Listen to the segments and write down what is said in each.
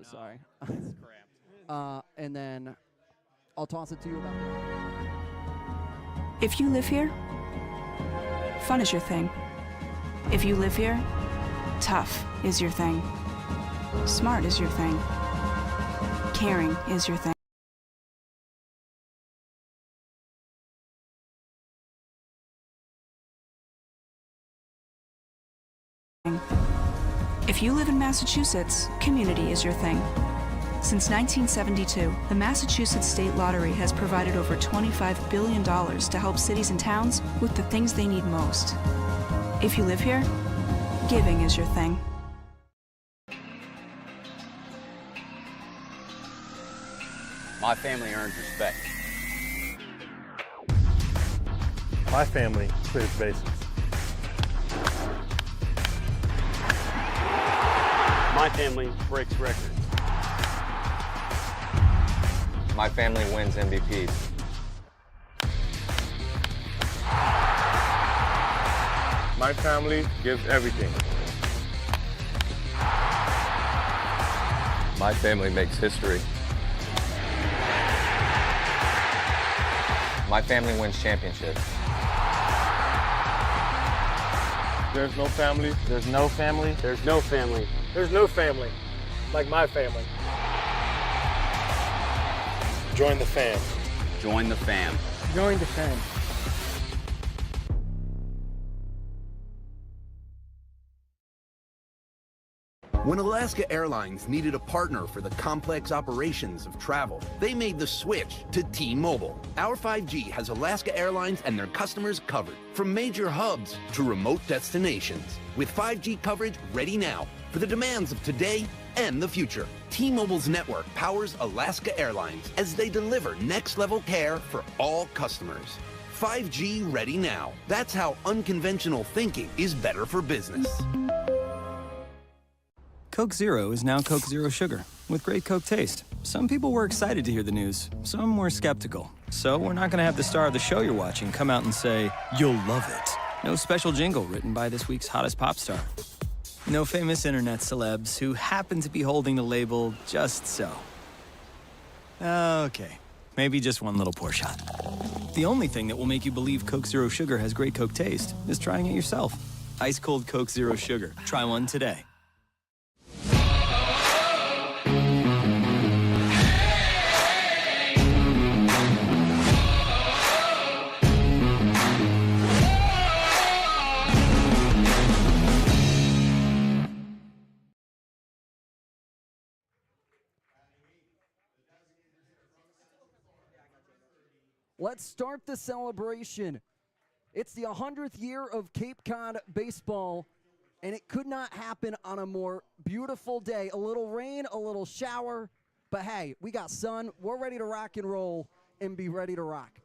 so sorry. It's cramped. And then I'll toss it to you about If you live here, fun is your thing. If you live here, tough is your thing. Smart is your thing. Caring is your thing. If you live in Massachusetts, community is your thing. Since 1972, the Massachusetts State Lottery has provided over $25 billion to help cities and towns with the things they need most. If you live here, giving is your thing. My family earns respect. My family clears bases. My family breaks records. My family wins MVPs. My family gives everything. My family makes history. My family wins championships. There's no family. There's no family. There's no family. There's no family like my family. Join the fam. Join the fam. Join the fam. When Alaska Airlines needed a partner for the complex operations of travel, they made the switch to T-Mobile. Our 5G has Alaska Airlines and their customers covered, from major hubs to remote destinations. With 5G coverage ready now for the demands of today and the future. T-Mobile's network powers Alaska Airlines as they deliver next-level care for all customers. 5G ready now. That's how unconventional thinking is better for business. Coke Zero is now Coke Zero Sugar, with great Coke taste. Some people were excited to hear the news, some were skeptical. So we're not gonna have the star of the show you're watching come out and say, "You'll love it." No special jingle written by this week's hottest pop star. No famous internet celebs who happen to be holding the label just so. Okay, maybe just one little pour shot. The only thing that will make you believe Coke Zero Sugar has great Coke taste is trying it yourself. Ice cold Coke Zero Sugar. Try one today. Let's start the celebration. It's the 100th year of Cape Cod Baseball, and it could not happen on a more beautiful day. A little rain, a little shower, but hey, we got sun. We're ready to rock and roll and be ready to rock.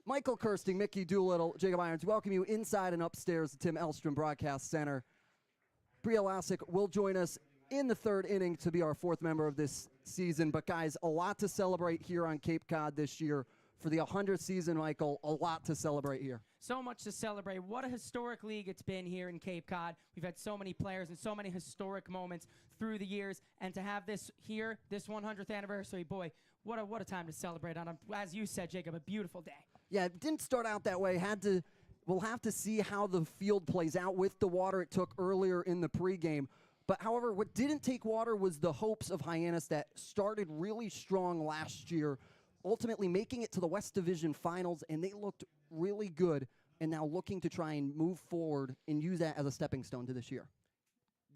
Michael Kirsting, Mickey Doolittle, Jacob Irons, welcome you inside and upstairs the Tim Elstrom Broadcast Center. Bria Lassick will join us in the third inning to be our fourth member of this season. But guys, a lot to celebrate here on Cape Cod this year. For the 100th season, Michael, a lot to celebrate here. So much to celebrate. What a historic league it's been here in Cape Cod. We've had so many players and so many historic moments through the years. And to have this here, this 100th anniversary, boy, what a time to celebrate on, as you said, Jacob, a beautiful day. Yeah, it didn't start out that way. We'll have to see how the field plays out with the water it took earlier in the pregame. But however, what didn't take water was the hopes of Hyannis that started really strong last year, ultimately making it to the West Division Finals, and they looked really good, and now looking to try and move forward and use that as a stepping stone to this year.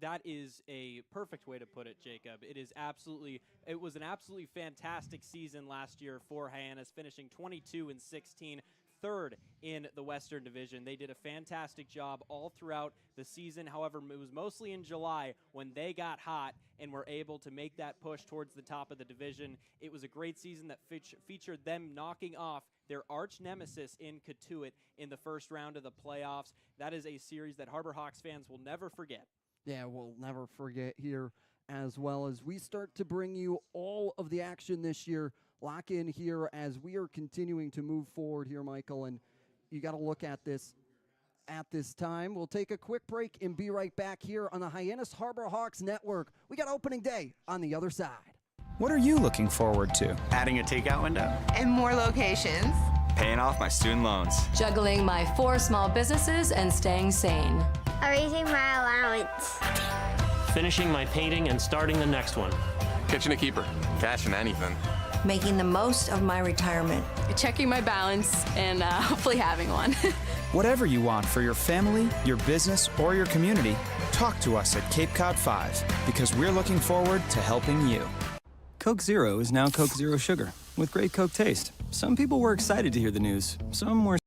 That is a perfect way to put it, Jacob. It was an absolutely fantastic season last year for Hyannis, finishing 22-16, third in the Western Division. They did a fantastic job all throughout the season. However, it was mostly in July when they got hot and were able to make that push towards the top of the division. It was a great season that featured them knocking off their arch nemesis in Cotuit in the first round of the playoffs. That is a series that Harbor Hawks fans will never forget. Yeah, we'll never forget here, as well as we start to bring you all of the action this year. Lock in here as we are continuing to move forward here, Michael, and you got to look at this. at this time. We'll take a quick break and be right back here on the Hyannis Harbor Hawks Network. We got opening day on the other side. What are you looking forward to? Adding a takeout window. And more locations. Paying off my student loans. Juggling my 4 small businesses and staying sane. Raising my allowance. Finishing my painting and starting the next one. Catching a keeper. Cashing anything. Making the most of my retirement. Checking my balance and hopefully having one. Whatever you want for your family, your business, or your community, talk to us at Cape Cod 5 because we're looking forward to helping you. Coke Zero is now Coke Zero Sugar with great Coke taste. Some people were excited to hear the news. Some were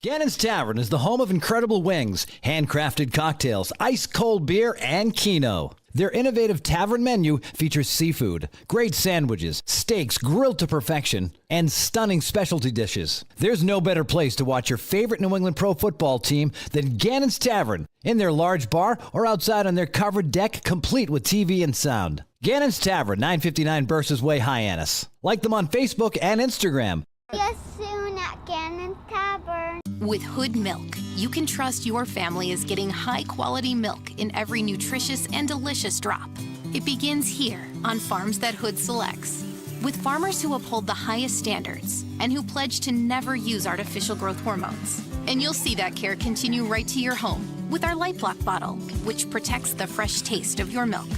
Gannon's Tavern is the home of incredible wings, handcrafted cocktails, ice-cold beer, and Keno. Their innovative tavern menu features seafood, great sandwiches, steaks grilled to perfection, and stunning specialty dishes. There's no better place to watch your favorite New England pro football team than Gannon's Tavern, in their large bar or outside on their covered deck, complete with TV and sound. Gannon's Tavern, 959 Burses Way, Hyannis. Like them on Facebook and Instagram. Yes, soon at Gannon's Tavern. With Hood Milk, you can trust your family is getting high-quality milk in every nutritious and delicious drop. It begins here on farms that Hood selects, with farmers who uphold the highest standards and who pledge to never use artificial growth hormones. And you'll see that care continue right to your home with our Light Block bottle, which protects the fresh taste of your milk.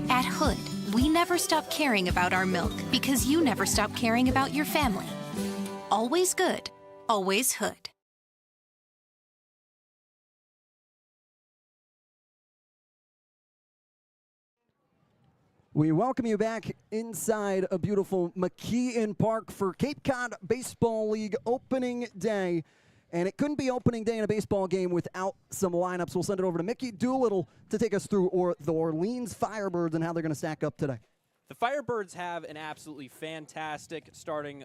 At Hood, we never stop caring about our milk because you never stop caring about your family. Always good, always Hood. We welcome you back inside a beautiful McKeon Park for Cape Cod Baseball League opening day. And it couldn't be opening day in a baseball game without some lineups. We'll send it over to Mickey Doolittle to take us through the Orleans Firebirds and how they're going to stack up today. The Firebirds have an absolutely fantastic starting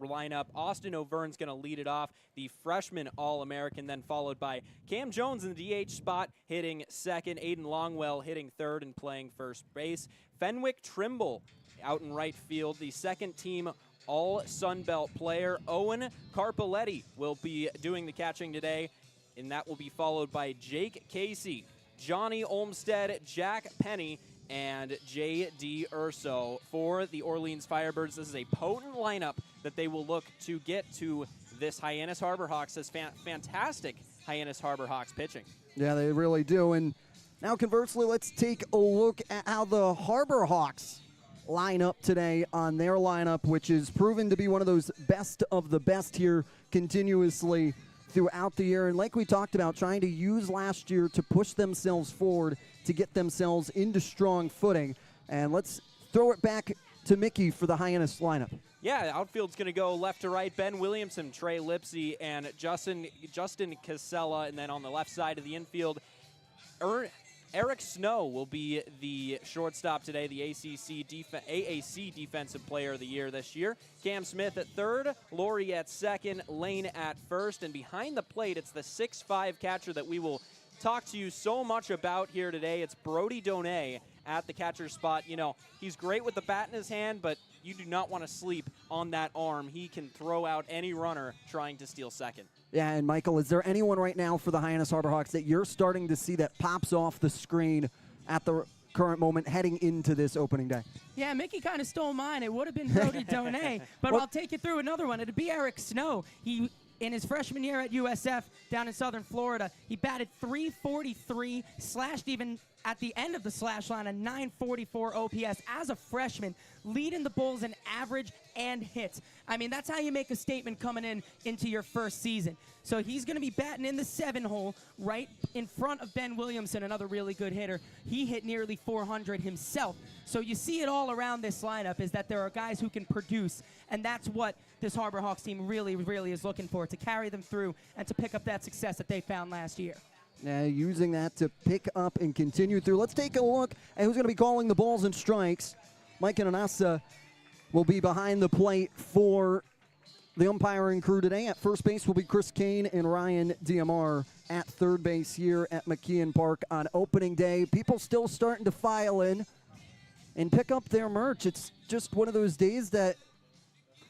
lineup. Austin O'Verne's going to lead it off, the freshman All-American, then followed by Cam Jones in the DH spot, hitting second, Aiden Longwell hitting third and playing first base, Fenwick Trimble out in right field, the second-team All-Sunbelt player, Owen Carpoletti, will be doing the catching today, and that will be followed by Jake Casey, Johnny Olmstead, Jack Penny, and J.D. Urso for the Orleans Firebirds. This is a potent lineup that they will look to get to this Hyannis Harbor Hawks, this fantastic Hyannis Harbor Hawks pitching. Yeah, they really do. And now, conversely, let's take a look at how the Harbor Hawks line up today on their lineup, which is proven to be one of those best of the best here continuously throughout the year. And like we talked about, trying to use last year to push themselves forward to get themselves into strong footing. And let's throw it back to Mickey for the Hyannis lineup. Yeah, the outfield's going to go left to right. Ben Williamson, Trey Lipsy, and Justin Casella. And then on the left side of the infield, Eric Snow will be the shortstop today, the AAC Defensive Player of the Year this year. Cam Smith at third, Laurie at second, Lane at first. And behind the plate, it's the 6'5" catcher that we will talk to you so much about here today. It's Brody Donay at the catcher spot. You know, he's great with the bat in his hand, but you do not want to sleep on that arm. He can throw out any runner trying to steal second. Yeah, and Michael, is there anyone right now for the Hyannis Harbor Hawks that you're starting to see that pops off the screen at the current moment heading into this opening day? Yeah, Mickey kind of stole mine. It would have been Brody Donay, but well, I'll take you through another one. It'd be Eric Snow. He, in his freshman year at USF down in Southern Florida, he batted .343, slashed even at the end of the slash line, a 944 OPS as a freshman, leading the Bulls in average and hits. I mean, that's how you make a statement coming into your first season. So he's going to be batting in the 7-hole right in front of Ben Williamson, another really good hitter. He hit nearly 400 himself. So you see it all around this lineup is that there are guys who can produce, and that's what this Harbor Hawks team really, really is looking for, to carry them through and to pick up that success that they found last year. Using that to pick up and continue through. Let's take a look at who's going to be calling the balls and strikes. Mike Ananasa will be behind the plate for the umpiring crew today. At first base will be Chris Kane and Ryan DMR at third base here at McKeon Park on opening day. People still starting to file in and pick up their merch. It's just one of those days that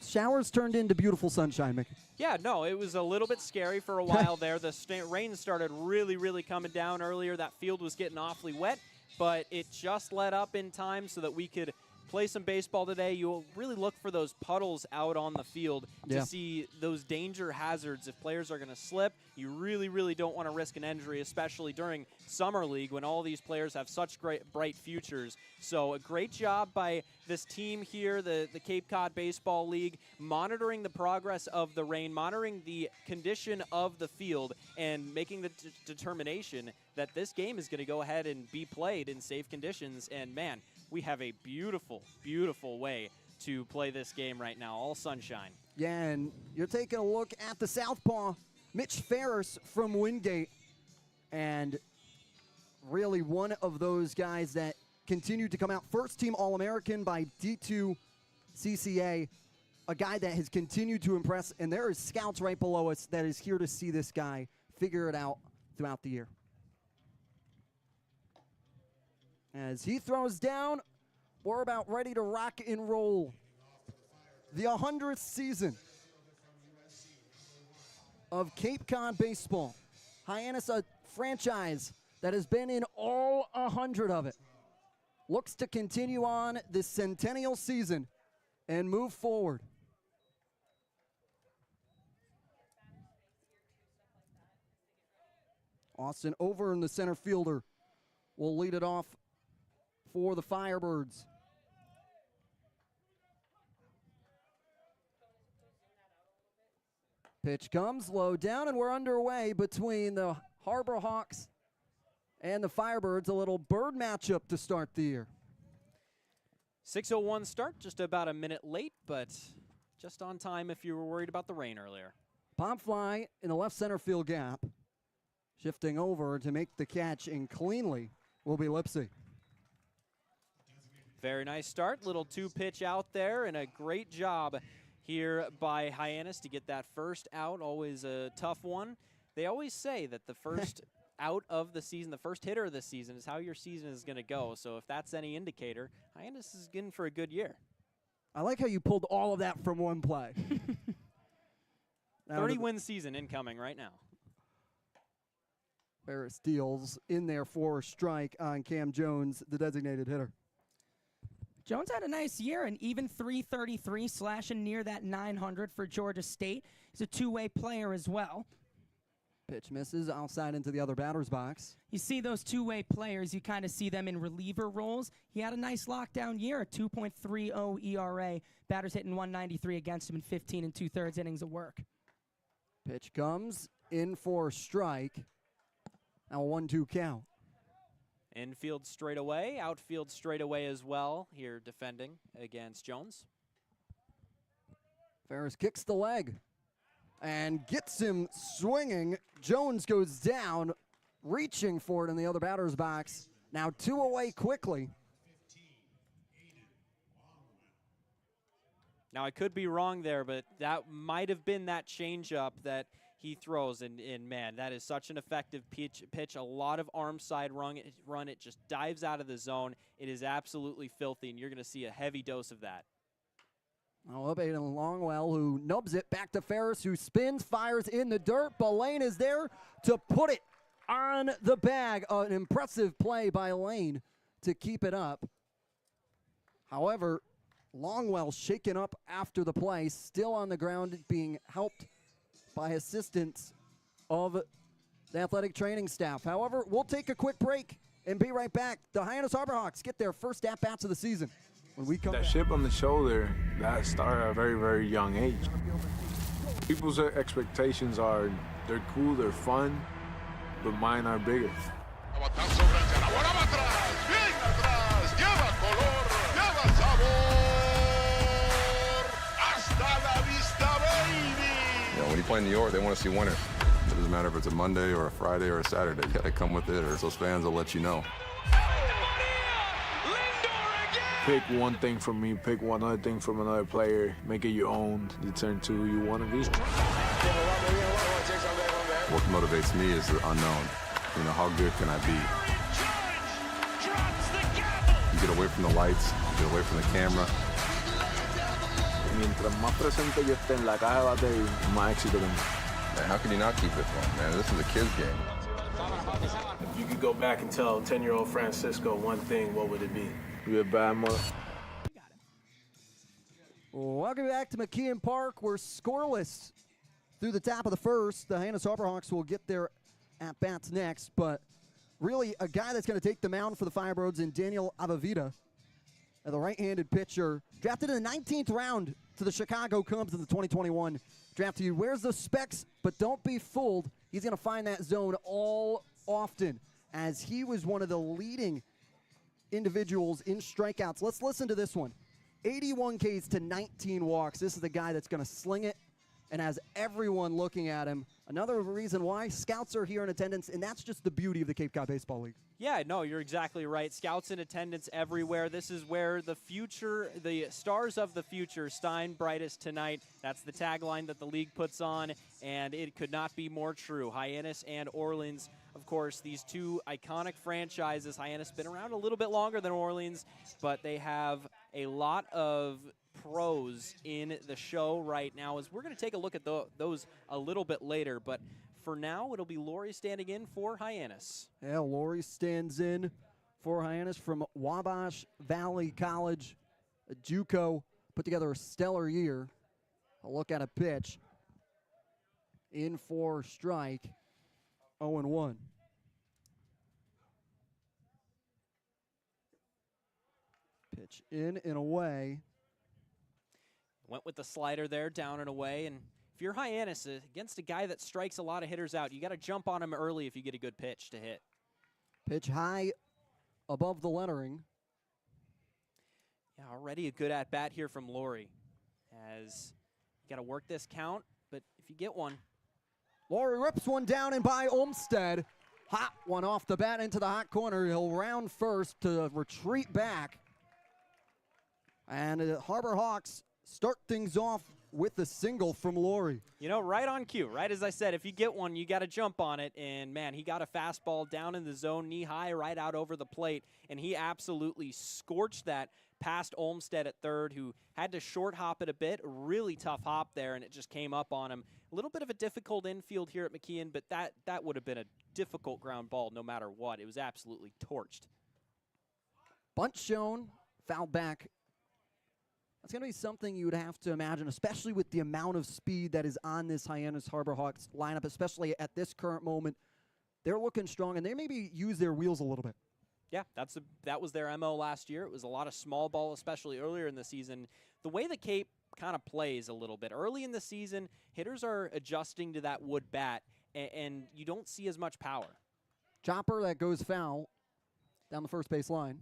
showers turned into beautiful sunshine, Mickey. Yeah, no, it was a little bit scary for a while there. The rain started really coming down earlier. That field was getting awfully wet, but it just let up in time so that we could play some baseball today. You'll really look for those puddles out on the field to see those danger hazards. If players are going to slip, you really don't want to risk an injury, especially during Summer League when all these players have such bright futures. So a great job by this team here, the Cape Cod Baseball League, monitoring the progress of the rain, monitoring the condition of the field, and making the determination that this game is going to go ahead and be played in safe conditions. And man, we have a beautiful way to play this game right now, all sunshine. Yeah, and you're taking a look at the southpaw, Mitch Ferris from Wingate, and really one of those guys that continued to come out. First team All-American by D2 CCA, a guy that has continued to impress, and there is scouts right below us that is here to see this guy figure it out throughout the year. As he throws down, we're about ready to rock and roll. The 100th season of Cape Cod Baseball. Hyannis, a franchise that has been in all 100 of it, looks to continue on this centennial season and move forward. Austin Over in the center fielder will lead it off for the Firebirds. Pitch comes low down, and we're underway between the Harbor Hawks and the Firebirds. A little bird matchup to start the year. 6:01 start, just about a minute late, but just on time if you were worried about the rain earlier. Pop fly in the left center field gap. Shifting over to make the catch and cleanly will be Lipsy. Very nice start. Little 2-pitch out there, and a great job here by Hyannis to get that first out. Always a tough one. They always say that the first out of the season, the first hitter of the season, is how your season is going to go. So if that's any indicator, Hyannis is in for a good year. I like how you pulled all of that from one play. 30-win season incoming right now. Ferris deals in there for a strike on Cam Jones, the designated hitter. Jones had a nice year, an even .333, slashing near that 900 for Georgia State. He's a two-way player as well. Pitch misses outside into the other batter's box. You see those two-way players, you kind of see them in reliever roles. He had a nice lockdown year, a 2.30 ERA. Batters hitting 193 against him in 15 2/3 innings of work. Pitch comes in for a strike. Now a 1-2 count. Infield straight away, outfield straight away as well here defending against Jones. Ferris kicks the leg and gets him swinging. Jones goes down, reaching for it in the other batter's box. Now 2 away quickly. Now I could be wrong there, but that might have been that changeup that he throws, and man, that is such an effective pitch. A lot of arm side run. It just dives out of the zone. It is absolutely filthy, and you're going to see a heavy dose of that. Now up Aiden Longwell, who nubs it back to Ferris, who spins, fires in the dirt. Lane is there to put it on the bag. An impressive play by Lane to keep it up. However, Longwell shaken up after the play, still on the ground, being helped by assistance of the athletic training staff. However, we'll take a quick break and be right back. The Hyannis Harbor Hawks get their first at-bats of the season when we come That back. chip on the shoulder, that started at a very, very young age. People's expectations are they're cool, they're fun, but mine are bigger. When you play in New York, they want to see winners. It doesn't matter if it's a Monday or a Friday or a Saturday. You got to come with it, or those fans will let you know. Pick one thing from me, pick one other thing from another player, make it your own, you turn to who you want to be. What motivates me is the unknown. You know, how good can I be? You get away from the lights, you get away from the camera. Mientras más presente yo esté en la caja de batería, más éxito tengo. Man, how can you not keep it fun, man? This is a kid's game. If you could go back and tell 10-year-old Francisco one thing, what would it be? You're a bad mother. Welcome back to McKeon Park. We're scoreless through the top of the first. The Hyannis Harbor Hawks will get their at-bats next, but really a guy that's going to take the mound for the Firebirds in Daniel Avavida, the right-handed pitcher, drafted in the 19th round to the Chicago Cubs in the 2021 draft. He wears the specs, but don't be fooled. He's going to find that zone all often, as he was one of the leading individuals in strikeouts. Let's listen to this one. 81 Ks to 19 walks. This is the guy that's going to sling it and has everyone looking at him. Another reason why scouts are here in attendance, and that's just the beauty of the Cape Cod Baseball League. Yeah, no, you're exactly right. Scouts in attendance everywhere. This is where the future, the stars of the future, shine brightest tonight. That's the tagline that the league puts on, and it could not be more true. Hyannis and Orleans, of course, these two iconic franchises. Hyannis been around a little bit longer than Orleans, but they have a lot of pros in the show right now. As we're going to take a look at those a little bit later, but for now, it'll be Laurie standing in for Hyannis. Yeah, Laurie stands in for Hyannis from Wabash Valley College. A JUCO, put together a stellar year. A look at a pitch. In for strike. 0-1. Pitch in and away. Went with the slider there, down and away. And if you're Hyannis against a guy that strikes a lot of hitters out, you got to jump on him early if you get a good pitch to hit. Pitch high above the lettering. Yeah, already a good at-bat here from Laurie. As you got to work this count, but if you get one. Laurie rips one down and by Olmstead. Hot one off the bat into the hot corner. He'll round first to retreat back. And the Harbor Hawks start things off with a single from Laurie. You know, right on cue, right as I said, if you get one, you got to jump on it. And, man, he got a fastball down in the zone, knee-high, right out over the plate. And he absolutely scorched that past Olmstead at third, who had to short hop it a bit. A really tough hop there, and it just came up on him. A little bit of a difficult infield here at McKeon, but that would have been a difficult ground ball no matter what. It was absolutely torched. Bunt shown, foul back. That's going to be something you would have to imagine, especially with the amount of speed that is on this Hyannis Harbor Hawks lineup, especially at this current moment. They're looking strong, and they maybe use their wheels a little bit. Yeah, that was their MO last year. It was a lot of small ball, especially earlier in the season. The way the Cape kind of plays a little bit. Early in the season, hitters are adjusting to that wood bat, and you don't see as much power. Chopper that goes foul down the first base line.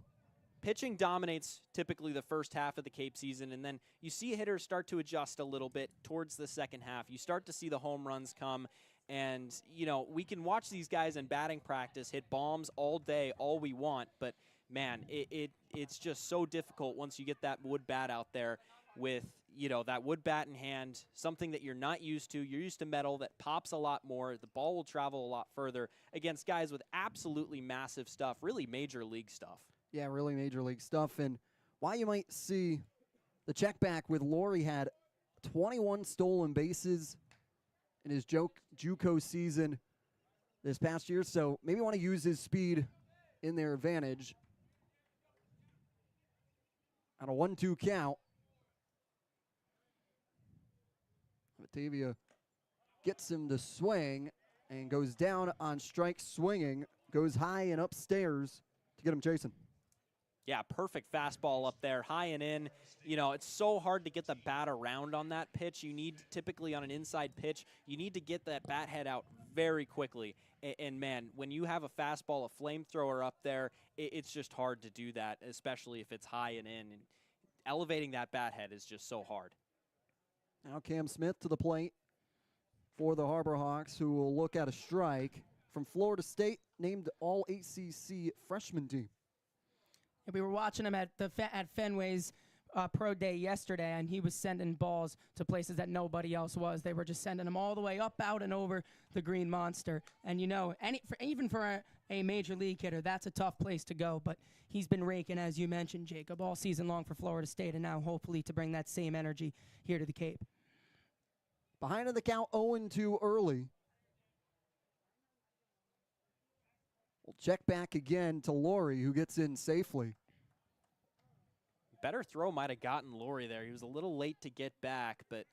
Pitching dominates typically the first half of the Cape season, and then you see hitters start to adjust a little bit towards the second half. You start to see the home runs come, and, you know, we can watch these guys in batting practice hit bombs all day, all we want, but, man, it's just so difficult once you get that wood bat out there with, you know, that wood bat in hand, something that you're not used to. You're used to metal that pops a lot more. The ball will travel a lot further against guys with absolutely massive stuff, really major league stuff. Yeah, really major league stuff. And why you might see the check back with Laurie had 21 stolen bases in his JUCO season this past year. So maybe want to use his speed in their advantage. On a 1-2 count. Batavia gets him to swing and goes down on strike swinging. Goes high and upstairs. to get him chasing. Yeah, perfect fastball up there, high and in. You know, it's so hard to get the bat around on that pitch. You need, typically on an inside pitch, you need to get that bat head out very quickly. And man, when you have a fastball, a flamethrower up there, it's just hard to do that, especially if it's high and in. And elevating that bat head is just so hard. Now Cam Smith to the plate for the Harbor Hawks, who will look at a strike from Florida State, named All-ACC freshman team. We were watching him at Fenway's pro day yesterday, and he was sending balls to places that nobody else was. They were just sending them all the way up, out, and over the Green Monster. And, you know, even for a major league hitter, that's a tough place to go. But he's been raking, as you mentioned, Jacob, all season long for Florida State, and now hopefully to bring that same energy here to the Cape. Behind in the count, 0-2 early. We'll check back again to Laurie, who gets in safely. Better throw might have gotten Laurie there. He was a little late to get back, but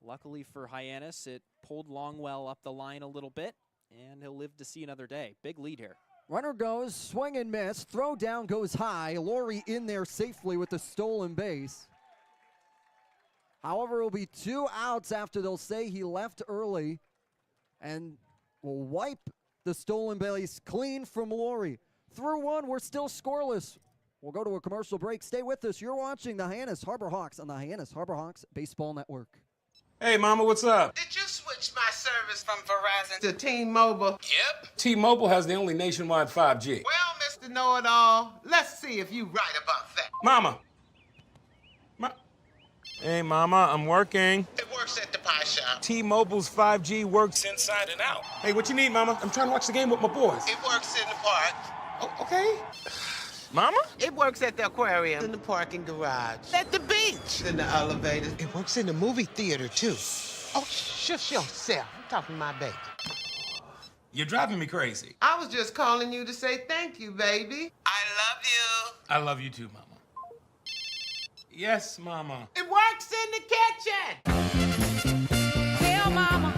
luckily for Hyannis, it pulled Longwell up the line a little bit, and he'll live to see another day. Big lead here. Runner goes, swing and miss, throw down goes high. Laurie in there safely with the stolen base. However, it will be 2 outs after they'll say he left early, and will wipe the stolen base clean from Laurie. Through 1, we're still scoreless. We'll go to a commercial break. Stay with us. You're watching the Hyannis Harbor Hawks on the Hyannis Harbor Hawks Baseball Network. Hey, Mama, what's up? Did you switch my service from Verizon to T-Mobile? Yep. T-Mobile has the only nationwide 5G. Well, Mr. Know-It-all, let's see if you're right about that. Mama. Hey, Mama, I'm working. It works at the pie shop. T-Mobile's 5G works inside and out. Hey, what you need, Mama? I'm trying to watch the game with my boys. It works in the park. Oh, okay. Mama? It works at the aquarium, in the parking garage, at the beach, in the elevators. It works in the movie theater, too. Oh, shush yourself. I'm talking to my baby. You're driving me crazy. I was just calling you to say thank you, baby. I love you. I love you too, Mama. Yes, Mama. It works in the kitchen. Hell, Mama.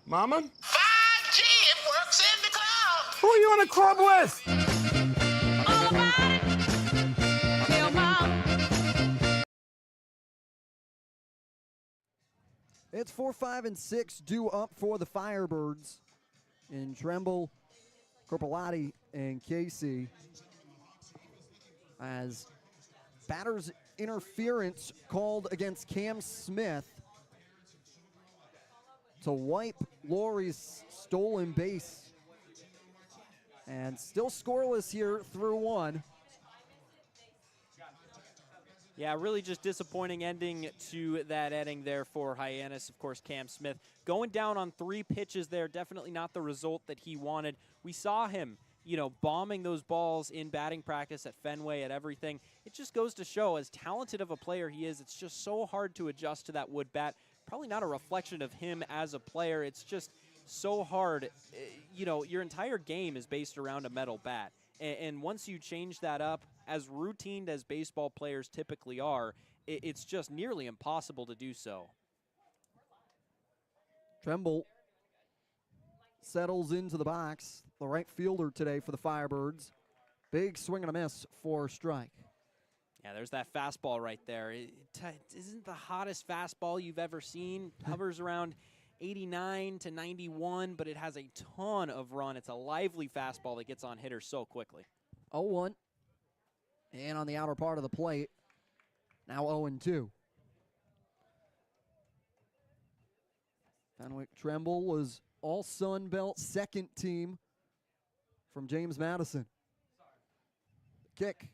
Mama? 5G, it works in the club. Who are you in a club with? All about it. Hell, Mama. It's 4, 5, and 6 due up for the Firebirds in Tremble, Corpolati, and Casey, as batter's interference called against Cam Smith to wipe Laurie's stolen base. And still scoreless here through 1. Yeah, really just disappointing ending to that inning there for Hyannis. Of course, Cam Smith going down on 3 pitches there. Definitely not the result that he wanted. We saw him, you know, bombing those balls in batting practice at Fenway, at everything. It just goes to show, as talented of a player he is, it's just so hard to adjust to that wood bat. Probably not a reflection of him as a player. It's just so hard. You know, your entire game is based around a metal bat. And once you change that up, as routine as baseball players typically are, it's just nearly impossible to do so. Tremble settles into the box, the right fielder today for the Firebirds. Big swing and a miss for a strike. Yeah, there's that fastball right there. It isn't the hottest fastball you've ever seen. Hovers around 89 to 91, but it has a ton of run. It's a lively fastball that gets on hitters so quickly. 0-1. And on the outer part of the plate, now 0-2. Fenwick Tremble was all Sun Belt second team from James Madison. Kick.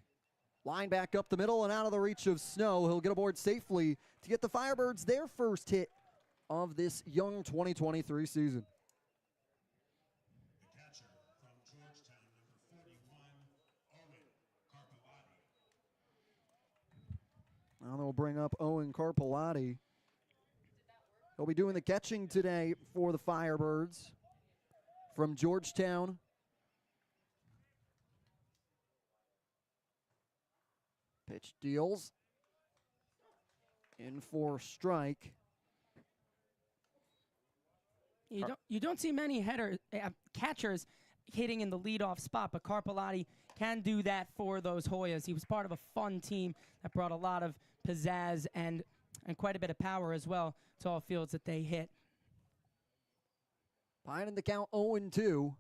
Line back up the middle and out of the reach of Snow. He'll get aboard safely to get the Firebirds their first hit of this young 2023 season. Now they'll bring up Owen Carpolati. He'll be doing the catching today for the Firebirds from Georgetown. Pitch deals. In for strike. You don't see many catchers hitting in the leadoff spot, but Carpellotti can do that for those Hoyas. He was part of a fun team that brought a lot of pizzazz and quite a bit of power as well to all fields that they hit. Behind in the count 0-2.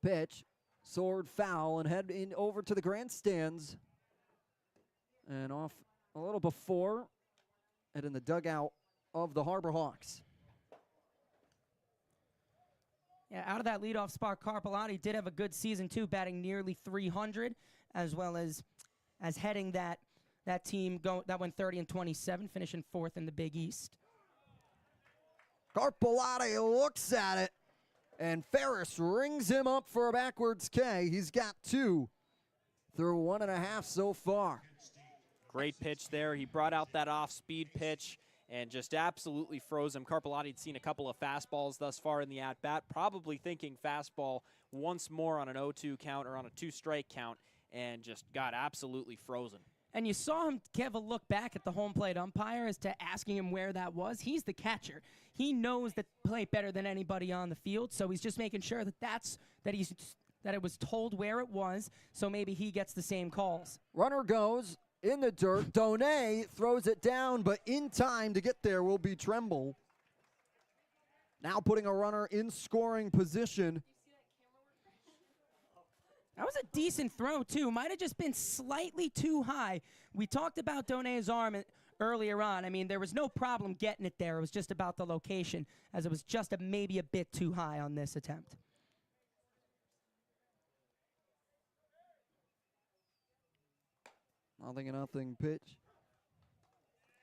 Pitch, sword foul, and head in over to the grandstands. And off a little before, and in the dugout of the Harbor Hawks. Yeah, out of that leadoff spot, Carpellotti did have a good season too, batting nearly 300, as well as heading that team that went 30-27, finishing 4th in the Big East. Carpellotti looks at it, and Ferris rings him up for a backwards K. He's got 2 through 1.5 so far. Great pitch there. He brought out that off-speed pitch and just absolutely froze him. Carpellotti had seen a couple of fastballs thus far in the at-bat, probably thinking fastball once more on an 0-2 count or on a 2-strike count, and just got absolutely frozen. And you saw him give a look back at the home plate umpire as to asking him where that was. He's the catcher. He knows the plate better than anybody on the field, so he's just making sure that it was told where it was, so maybe he gets the same calls. Runner goes in the dirt. Donay throws it down, but in time to get there will be Tremble. Now putting a runner in scoring position. That was a decent throw, too. Might have just been slightly too high. We talked about Donay's arm earlier on. I mean, there was no problem getting it there. It was just about the location, as it was just maybe a bit too high on this attempt. Nothing pitch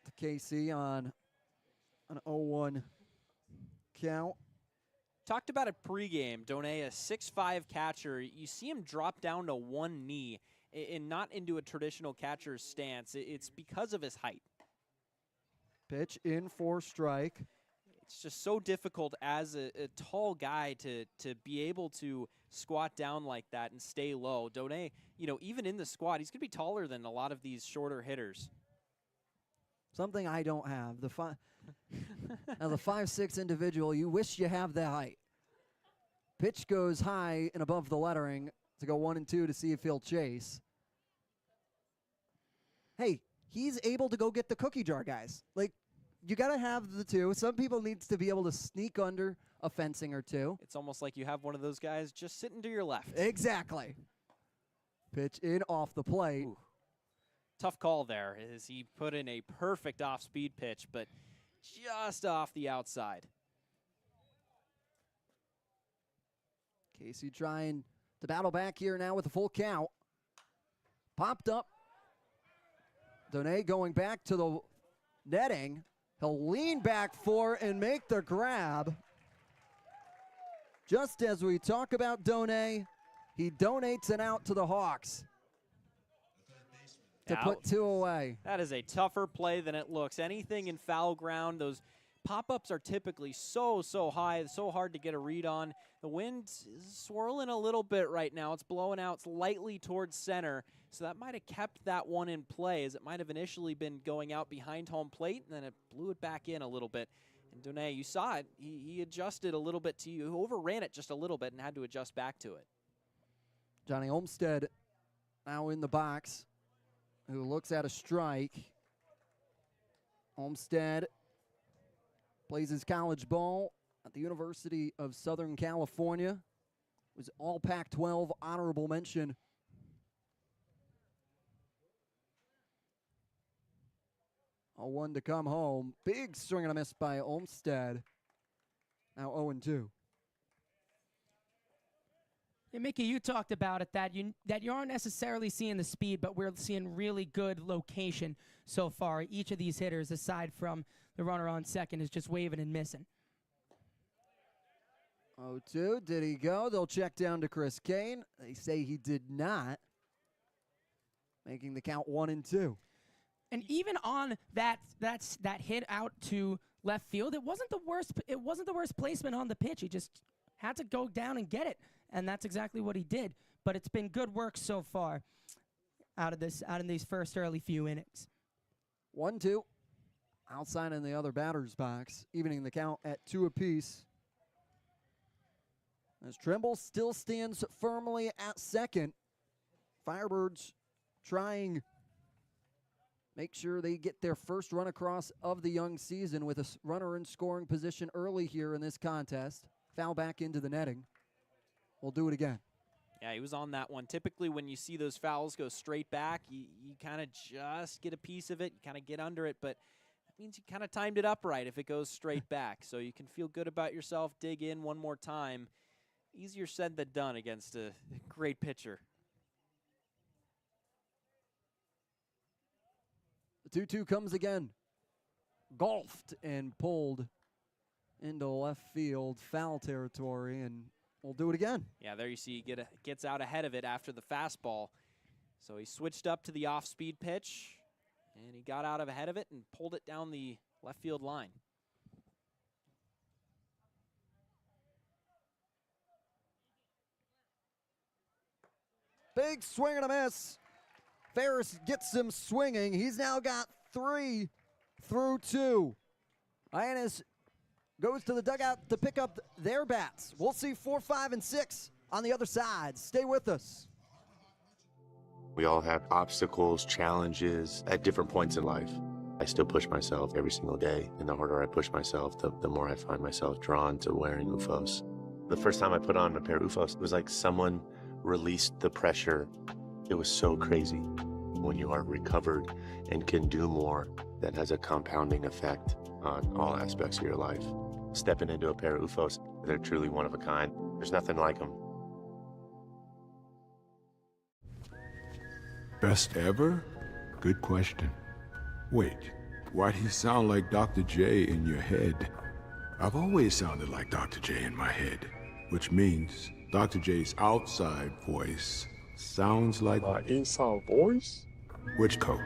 to KC on an 0-1 count. Talked about it pregame. Donay, a 6'5" catcher. You see him drop down to one knee and not into a traditional catcher's stance. It's because of his height. Pitch in for strike. It's just so difficult as a tall guy to be able to squat down like that and stay low. Donay, even in the squat, he's going to be taller than a lot of these shorter hitters. Something I don't have. As a 5'6" individual, you wish you have that height. Pitch goes high and above the lettering to go 1-2 to see if he'll chase. Hey, he's able to go get the cookie jar, guys. Like, you got to have the two. Some people needs to be able to sneak under a fencing or two. It's almost like you have one of those guys just sitting to your left. Exactly. Pitch in off the plate. Ooh. Tough call there as he put in a perfect off-speed pitch, but just off the outside. Casey trying to battle back here now with a full count. Popped up. Donay going back to the netting. He'll lean back for and make the grab. Just as we talk about Donay, he donates an out to the Hawks to put 2 away. That is a tougher play than it looks. Anything in foul ground, those pop-ups are typically so high, so hard to get a read on. The wind is swirling a little bit right now. It's blowing out slightly towards center, so that might have kept that one in play, as it might have initially been going out behind home plate, and then it blew it back in a little bit. And Donay, you saw it. He adjusted a little bit to you. He overran it just a little bit and had to adjust back to it. Johnny Olmstead now in the box, who looks at a strike. Olmstead plays his college ball at the University of Southern California. Was all Pac-12 honorable mention. A 1 to come home. Big swing and a miss by Olmstead. Now 0-2. Yeah, Mickey, you talked about it, that you aren't necessarily seeing the speed, but we're seeing really good location so far. Each of these hitters, aside from the runner on second, is just waving and missing. 0-2, did he go? They'll check down to Chris Kane. They say he did not, making the count 1-2. And even on that hit out to left field, it wasn't the worst placement on the pitch. He just had to go down and get it, and that's exactly what he did. But it's been good work so far out of these first early few innings. 1-2. Outside in the other batter's box, evening the count at 2 apiece. As Trimble still stands firmly at second. Firebirds trying make sure they get their first run across of the young season with a runner in scoring position early here in this contest. Foul back into the netting. We'll do it again. Yeah, he was on that one. Typically when you see those fouls go straight back, you kind of just get a piece of it. You kind of get under it, but that means you kind of timed it up right if it goes straight back. So you can feel good about yourself, dig in one more time. Easier said than done against a great pitcher. The 2-2 comes again. Golfed and pulled into left field, foul territory, and we'll do it again. Yeah, there you see he gets out ahead of it after the fastball. So he switched up to the off-speed pitch, and he got out ahead of it and pulled it down the left field line. Big swing and a miss. Ferris gets him swinging. He's now got 3 through 2. Hyannis goes to the dugout to pick up their bats. We'll see 4, 5, and 6 on the other side. Stay with us. We all have obstacles, challenges at different points in life. I still push myself every single day, and the harder I push myself, the more I find myself drawn to wearing UFOs. The first time I put on a pair of UFOs, it was like someone released the pressure. It was so crazy. When you are recovered and can do more, that has a compounding effect on all aspects of your life. Stepping into a pair of UFOs, they're truly one of a kind. There's nothing like them. Best ever? Good question. Wait, why'd he sound like Dr. J in your head? I've always sounded like Dr. J in my head, which means Dr. J's outside voice sounds like my inside voice? Which Coke?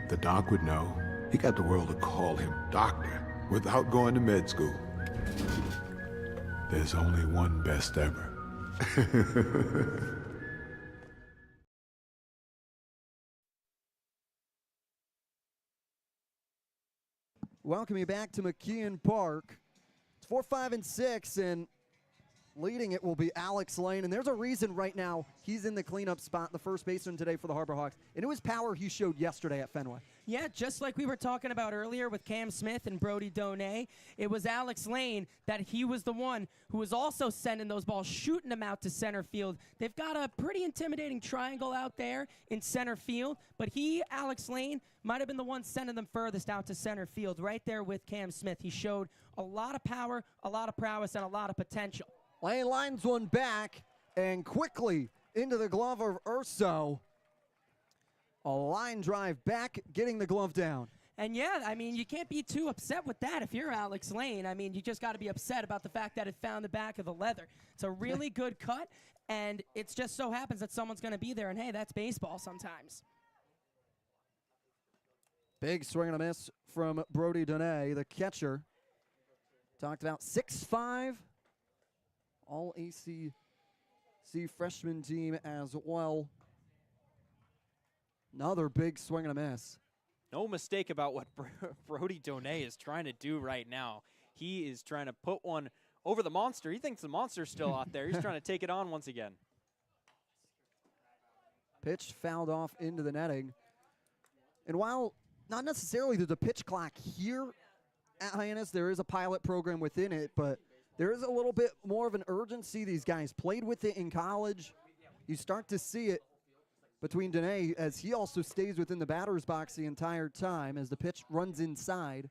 The doc would know. He got the world to call him doctor without going to med school. There's only one best ever. Welcome you back to McKeon Park. It's 4, 5, and 6, and leading it will be Alex Lane, and there's a reason right now he's in the cleanup spot, the first baseman today for the Harbor Hawks. And it was power he showed yesterday at Fenway. Yeah, just like we were talking about earlier with Cam Smith and Brody Donay, it was Alex Lane that he was the one who was also sending those balls, shooting them out to center field. They've got a pretty intimidating triangle out there in center field, but Alex Lane, might have been the one sending them furthest out to center field, right there with Cam Smith. He showed a lot of power, a lot of prowess, and a lot of potential. Lane lines one back and quickly into the glove of Urso. A line drive back, getting the glove down. And yeah, I mean, you can't be too upset with that if you're Alex Lane. I mean, you just got to be upset about the fact that it found the back of the leather. It's a really good cut, and it just so happens that someone's going to be there, and hey, that's baseball sometimes. Big swing and a miss from Brody Donay, the catcher. Talked about 6'5", all ACC freshman team as well. Another big swing and a miss. No mistake about what Brody Donay is trying to do right now. He is trying to put one over the monster. He thinks the monster's still out there. He's trying to take it on once again. Pitch fouled off into the netting. And while not necessarily there's a pitch clock here at Hyannis, there is a pilot program within it, but there is a little bit more of an urgency. These guys played with it in college. You start to see it between Donay as he also stays within the batter's box the entire time as the pitch runs inside.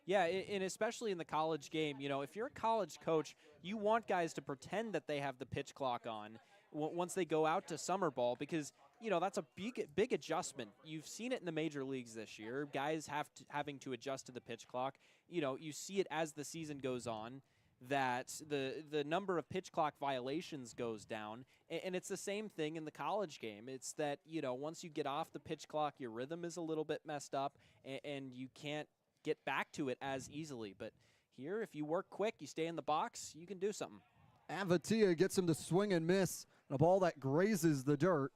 Yeah, and especially in the college game, you know, if you're a college coach, you want guys to pretend that they have the pitch clock on once they go out to summer ball because, you know, that's a big adjustment. You've seen it in the major leagues this year. Guys having to adjust to the pitch clock. You know, you see it as the season goes on that the number of pitch clock violations goes down, and it's the same thing in the college game. It's that, you know, once you get off the pitch clock, your rhythm is a little bit messed up, and you can't get back to it as easily. But here, if you work quick, you stay in the box, you can do something. Avatia gets him to swing and miss, a ball that grazes the dirt.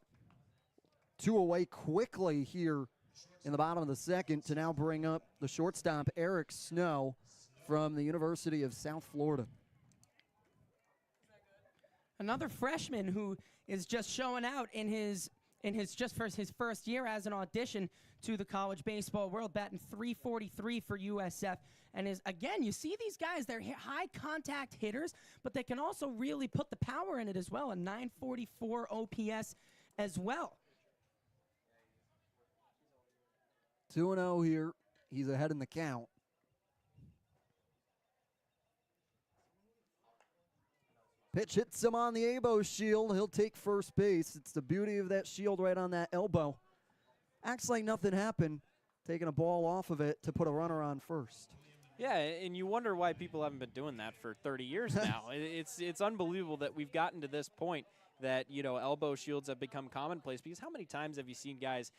2 away quickly here in the bottom of the second to now bring up the shortstop, Eric Snow, from the University of South Florida. Another freshman who is just showing out in his first year as an audition to the college baseball world, batting .343 for USF. And again, you see these guys, they're high contact hitters, but they can also really put the power in it as well, a .944 OPS as well. 2-0 here. He's ahead in the count. Pitch hits him on the elbow shield. He'll take first base. It's the beauty of that shield right on that elbow. Acts like nothing happened, taking a ball off of it to put a runner on first. Yeah, and you wonder why people haven't been doing that for 30 years now. It's unbelievable that we've gotten to this point that, you know, elbow shields have become commonplace, because how many times have you seen guys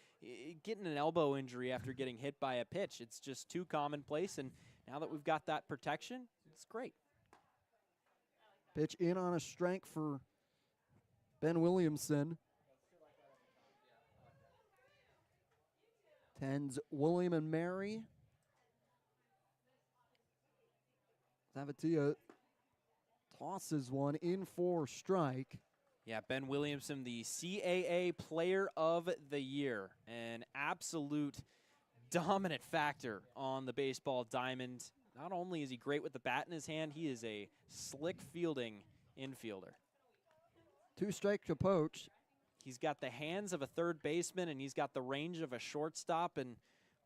getting an elbow injury after getting hit by a pitch? It's just too commonplace, and now that we've got that protection, it's great. Pitch in on a strike for Ben Williamson. Tens William and Mary. Savatia tosses one in for strike. Yeah, Ben Williamson, the CAA Player of the Year, an absolute dominant factor on the baseball diamond. Not only is he great with the bat in his hand, he is a slick fielding infielder. 2 strike to Poach. He's got the hands of a third baseman, and he's got the range of a shortstop. And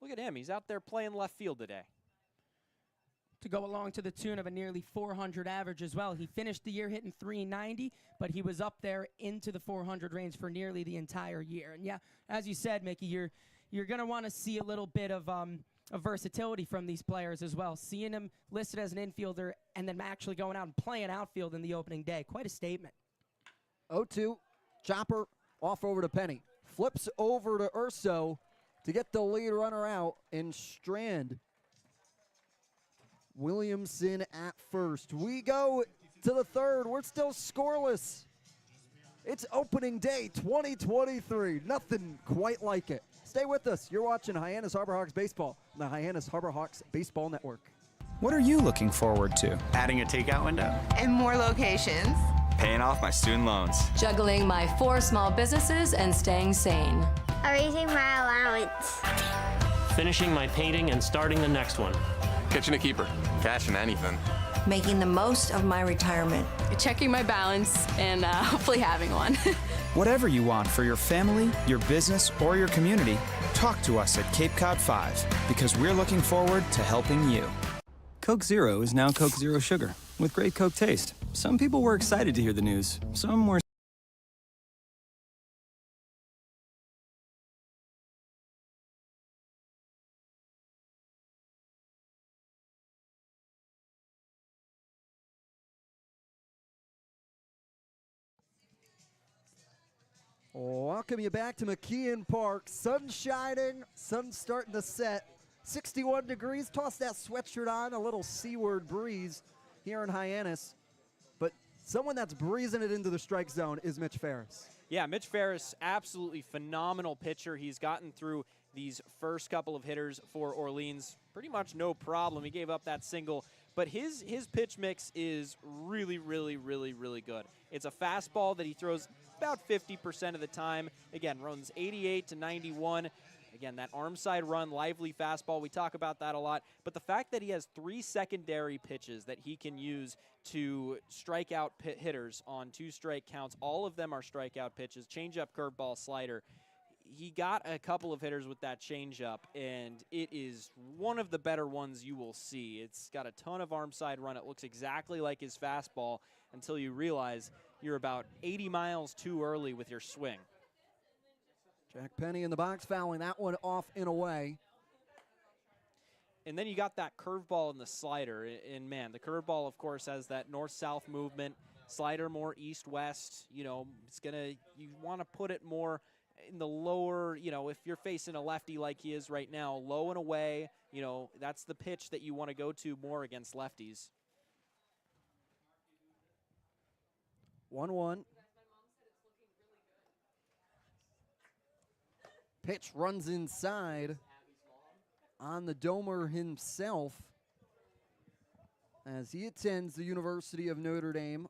look at him, he's out there playing left field today. To go along to the tune of a nearly 400 average as well. He finished the year hitting .390, but he was up there into the 400 range for nearly the entire year. And yeah, as you said, Mickey, you're going to want to see a little bit of versatility from these players as well. Seeing him listed as an infielder and then actually going out and playing outfield in the opening day. Quite a statement. 0-2. Chopper off over to Penny. Flips over to Urso to get the lead runner out in Strand. Williamson at first. We go to the third. We're still scoreless. It's opening day 2023. Nothing quite like it. Stay with us. You're watching Hyannis Harbor Hawks baseball on the Hyannis Harbor Hawks Baseball Network. What are you looking forward to? Adding a takeout window. And more locations. Paying off my student loans. Juggling my 4 small businesses and staying sane. Raising my allowance. Finishing my painting and starting the next one. Catching a keeper. Cashing anything. Making the most of my retirement. Checking my balance and hopefully having one. Whatever you want for your family, your business, or your community, talk to us at Cape Cod 5, because we're looking forward to helping you. Coke Zero is now Coke Zero Sugar, with great Coke taste. Some people were excited to hear the news. Some were Welcome you back to McKeon Park. Sun shining, sun starting to set. 61 degrees. Toss that sweatshirt on. A little seaward breeze here in Hyannis. But someone that's breezing it into the strike zone is Mitch Ferris. Yeah, Mitch Ferris, absolutely phenomenal pitcher. He's gotten through these first couple of hitters for Orleans pretty much no problem. He gave up that single, but his pitch mix is really, really, really, really good. It's a fastball that he throws about 50% of the time. Again, runs 88 to 91. Again, that arm side run, lively fastball, we talk about that a lot. But the fact that he has 3 secondary pitches that he can use to strike out hitters on 2 strike counts, all of them are strikeout pitches, changeup, curveball, slider. He got a couple of hitters with that changeup, and it is one of the better ones you will see. It's got a ton of arm side run. It looks exactly like his fastball until you realize you're about 80 miles too early with your swing. Jack Penny in the box, fouling that one off and away. And then you got that curveball and the slider. And man, the curveball, of course, has that north-south movement. Slider more east-west. You know, you want to put it more in the lower, you know, if you're facing a lefty like he is right now, low and away, you know, that's the pitch that you want to go to more against lefties. 1-1. Pitch runs inside on the Domer himself as he attends the University of Notre Dame.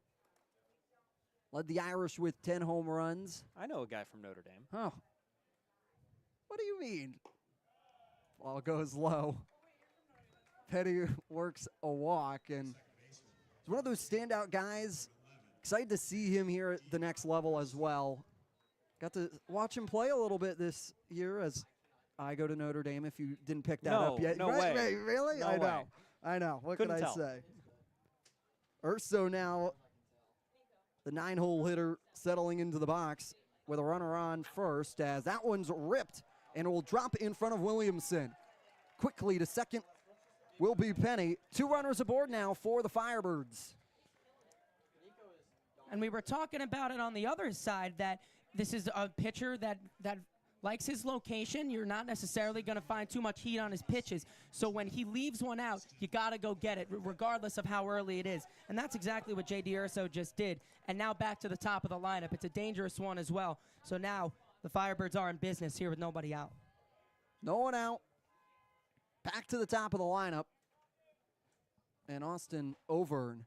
Led the Irish with 10 home runs. I know a guy from Notre Dame. Oh. What do you mean? Ball goes low. Petty works a walk, and he's one of those standout guys. Excited to see him here at the next level as well. Got to watch him play a little bit this year as I go to Notre Dame, if you didn't pick that up yet. No way. Really? No I know. way. I know. What Couldn't can I tell. say? Urso now, the 9-hole hitter, settling into the box with a runner on first, as that one's ripped and will drop in front of Williamson. Quickly to second will be Penny. 2 runners aboard now for the Firebirds. And we were talking about it on the other side, that this is a pitcher that likes his location. You're not necessarily going to find too much heat on his pitches. So when he leaves one out, you got to go get it, regardless of how early it is. And that's exactly what J.D. Urso just did. And now back to the top of the lineup. It's a dangerous one as well. So now the Firebirds are in business here with nobody out. No one out. Back to the top of the lineup. And Austin Overn.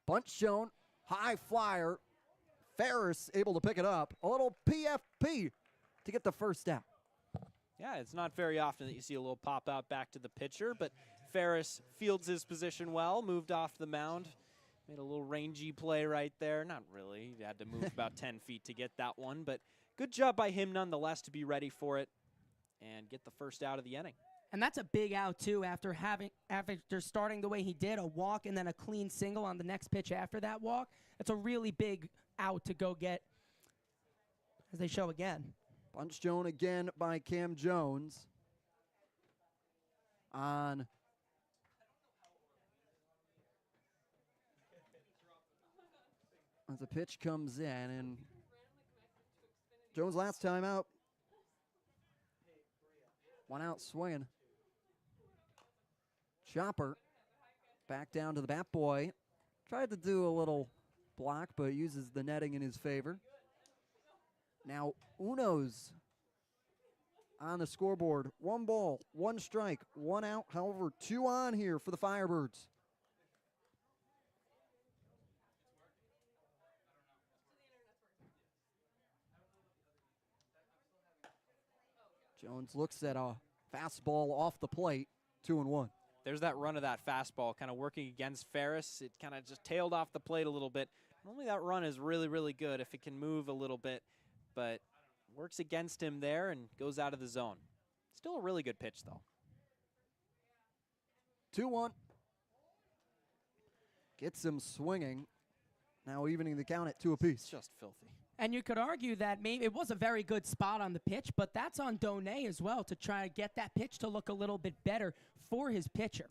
Bunt shown. High flyer. Ferris able to pick it up. A little PFP to get the first out. Yeah, it's not very often that you see a little pop out back to the pitcher, but Ferris fields his position well, moved off the mound, made a little rangy play right there. Not really. He had to move about 10 feet to get that one, but good job by him nonetheless to be ready for it and get the first out of the inning. And that's a big out, too, after starting the way he did, a walk and then a clean single on the next pitch after that walk. That's a really big out to go get, as they show again. Punch shown again by Cam Jones. On as the pitch comes in, and Jones last time out. 1 out swinging. Chopper back down to the bat boy. Tried to do a little block, but uses the netting in his favor. Now Uno's on the scoreboard. 1 ball, 1 strike, 1 out. However, 2 on here for the Firebirds. Jones looks at a fastball off the plate, 2-1. There's that run of that fastball kind of working against Ferris. It kind of just tailed off the plate a little bit. Normally that run is really, really good if it can move a little bit, but works against him there and goes out of the zone. Still a really good pitch, though. 2-1. Gets him swinging. Now evening the count at 2 apiece. Just filthy. And you could argue that maybe it was a very good spot on the pitch, but that's on Donay as well to try to get that pitch to look a little bit better for his pitcher.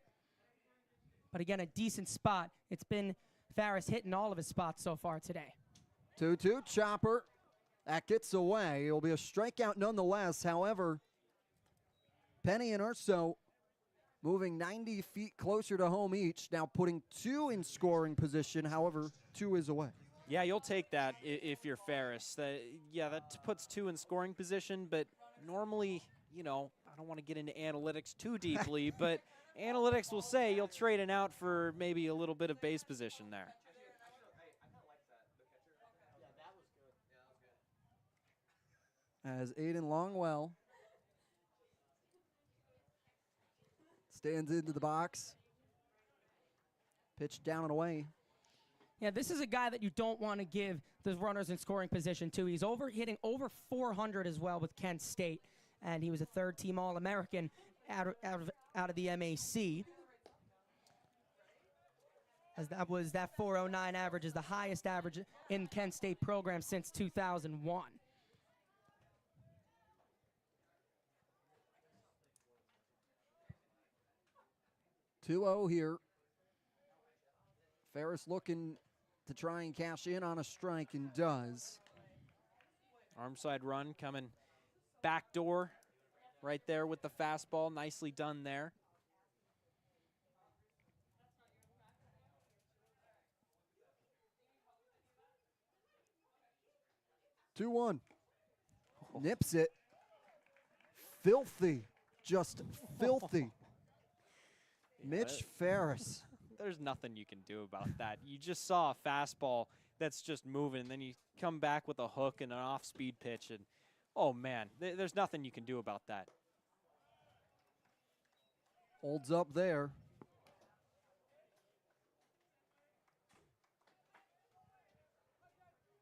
But again, a decent spot. It's been Ferris hitting all of his spots so far today. 2-2, Chopper. That gets away. It'll be a strikeout nonetheless. However, Penny and Urso moving 90 feet closer to home each, now putting 2 in scoring position. However, 2 is away. Yeah, you'll take that if you're Ferris. That puts 2 in scoring position, but normally, I don't want to get into analytics too deeply, but analytics will say you'll trade an out for maybe a little bit of base position there. As Aiden Longwell stands into the box. Pitch down and away. Yeah, this is a guy that you don't want to give the runners in scoring position to. He's hitting over 400 as well with Kent State, and he was a 3rd-team All-American out of the MAC. As that 409 average is the highest average in Kent State program since 2001. (2-0) here. Ferris looking to try and cash in on a strike, and does. Arm side run coming back door right there with the fastball. Nicely done there. (2-1). Nips it. Filthy. Just filthy. Mitch Ferris. there's nothing you can do about that. You just saw a fastball that's just moving, and then you come back with a hook and an off-speed pitch, and oh man, there's nothing you can do about that. Holds up there.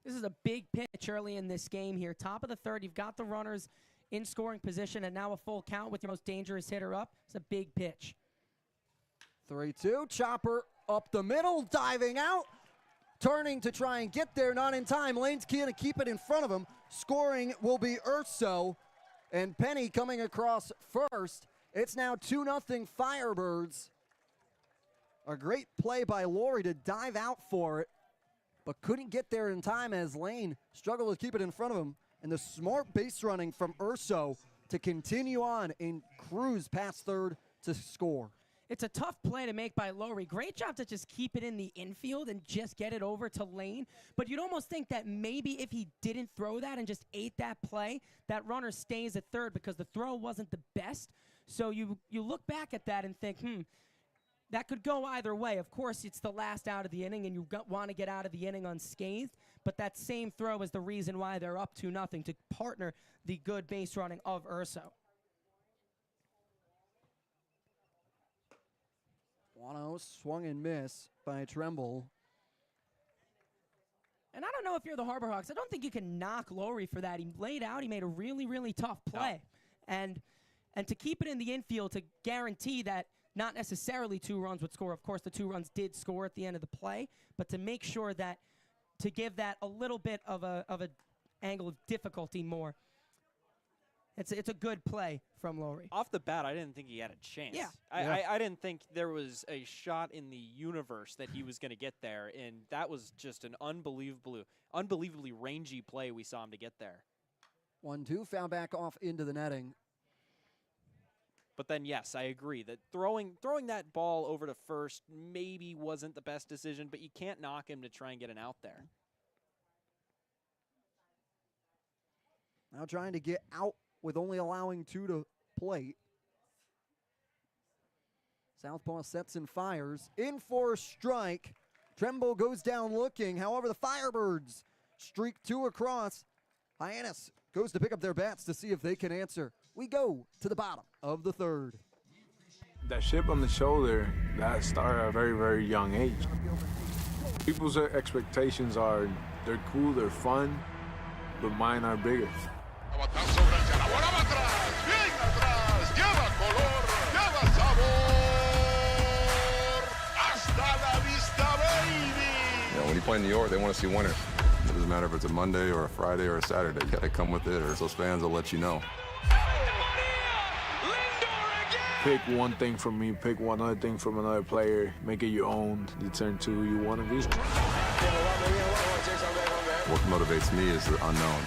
This is a big pitch early in this game here. Top of the third, you've got the runners in scoring position, and now a full count with your most dangerous hitter up. It's a big pitch. 3-2, chopper up the middle, diving out, turning to try and get there, not in time. Lane's going to keep it in front of him. Scoring will be Urso, and Penny coming across first. It's now 2-0 Firebirds. A great play by Laurie to dive out for it, but couldn't get there in time as Lane struggled to keep it in front of him. And the smart base running from Urso to continue on and cruise past third to score. It's a tough play to make by Lowry. Great job to just keep it in the infield and just get it over to Lane. But you'd almost think that maybe if he didn't throw that and just ate that play, that runner stays at third because the throw wasn't the best. So you look back at that and think, that could go either way. Of course, it's the last out of the inning, and you want to get out of the inning unscathed. But that same throw is the reason why they're up 2-0 to partner the good base running of Urso. 1-0, swung and miss by Tremble. And I don't know if you're the Harbor Hawks. I don't think you can knock Lowry for that. He laid out. He made a really, really tough play. No. And to keep it in the infield to guarantee that not necessarily 2 runs would score. Of course, the 2 runs did score at the end of the play, but to make sure that to give that a little bit of a angle of difficulty more. It's a good play from Lowry. Off the bat, I didn't think he had a chance. Yeah. I didn't think there was a shot in the universe that he was going to get there, and that was just an unbelievably rangy play we saw him to get there. 1-2, foul back off into the netting. But then, yes, I agree that throwing that ball over to first maybe wasn't the best decision, but you can't knock him to try and get an out there. Now trying to get out with only allowing 2 to plate. Southpaw sets and fires. In for a strike. Tremble goes down looking. However, the Firebirds streak 2 across. Hyannis goes to pick up their bats to see if they can answer. We go to the bottom of the third. That chip on the shoulder, that started at a very, very young age. People's expectations are, they're cool, they're fun, but mine are bigger. When you play in New York, they want to see winners. It doesn't matter if it's a Monday or a Friday or a Saturday. You got to come with it, or those fans will let you know. Pick one thing from me, pick one other thing from another player, make it your own. You turn to who you want to be. What motivates me is the unknown.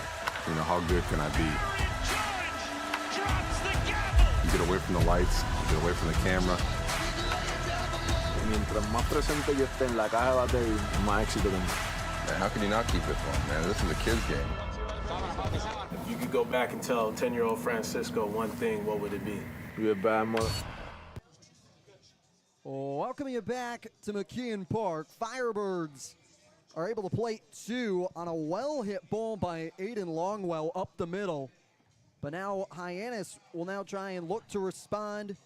You know, how good can I be? You get away from the lights, you get away from the camera. Mientras más presente yo esté en la caja de batería, más éxito tengo. Man, how can you not keep it fun, man? This is a kid's game. If you could go back and tell 10-year-old Francisco one thing, what would it be? You're a bad mother. Welcoming you back to McKeon Park. Firebirds are able to plate 2 on a well-hit ball by Aiden Longwell up the middle. But now Hyannis will now try and look to respond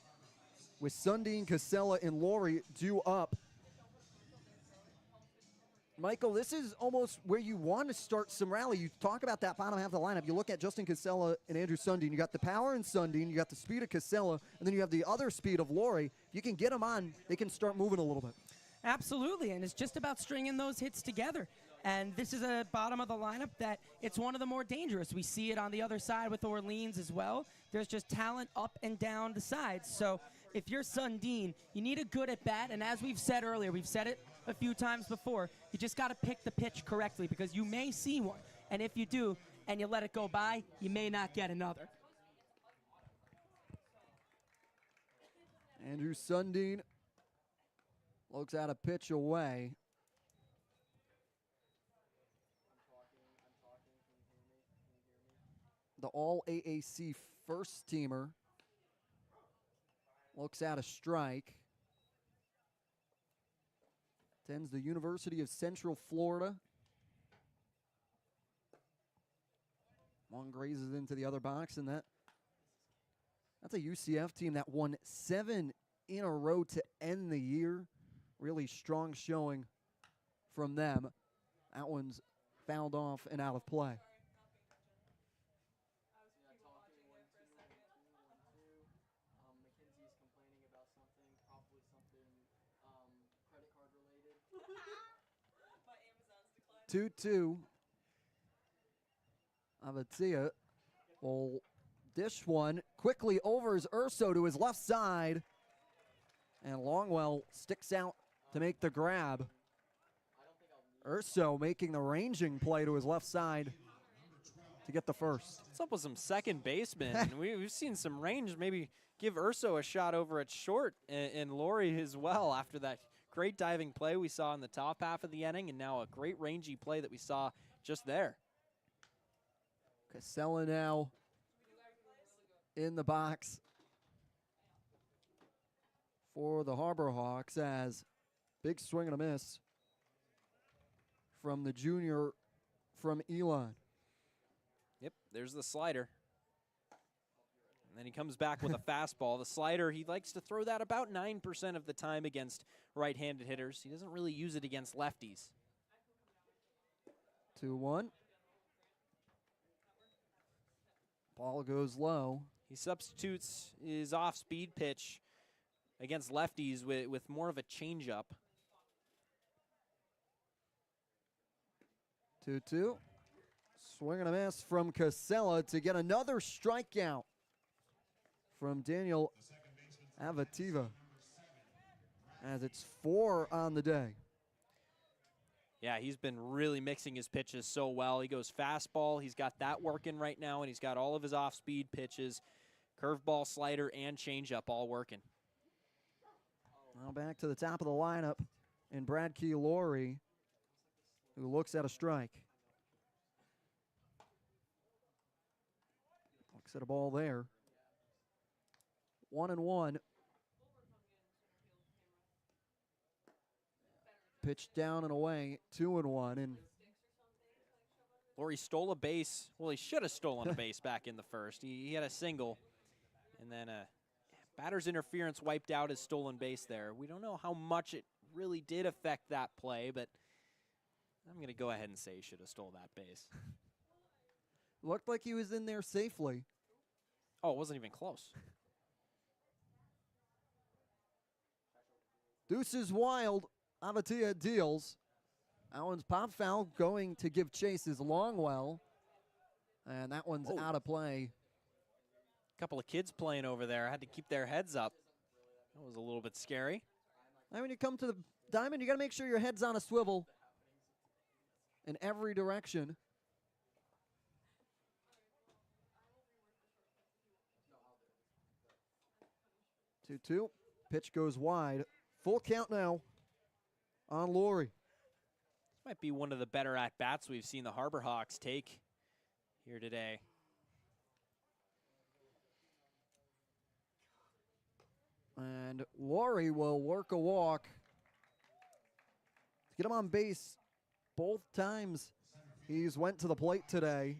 with Sundin, Casella, and Laurie due up. Michael, this is almost where you want to start some rally. You talk about that bottom half of the lineup. You look at Justin Casella and Andrew Sundin. You got the power in Sundin. You got the speed of Casella. And then you have the other speed of Laurie. If you can get them on, they can start moving a little bit. Absolutely, and it's just about stringing those hits together. And this is a bottom of the lineup that it's one of the more dangerous. We see it on the other side with Orleans as well. There's just talent up and down the sides. So if you're Sundin, you need a good at bat. And as we've said earlier, we've said it a few times before, you just got to pick the pitch correctly because you may see one. And if you do and you let it go by, you may not get another. Andrew Sundin looks at a pitch away. The All-AAC first teamer looks at a strike. Attends the University of Central Florida. Long grazes into the other box, and that's a UCF team that won 7 in a row to end the year. Really strong showing from them. That one's fouled off and out of play. My Amazon's declined. 2-2. Avatia will dish one quickly over his Urso to his left side. And Longwell sticks out to make the grab. Urso making the ranging play to his left side to get the first. What's up with some second basemen? We've seen some range. Maybe give Urso a shot over at short, and Laurie as well after that great diving play we saw in the top half of the inning, and now a great rangy play that we saw just there. Casella now in the box for the Harbor Hawks as big swing and a miss from the junior from Elon. Yep, there's the slider. And then he comes back with a fastball. The slider, he likes to throw that about 9% of the time against right-handed hitters. He doesn't really use it against lefties. 2-1. Ball goes low. He substitutes his off-speed pitch against lefties with more of a changeup. 2-2. Swing and a miss from Casella to get another strikeout from Daniel Avativa, as it's 4 on the day. Yeah, he's been really mixing his pitches so well. He goes fastball. He's got that working right now, and he's got all of his off-speed pitches, curveball, slider, and changeup all working. Now back to the top of the lineup, and Brad Key Laurie, who looks at a strike. Looks at a ball there. 1-1. Pitch down and away, 2-1. And Laurie stole a base. Well, he should have stolen a base back in the first. He had a single, and then batter's interference wiped out his stolen base there. We don't know how much it really did affect that play, but I'm going to go ahead and say he should have stole that base. Looked like he was in there safely. Oh, it wasn't even close. Deuce is wild. Avatia deals. That one's pop foul going to give chase is Longwell. And that one's out of play. A couple of kids playing over there. Had to keep their heads up. That was a little bit scary. Now when you come to the diamond, you got to make sure your head's on a swivel in every direction. Two. Pitch goes wide. Full count now on Laurie. This might be one of the better at-bats we've seen the Harbor Hawks take here today. And Laurie will work a walk to get him on base both times he's went to the plate today.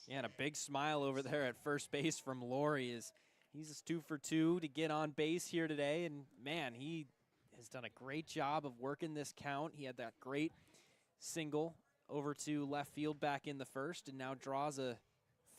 Yeah, and a big smile over there at first base from Laurie. He's 2 for 2 to get on base here today, and man, he has done a great job of working this count. He had that great single over to left field back in the first, and now draws a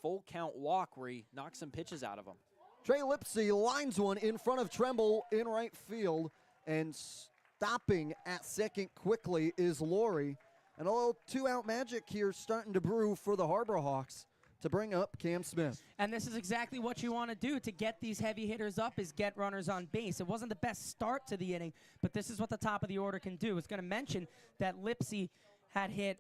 full count walk where he knocks some pitches out of him. Trey Lipsy lines one in front of Tremble in right field, and stopping at second quickly is Laurie. And a little 2-out magic here starting to brew for the Harbor Hawks to bring up Cam Smith. And this is exactly what you want to do to get these heavy hitters up, is get runners on base. It wasn't the best start to the inning, but this is what the top of the order can do. I was going to mention that Lipsy had hit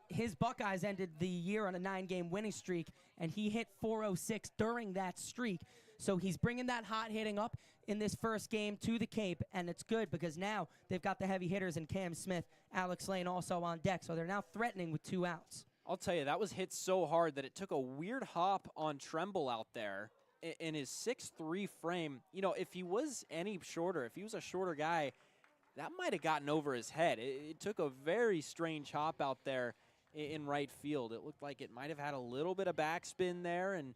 his Buckeyes ended the year on a 9-game winning streak, and he hit 406 during that streak. So he's bringing that hot hitting up in this first game to the Cape, and it's good because now they've got the heavy hitters in Cam Smith, Alex Lane also on deck, so they're now threatening with 2 outs. I'll tell you, that was hit so hard that it took a weird hop on Tremble out there in his 6'3" frame. You know, if he was any shorter, if he was a shorter guy, that might have gotten over his head. It took a very strange hop out there in right field. It looked like it might have had a little bit of backspin there and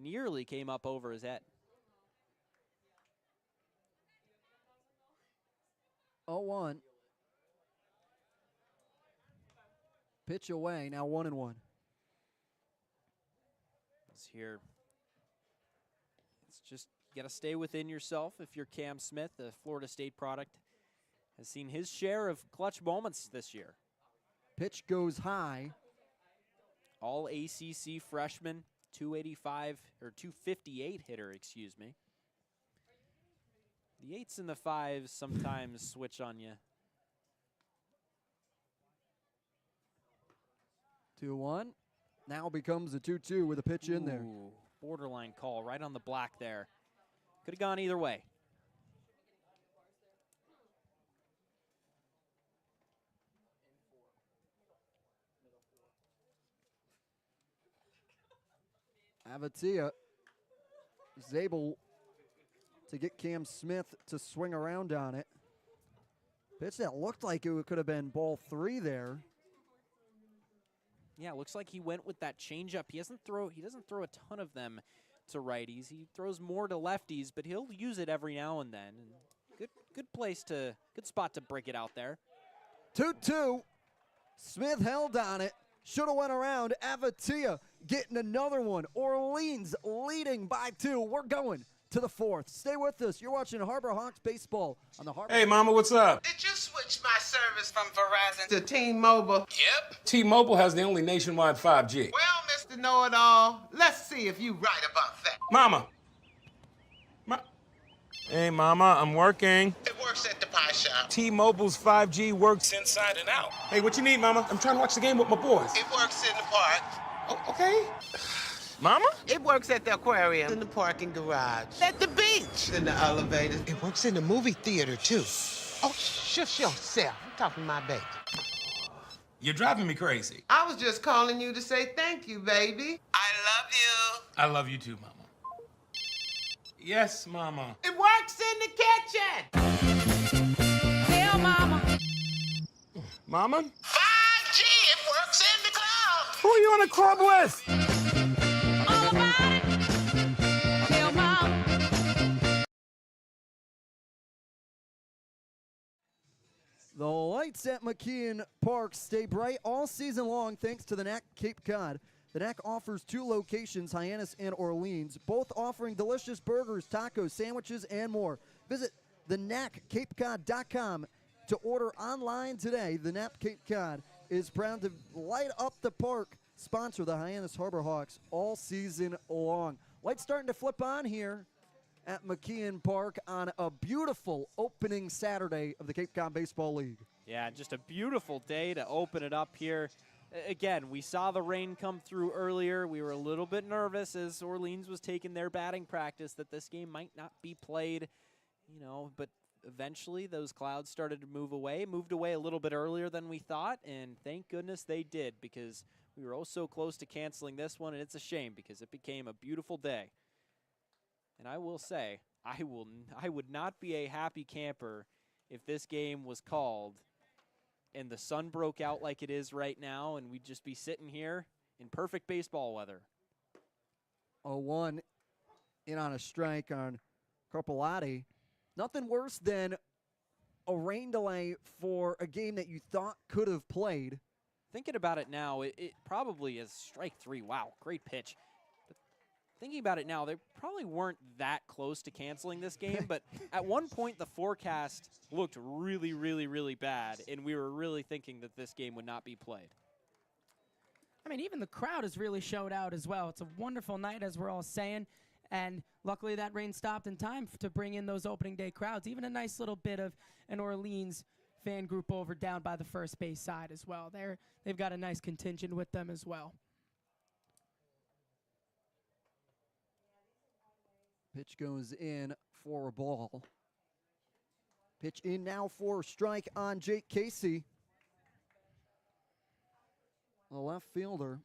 nearly came up over his head. 0-1. Pitch away, now 1-1. It's here. It's just, you got to stay within yourself. If you're Cam Smith, the Florida State product, has seen his share of clutch moments this year. Pitch goes high. All ACC freshman, 285 or 258 hitter, excuse me. The 8s and the 5s sometimes switch on you. 2-1. Now becomes a 2-2 with a pitch in there. Borderline call right on the black there. Could have gone either way. Avatia is able to get Cam Smith to swing around on it. Pitch that looked like it could have been ball 3 there. Yeah, it looks like he went with that changeup. He doesn't throw a ton of them to righties. He throws more to lefties, but he'll use it every now and then. And good spot to break it out there. 2-2. Smith held on it. Should have went around. Avatia getting another one. Orleans leading by 2. We're going to the 4th. Stay with us. You're watching Harbor Hawks baseball on the Harbor. Hey, Mama, what's up? Did you switch my service from Verizon to T-Mobile? Yep. T-Mobile has the only nationwide 5G. Well, Mr. Know-It-All, let's see if you right about that. Mama. Hey, Mama, I'm working. It works at the pie shop. T-Mobile's 5G works inside and out. Hey, what you need, Mama? I'm trying to watch the game with my boys. It works in the park. Oh, okay. Mama? It works at the aquarium, in the parking garage, at the beach, in the elevators. It works in the movie theater, too. Oh, shush yourself. I'm talking to my baby. You're driving me crazy. I was just calling you to say thank you, baby. I love you. I love you too, Mama. Yes, Mama. It works in the kitchen. Tell Mama. Mama? 5G, it works in the club. Who are you in a club with? All about it. Tell Mama. The lights at McKeon Park stay bright all season long thanks to the NAC Cape Cod. The NAC offers 2 locations, Hyannis and Orleans, both offering delicious burgers, tacos, sandwiches, and more. Visit thenacCapeCod.com to order online today. The NAC Cape Cod is proud to light up the park, sponsor the Hyannis Harbor Hawks all season long. Lights starting to flip on here at McKeon Park on a beautiful opening Saturday of the Cape Cod Baseball League. Yeah, just a beautiful day to open it up here. Again, we saw the rain come through earlier. We were a little bit nervous as Orleans was taking their batting practice that this game might not be played, but eventually those clouds started to moved away a little bit earlier than we thought, and thank goodness they did because we were oh so close to canceling this one, and it's a shame because it became a beautiful day. And I will say, I would not be a happy camper if this game was called and the sun broke out like it is right now, and we'd just be sitting here in perfect baseball weather. 0-1 in on a strike on Carpelati. Nothing worse than a rain delay for a game that you thought could have played. Thinking about it now, it probably is strike 3. Wow, great pitch. But thinking about it now, they probably weren't that close to canceling this game, but at one point the forecast looked really, really, really bad, and we were really thinking that this game would not be played. I mean, even the crowd has really showed out as well. It's a wonderful night, as we're all saying, and luckily that rain stopped in time to bring in those opening day crowds. Even a nice little bit of an Orleans fan group over down by the first base side as well. They've got a nice contingent with them as well. Pitch goes in for a ball. Pitch in now for a strike on Jake Casey, the left fielder.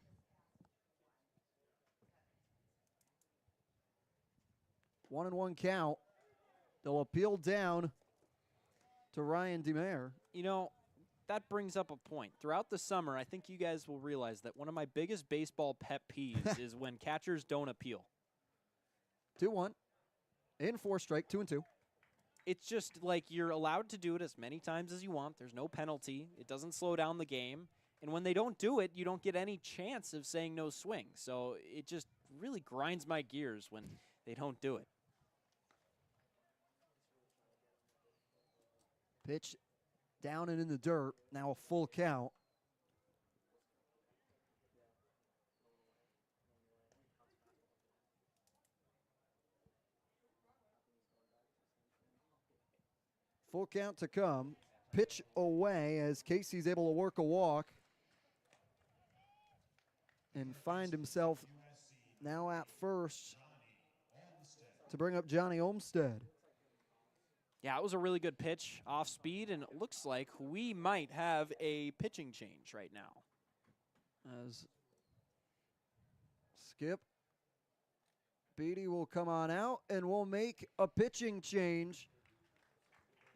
One and one count. They'll appeal down. to Ryan DeMayer. You know, that brings up a point. Throughout the summer, I think you guys will realize that one of my biggest baseball pet peeves is when catchers don't appeal. 2-1. In 4 strike, 2-2. It's just like you're allowed to do it as many times as you want. There's no penalty. It doesn't slow down the game. And when they don't do it, you don't get any chance of saying no swing. So it just really grinds my gears when they don't do it. Pitch down and in the dirt. Now a full count. Full count to come. Pitch away as Casey's able to work a walk and find himself now at first to bring up Johnny Olmstead. Yeah, it was a really good pitch off speed, and it looks like we might have a pitching change right now. As Skip Beatty will come on out, and we'll make a pitching change.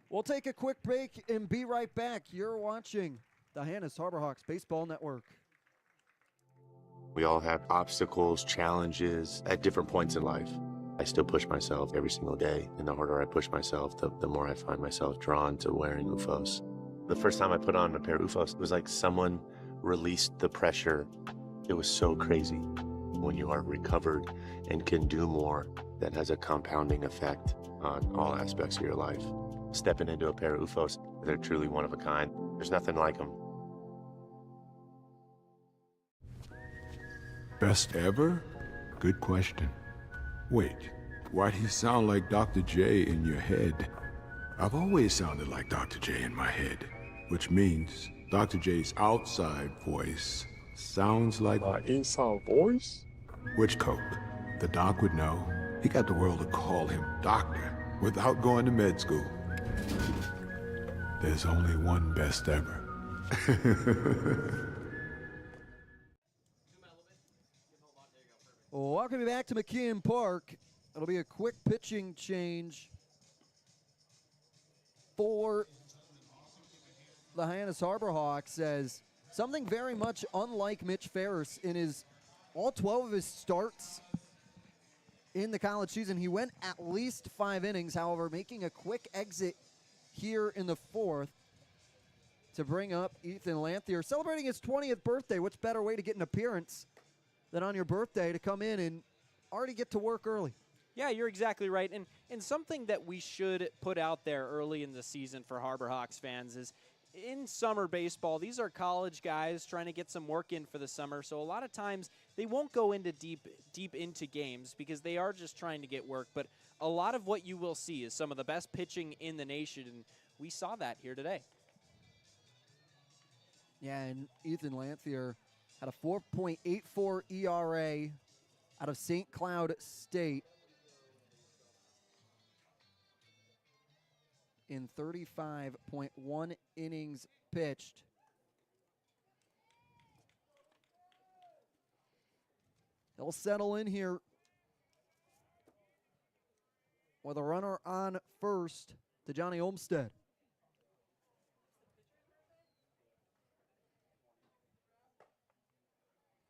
We'll take a quick break and be right back. You're watching the Hyannis Harbor Hawks Baseball Network. We all have obstacles, challenges at different points in life. I still push myself every single day, and the harder I push myself, the more I find myself drawn to wearing UFOs. The first time I put on a pair of UFOs, it was like someone released the pressure. It was so crazy. When you are recovered and can do more, that has a compounding effect on all aspects of your life. Stepping into a pair of UFOs, they're truly one of a kind. There's nothing like them. Best ever? Good question. Wait, why'd he sound like Dr. J in your head? I've always sounded like Dr. J in my head, which means Dr. J's outside voice sounds like my inside voice? Which Coke? The doc would know. He got the world to call him doctor without going to med school. There's only one best ever. Welcome back to McKeon Park. It'll be a quick pitching change for the Hyannis Harbor Hawks, as something very much unlike Mitch Ferris in his all 12 of his starts in the college season. He went at least 5 innings, however, making a quick exit here in the 4th to bring up Ethan Lanthier, celebrating his 20th birthday. Which better way to get an appearance than on your birthday to come in and already get to work early? Yeah, you're exactly right. And something that we should put out there early in the season for Harbor Hawks fans is, in summer baseball, these are college guys trying to get some work in for the summer. So a lot of times they won't go into deep into games because they are just trying to get work. But a lot of what you will see is some of the best pitching in the nation, and we saw that here today. Yeah, and Ethan Lanthier had a 4.84 ERA out of St. Cloud State in 35.1 innings pitched. He'll settle in here with a runner on first to Johnny Olmstead.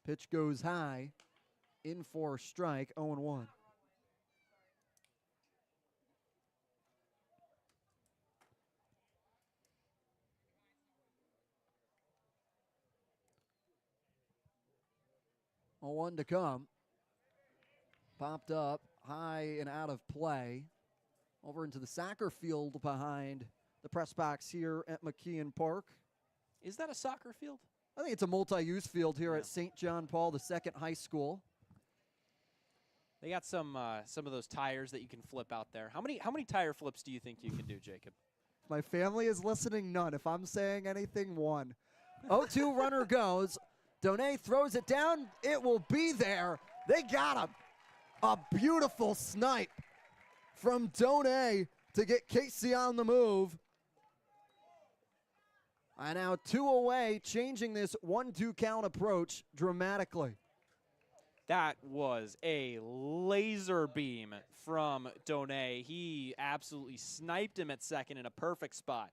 Pitch goes high, in for a strike, 0-1. A 1 to come. Popped up high and out of play. Over into the soccer field behind the press box here at McKeon Park. Is that a soccer field? I think it's a multi-use field here at St. John Paul II High School. They got some of those tires that you can flip out there. How many tire flips do you think you can do, Jacob? If my family is listening, none. If I'm saying anything, 1. 0-2 runner goes. Donay throws it down. It will be there. They got him. A beautiful snipe from Donay to get Casey on the move. And now 2 away, changing this 1-2 count approach dramatically. That was a laser beam from Donay. He absolutely sniped him at second in a perfect spot.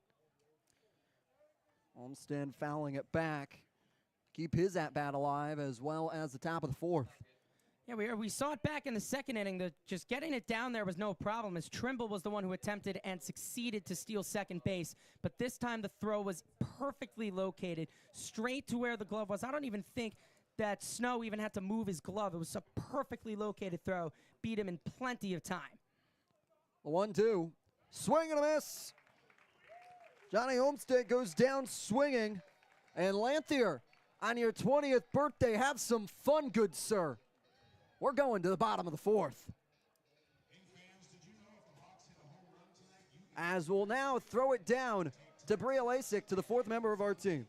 Olmsted fouling it back. Keep his at-bat alive as well as the top of the fourth. Yeah, we saw it back in the second inning. Just getting it down there was no problem, as Trimble was the one who attempted and succeeded to steal second base. But this time the throw was perfectly located, straight to where the glove was. I don't even think that Snow even had to move his glove. It was a perfectly located throw. Beat him in plenty of time. The 1-2. Swing and a miss. Johnny Olmsted goes down swinging. And Lanthier, on your 20th birthday, have some fun, good sir. We're going to the bottom of the fourth. As we'll now throw it down to Bria Lasik, to the fourth member of our team.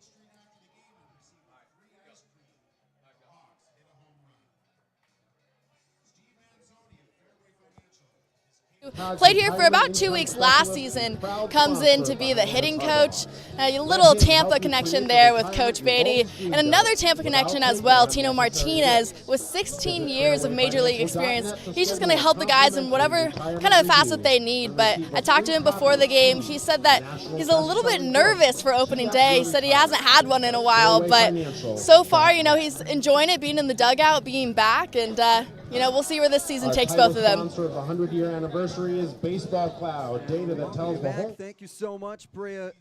Played here for about 2 weeks last season, comes in to be the hitting coach. A little Tampa connection there with Coach Beatty, and another Tampa connection as well, Tino Martinez, with 16 years of Major League experience. He's just going to help the guys in whatever kind of facet they need, but I talked to him before the game. He said that he's a little bit nervous for opening day. He said he hasn't had one in a while, but so far, you know, he's enjoying it, being in the dugout, being back, and you know, we'll see where this season takes both of them. Sponsor of the 100-year anniversary is Baseball Cloud, data that tells the whole. Thank you so much, Bria.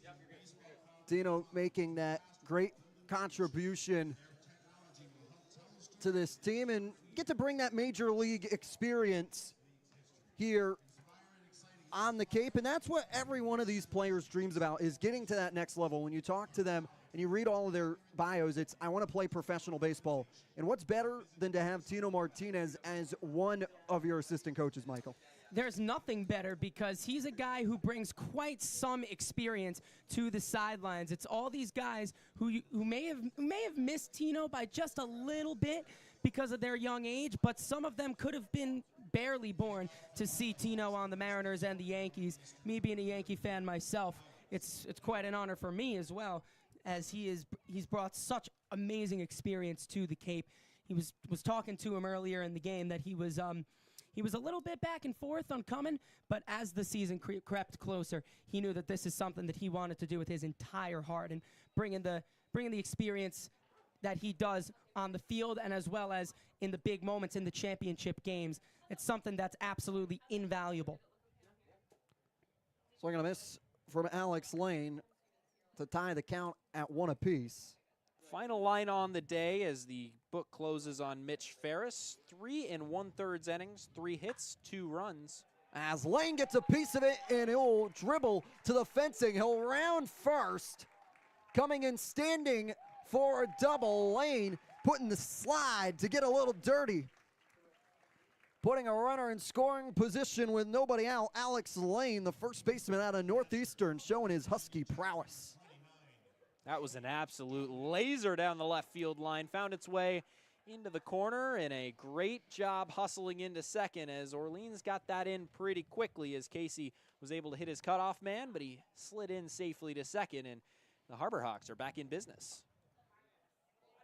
Dino making that great contribution to this team and get to bring that Major League experience here on the Cape. And that's what every one of these players dreams about, is getting to that next level. When you talk to them and you read all of their bios, it's, I want to play professional baseball. And what's better than to have Tino Martinez as one of your assistant coaches, Michael? There's nothing better, because he's a guy who brings quite some experience to the sidelines. It's all these guys who may have missed Tino by just a little bit because of their young age, but some of them could have been barely born to see Tino on the Mariners and the Yankees. Me being a Yankee fan myself, it's quite an honor for me as well, as he's brought such amazing experience to the Cape. He was talking to him earlier in the game that he was a little bit back and forth on coming, but as the season crept closer, he knew that this is something that he wanted to do with his entire heart, and bringing the experience that he does on the field and as well as in the big moments in the championship games. It's something that's absolutely invaluable. Swing and a miss from Alex Lane to tie the count at 1 apiece. Final line on the day as the book closes on Mitch Ferris. 3 1/3 innings, 3 hits, 2 runs. As Lane gets a piece of it, and he'll dribble to the fencing. He'll round first. Coming in standing for a double, Lane putting the slide to get a little dirty. Putting a runner in scoring position with nobody out. Alex Lane, the first baseman out of Northeastern, showing his Husky prowess. That was an absolute laser down the left field line. Found its way into the corner, and a great job hustling into second, as Orleans got that in pretty quickly, as Casey was able to hit his cutoff man, but he slid in safely to second, and the Harbor Hawks are back in business.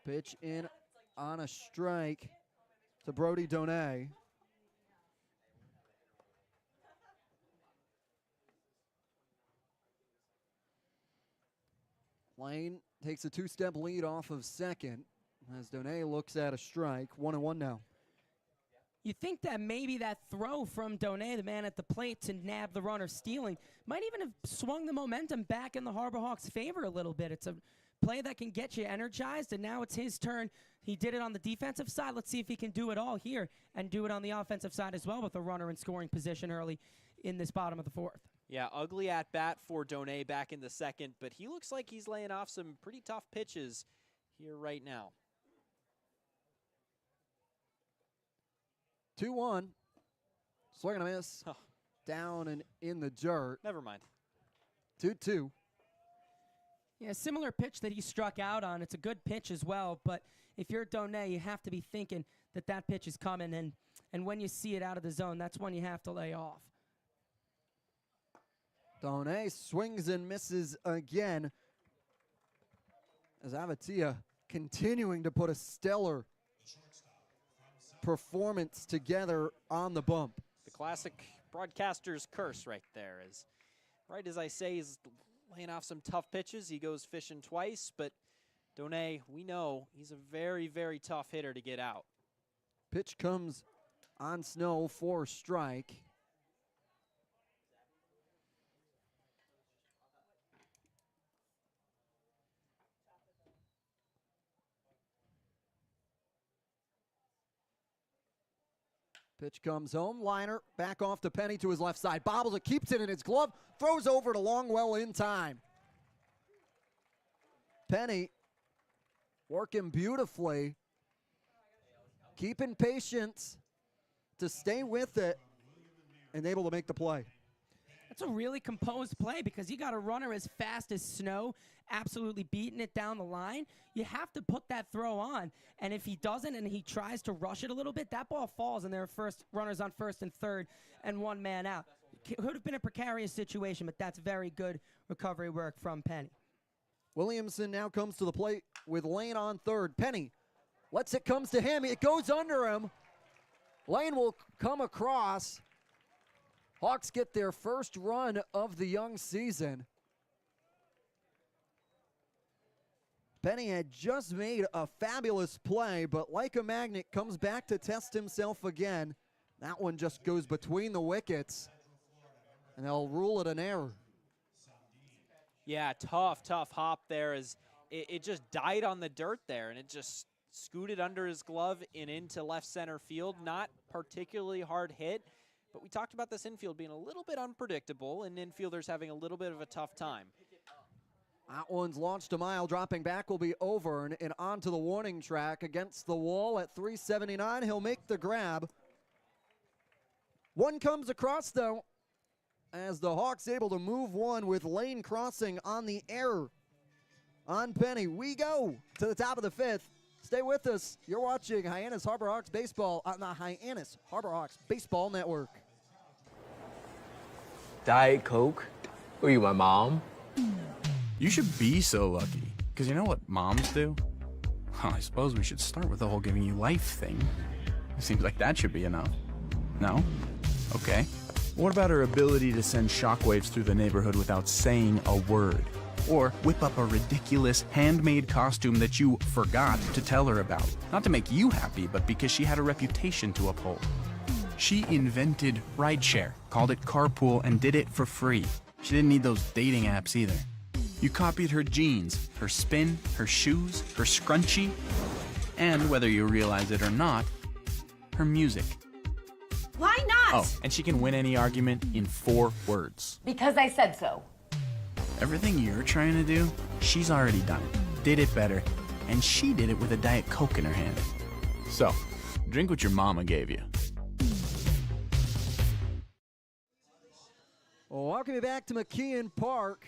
Pitch in on a strike to Brody Donay. Lane takes a 2-step lead off of second as Donay looks at a strike. 1-1 now. You think that maybe that throw from Donay, the man at the plate, to nab the runner stealing, might even have swung the momentum back in the Harbor Hawks' favor a little bit. It's a play that can get you energized, and now it's his turn. He did it on the defensive side. Let's see if he can do it all here and do it on the offensive side as well, with a runner in scoring position early in this bottom of the fourth. Yeah, ugly at bat for Donay back in the second, but he looks like he's laying off some pretty tough pitches here right now. 2-1. Swing and a miss. Down and in the dirt. Never mind. 2-2. Yeah, similar pitch that he struck out on. It's a good pitch as well, but if you're Donay, you have to be thinking that that pitch is coming, and when you see it out of the zone, that's when you have to lay off. Donay swings and misses again, as Avatia continuing to put a stellar performance together on the bump. The classic broadcaster's curse right there is, right as I say, he's laying off some tough pitches. He goes fishing twice, but Donay, we know he's a very, very tough hitter to get out. Pitch comes on Snow for a strike. Pitch comes home, liner, back off to Penny to his left side. Bobbles it, keeps it in his glove, throws over to Longwell in time. Penny working beautifully, keeping patience to stay with it, and able to make the play. That's a really composed play because you got a runner as fast as Snow, absolutely beating it down the line. You have to put that throw on, and if he doesn't and he tries to rush it a little bit, that ball falls and there are runners on first and third and one man out. It could have been a precarious situation, but that's very good recovery work from Penny. Williamson now comes to the plate with Lane on third. Penny lets it comes to him. It goes under him. Lane will come across. Hawks get their first run of the young season. Penny had just made a fabulous play, but like a magnet, comes back to test himself again. That one just goes between the wickets, and they'll rule it an error. Yeah, tough hop there as it just died on the dirt there, and it just scooted under his glove and into left center field. Not particularly hard hit, but we talked about this infield being a little bit unpredictable and infielders having a little bit of a tough time. That one's launched a mile, dropping back will be over and onto the warning track against the wall at 379. He'll make the grab. One comes across though, as the Hawks able to move one with Lane crossing on the error on Penny. We go to the top of the fifth. Stay with us. You're watching Hyannis Harbor Hawks baseball on the Hyannis Harbor Hawks Baseball Network. Diet Coke? Were you my mom? You should be so lucky, because you know what moms do? Well, I suppose we should start with the whole giving you life thing. It seems like that should be enough. No? Okay. What about her ability to send shockwaves through the neighborhood without saying a word? Or whip up a ridiculous handmade costume that you forgot to tell her about? Not to make you happy, but because she had a reputation to uphold. She invented rideshare, called it carpool, and did it for free. She didn't need those dating apps either. You copied her jeans, her spin, her shoes, her scrunchie, and whether you realize it or not, her music. Why not? Oh, and she can win any argument in 4 words. Because I said so. Everything you're trying to do, she's already done it, did it better, and she did it with a Diet Coke in her hand. So, drink what your mama gave you. Welcome you back to McKeon Park.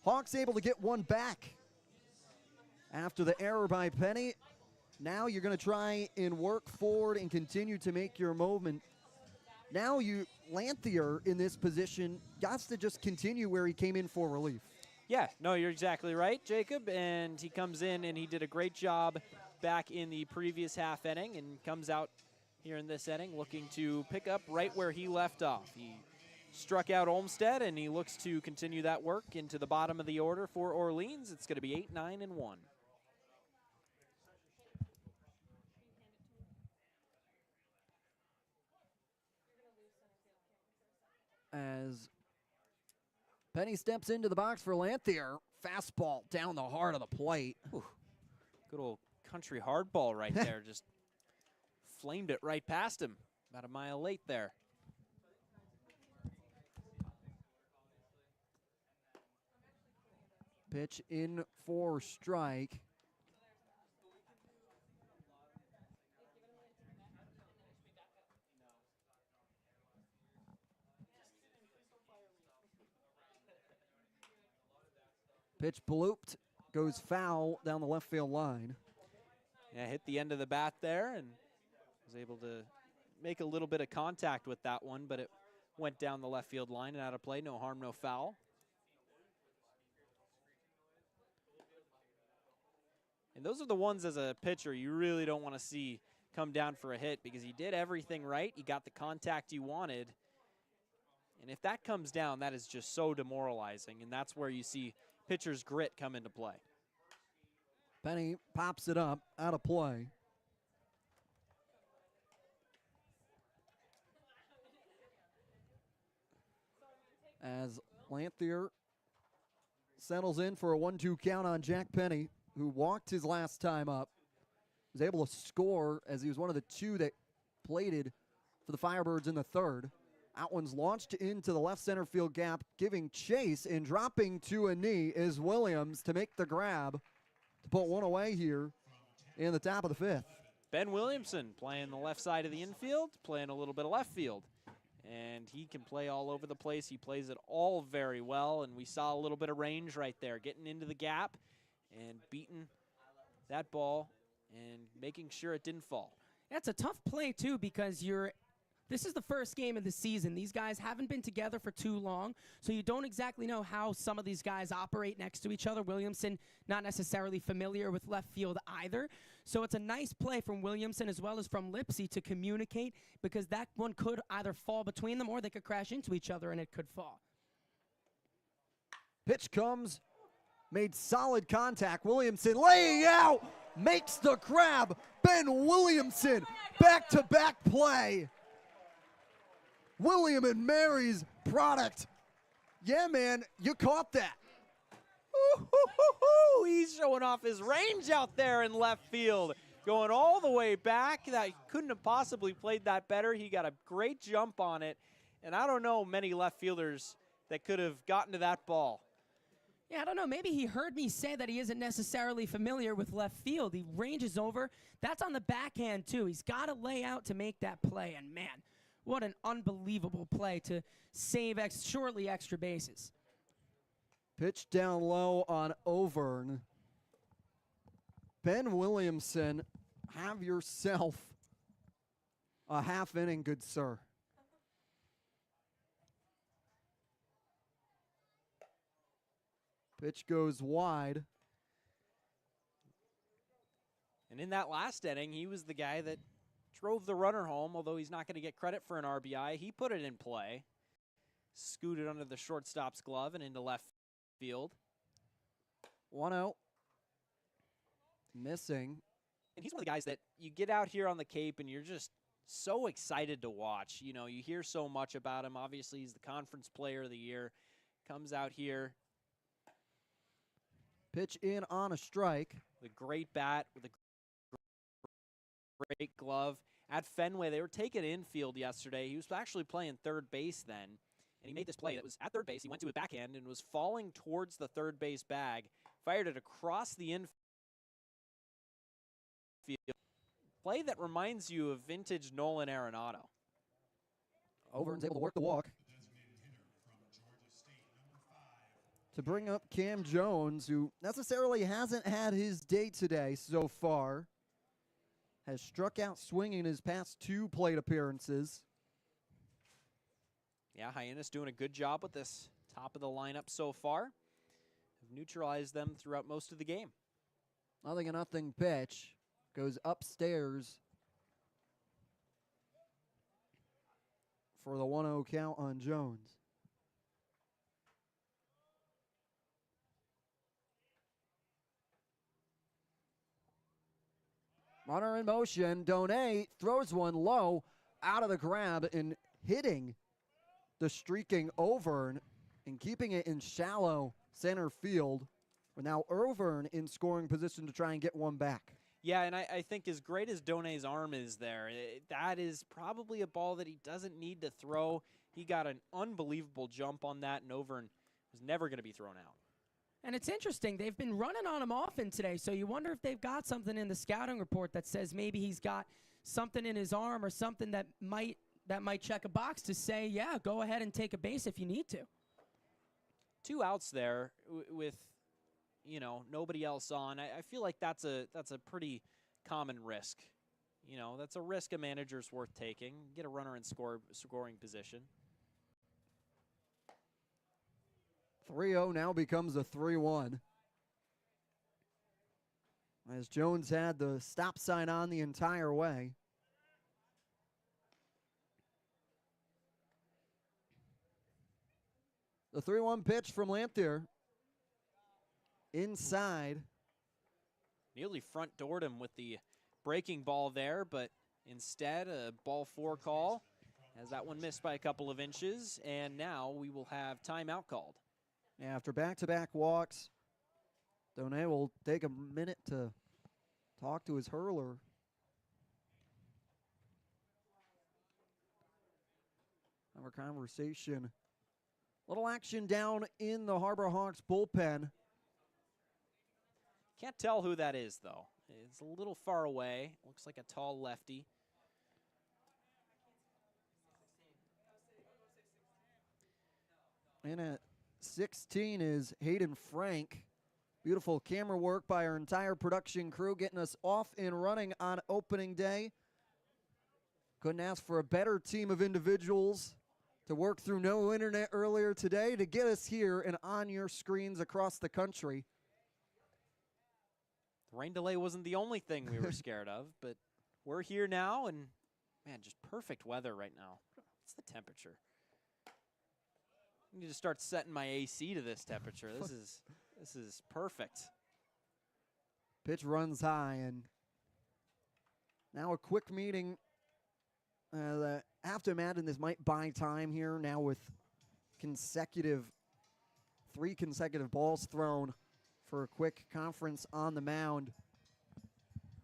Hawks able to get one back after the error by Penny. Now you're going to try and work forward and continue to make your movement. Now Lanthier in this position got to just continue where he came in for relief. Yeah, no, you're exactly right, Jacob. And he comes in and he did a great job back in the previous half inning and comes out here in this inning looking to pick up right where he left off. He struck out Olmsted, and he looks to continue that work into the bottom of the order for Orleans. It's going to be 8, 9, and 1. As Penny steps into the box for Lanthier, fastball down the heart of the plate. Ooh, good old country hardball right there. Just flamed it right past him. About a mile late there. Pitch in for strike. Pitch blooped, goes foul down the left field line. Yeah, hit the end of the bat there and was able to make a little bit of contact with that one, but it went down the left field line and out of play. No harm, no foul. And those are the ones as a pitcher you really don't want to see come down for a hit because he did everything right. He got the contact you wanted. And if that comes down, that is just so demoralizing, and that's where you see pitcher's grit come into play. Penny pops it up, out of play. As Lanthier settles in for a 1-2 count on Jack Penny, who walked his last time up. Was able to score as he was one of the two that plated for the Firebirds in the third. That one's launched into the left center field gap, giving chase, and dropping to a knee is Williams to make the grab to put one away here in the top of the fifth. Ben Williamson playing the left side of the infield, playing a little bit of left field. And he can play all over the place. He plays it all very well, and we saw a little bit of range right there, getting into the gap and beating that ball and making sure it didn't fall. That's a tough play, too, because this is the first game of the season. These guys haven't been together for too long, so you don't exactly know how some of these guys operate next to each other. Williamson, not necessarily familiar with left field either. So it's a nice play from Williamson as well as from Lipsy to communicate, because that one could either fall between them or they could crash into each other and it could fall. Pitch comes, made solid contact. Williamson laying out, makes the grab. Ben Williamson, back-to-back play. William and Mary's product. Yeah, man, you caught that. Ooh, he's showing off his range out there in left field. Going all the way back. That couldn't have possibly played that better. He got a great jump on it. And I don't know many left fielders that could have gotten to that ball. Yeah, I don't know. Maybe he heard me say that he isn't necessarily familiar with left field. He ranges over. That's on the backhand, too. He's got to lay out to make that play. And, man, what an unbelievable play to save shortly extra bases. Pitch down low on Overn. Ben Williamson, have yourself a half inning, good sir. Pitch goes wide. And in that last inning, he was the guy that drove the runner home, although he's not going to get credit for an RBI. He put it in play, scooted under the shortstop's glove and into left field. 1-0. Missing. And he's one of the guys that you get out here on the Cape and you're just so excited to watch. You know, you hear so much about him. Obviously, he's the conference player of the year. Comes out here. Pitch in on a strike. With a great bat, with a great glove. At Fenway, they were taking infield yesterday. He was actually playing third base then. And he made this play that was at third base. He went to his backhand and was falling towards the third base bag. Fired it across the infield. Play that reminds you of vintage Nolan Arenado. Overn's able to work the walk. To bring up Cam Jones, who necessarily hasn't had his day today so far. Has struck out swinging his past 2 plate appearances. Yeah, Hyannis doing a good job with this top of the lineup so far. Have neutralized them throughout most of the game. 0-0 pitch. Goes upstairs for the 1-0 count on Jones. Runner in motion. Donate throws one low out of the grab and hitting the streaking Overn and keeping it in shallow center field. But now Overn in scoring position to try and get one back. Yeah, and I think as great as Donet's arm is there, that is probably a ball that he doesn't need to throw. He got an unbelievable jump on that, and Overn was never going to be thrown out. And it's interesting. They've been running on him often today, so you wonder if they've got something in the scouting report that says maybe he's got something in his arm or something that might check a box to say, yeah, go ahead and take a base if you need to. 2 outs there with, you know, nobody else on. I feel like that's a pretty common risk. You know, that's a risk a manager's worth taking. Get a runner in scoring position. 3-0 now becomes a 3-1. As Jones had the stop sign on the entire way. The 3-1 pitch from Lindor. Inside. Nearly front doored him with the breaking ball there, but instead a ball 4 call, as that one missed by a couple of inches, and now we will have timeout called. After back-to-back walks, Donay will take a minute to talk to his hurler. Have a conversation. Little action down in the Harbor Hawks bullpen. Can't tell who that is, though. It's a little far away. Looks like a tall lefty. And at 16 is Hayden Frank. Beautiful camera work by our entire production crew, getting us off and running on opening day. Couldn't ask for a better team of individuals to work through no internet earlier today to get us here and on your screens across the country. The rain delay wasn't the only thing we were scared of, but we're here now, and man, just perfect weather right now. What's the temperature? I need to start setting my AC to this temperature. This is perfect. Pitch runs high, and now a quick meeting. I have to imagine this might buy time here now with 3 consecutive balls thrown for a quick conference on the mound.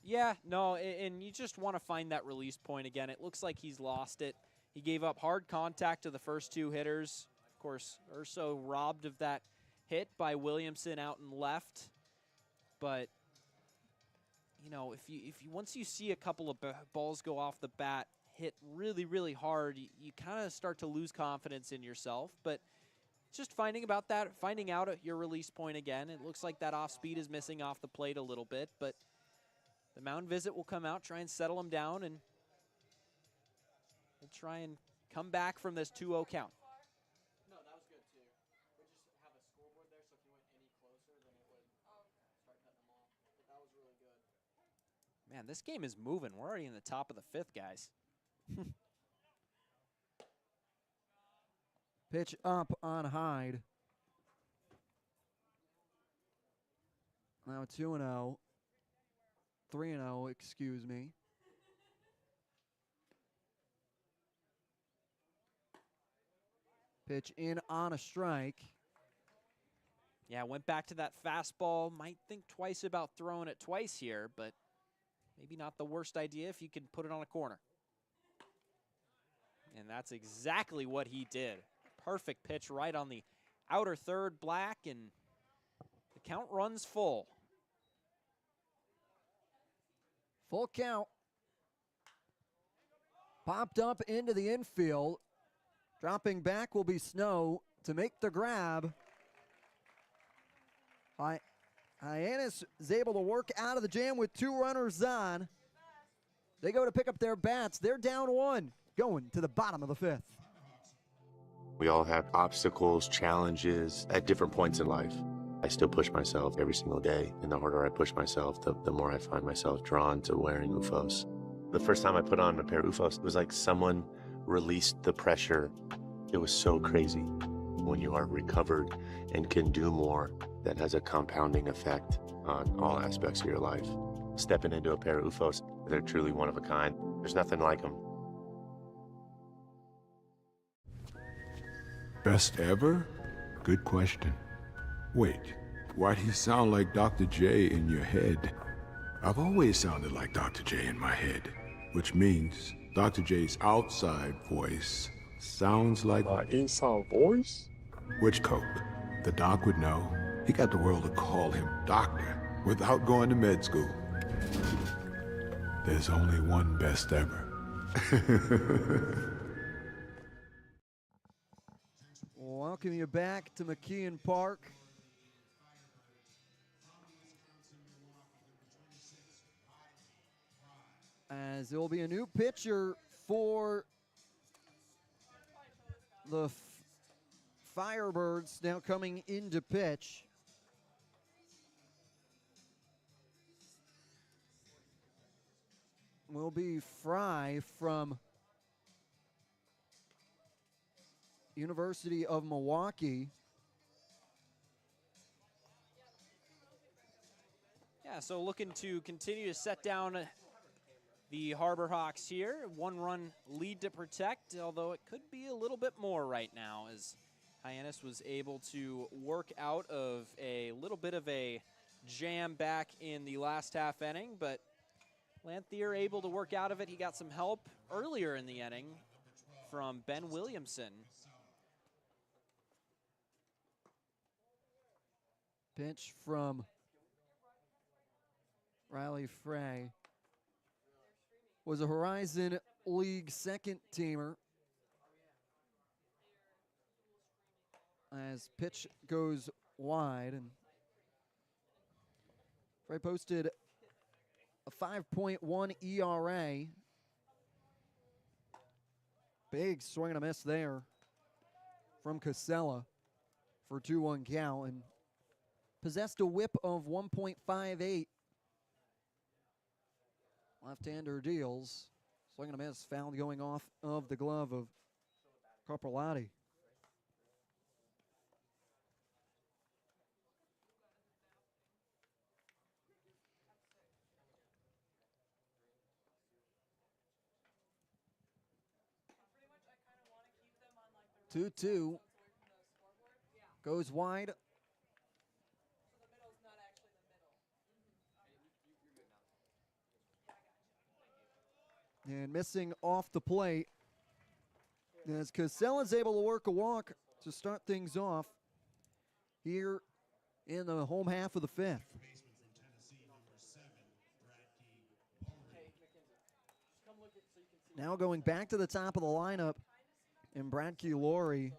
Yeah, no, and you just want to find that release point again. It looks like he's lost it. He gave up hard contact to the first 2 hitters. Of course, Urso robbed of that hit by Williamson out and left. But, you know, if you once you see a couple of balls go off the bat, hit really, really hard, you kind of start to lose confidence in yourself. But just finding out at your release point again. It looks like that off speed is missing off the plate a little bit, but the mound visit will come out, try and settle him down, and we'll try and come back from this 2-0 count. No, that was good too. We just have a scoreboard there, so if you went any closer, then it would start cutting them off. But that was really good. Man, this game is moving. We're already in the top of the 5th, guys. Pitch up on Hyde. Now 2-0. 3-0, excuse me. Pitch in on a strike. Yeah, went back to that fastball. Might think twice about throwing it twice here, but maybe not the worst idea if you can put it on a corner. And that's exactly what he did. Perfect pitch right on the outer third black, and the count runs full. Full count. Popped up into the infield. Dropping back will be Snow to make the grab. Hyannis is able to work out of the jam with 2 runners on. They go to pick up their bats. They're down 1, going to the bottom of the 5th. We all have obstacles, challenges at different points in life. I still push myself every single day, and the harder I push myself, the more I find myself drawn to wearing UFOs. The first time I put on a pair of UFOs, it was like someone released the pressure. It was so crazy. When you are recovered and can do more, that has a compounding effect on all aspects of your life. Stepping into a pair of UFOs, they're truly one of a kind. There's nothing like them. Best ever? Good question. Wait, why'd he sound like Dr. J in your head? I've always sounded like Dr. J in my head, which means Dr. J's outside voice sounds like my inside voice? Which Coke? The doc would know. He got the world to call him doctor without going to med school. There's only one best ever. Welcome you back to McKeon Park. As there will be a new pitcher for the Firebirds now coming into pitch. Will be Fry from University of Milwaukee. Yeah, so looking to continue to set down the Harbor Hawks here. 1-run lead to protect, although it could be a little bit more right now as Hyannis was able to work out of a little bit of a jam back in the last half inning, but Lanthier able to work out of it. He got some help earlier in the inning from Ben Williamson. Pitch from Riley Frey. Was a Horizon League second teamer. As pitch goes wide, and Frey posted a 5.1 ERA. Big swing and a miss there from Casella for 2-1 count, and possessed a whip of 1.58. Left-hander deals. Swing and a miss found going off of the glove of Carpellati. Two goes wide. And missing off the plate as Casella's able to work a walk to start things off here in the home half of the fifth. Now going back to the top of the lineup, and Bradkey Laurie,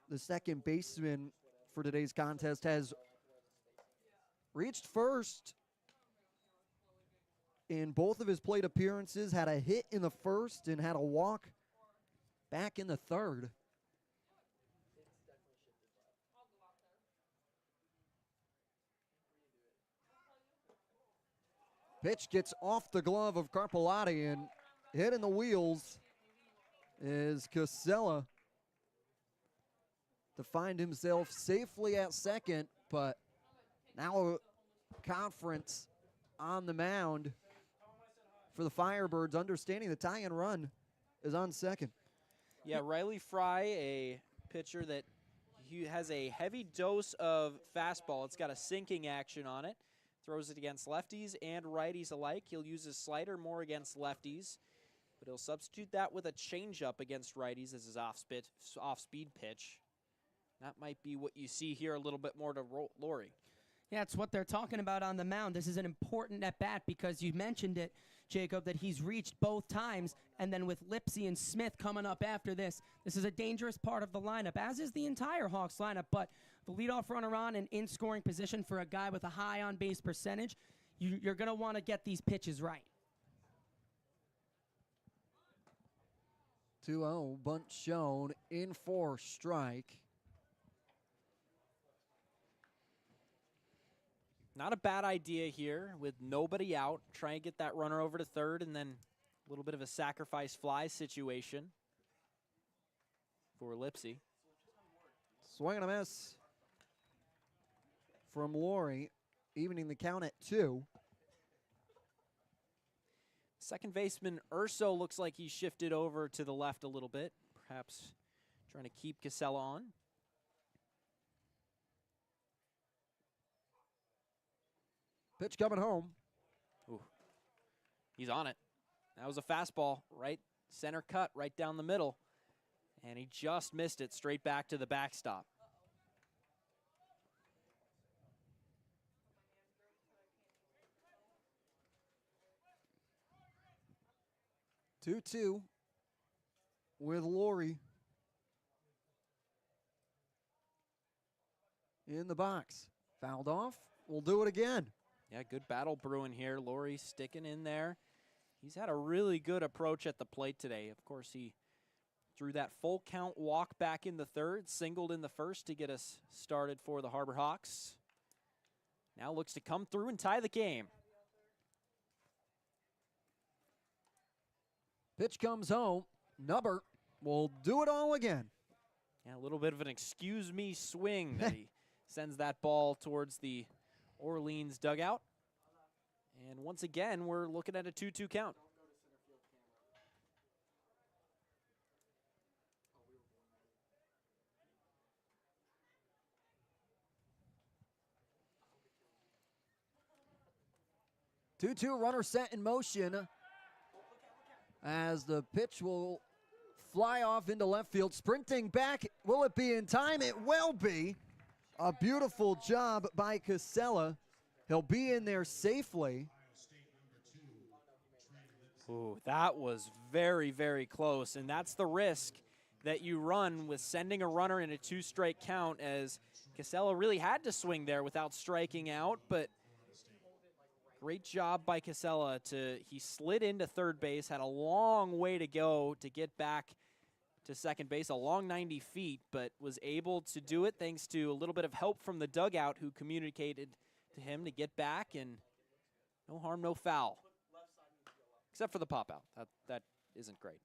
the second baseman for today's contest, has reached first in both of his plate appearances, had a hit in the first and had a walk back in the third. Pitch gets off the glove of Carpellati, and hitting the wheels is Casella to find himself safely at second, but now a conference on the mound for the Firebirds, understanding the tie-in run is on second. Yeah, Riley Fry, a pitcher that he has a heavy dose of fastball. It's got a sinking action on it. Throws it against lefties and righties alike. He'll use his slider more against lefties, but he'll substitute that with a changeup against righties as his off-speed pitch. That might be what you see here a little bit more to Laurie. Yeah, it's what they're talking about on the mound. This is an important at-bat because you mentioned it, Jacob, that he's reached both times, and then with Lipsy and Smith coming up after this is a dangerous part of the lineup, as is the entire Hawks lineup. But the leadoff runner on and in scoring position for a guy with a high on-base percentage, you're going to want to get these pitches right. 2-0, bunt shown, in for strike. Not a bad idea here with nobody out. Try and get that runner over to third, and then a little bit of a sacrifice fly situation for Lipsy. Swing and a miss from Laurie, evening the count at 2. Second baseman Urso looks like he shifted over to the left a little bit, perhaps trying to keep Casella on. Pitch coming home. Ooh. He's on it. That was a fastball, right center cut, right down the middle. And he just missed it straight back to the backstop. Two with Laurie in the box. Fouled off. We'll do it again. Yeah, good battle brewing here. Laurie sticking in there. He's had a really good approach at the plate today. Of course, he drew that full count walk back in the third, singled in the first to get us started for the Harbor Hawks. Now looks to come through and tie the game. Pitch comes home. Nubbert will do it all again. Yeah, a little bit of an excuse me swing that he sends that ball towards the Orleans dugout. And once again, we're looking at a 2-2 count. Two runner set in motion as the pitch will fly off into left field. Sprinting back, will it be in time? It will be. A beautiful job by Casella. He'll be in there safely. Ooh, that was very, very close, and that's the risk that you run with sending a runner in a 2-strike count, as Casella really had to swing there without striking out, but great job by Casella. He slid into third base, had a long way to go to get back to second base, a long 90 feet, but was able to do it thanks to a little bit of help from the dugout who communicated to him to get back, and no harm, no foul. Except for the pop-out. That isn't great.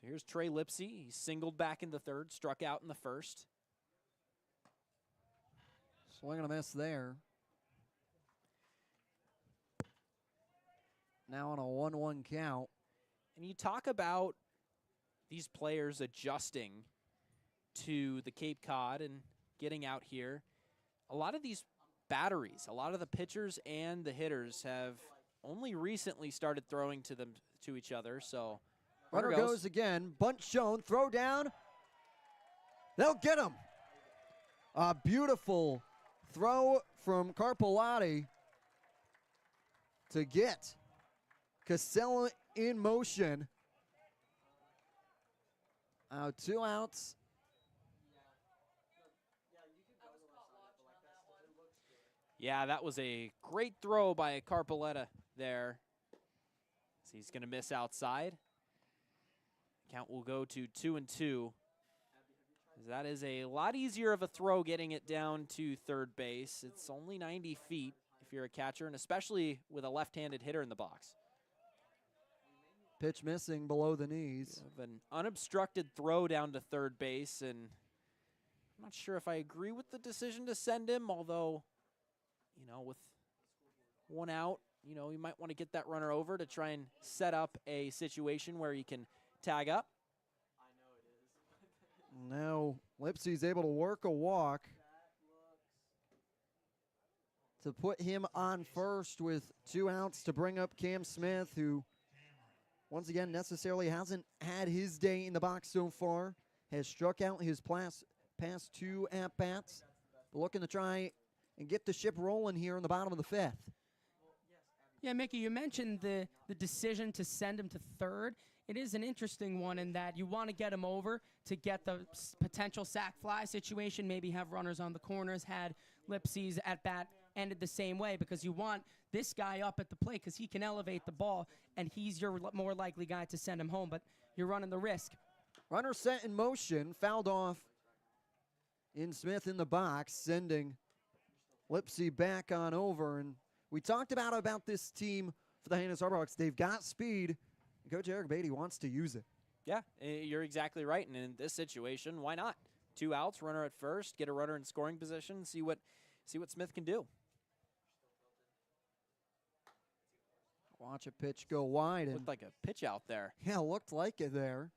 So here's Trey Lipsy. He singled back in the third, struck out in the first. Swing and a miss there. Now on a 1-1 count. And you talk about these players adjusting to the Cape Cod and getting out here. A lot of these batteries, a lot of the pitchers and the hitters have only recently started throwing to each other. So runner goes again. Bunt shown. Throw down. They'll get him. A beautiful throw from Carpolati to get Casella in motion. 2 outs. Yeah, that was a great throw by Carpoletta there. So he's going to miss outside. Count will go to 2-2. That is a lot easier of a throw getting it down to third base. It's only 90 feet if you're a catcher, and especially with a left-handed hitter in the box. Pitch missing below the knees. An unobstructed throw down to third base, and I'm not sure if I agree with the decision to send him, although, you know, with 1 out, you know, you might want to get that runner over to try and set up a situation where he can tag up. Now Lipsy's able to work a walk to put him on first with 2 outs to bring up Cam Smith, who once again necessarily hasn't had his day in the box so far, has struck out his past 2 at-bats, looking to try and get the ship rolling here in the bottom of the 5th. Yeah, Mickey, you mentioned the decision to send him to third. It is an interesting one in that you want to get him over to get the potential sac fly situation, maybe have runners on the corners. Had Lipsy's at-bat ended the same way, because you want this guy up at the plate because he can elevate the ball, and he's your more likely guy to send him home, but you're running the risk. Runner set in motion, fouled off in Smith in the box, sending Lipsy back on over. And we talked about this team for the Hyannis Harbor Hawks. They've got speed. Coach Eric Beatty wants to use it. Yeah, you're exactly right. And in this situation, why not? 2 outs, runner at first, get a runner in scoring position, see what Smith can do. Watch a pitch go wide. Looked like a pitch out there. Yeah, looked like it there.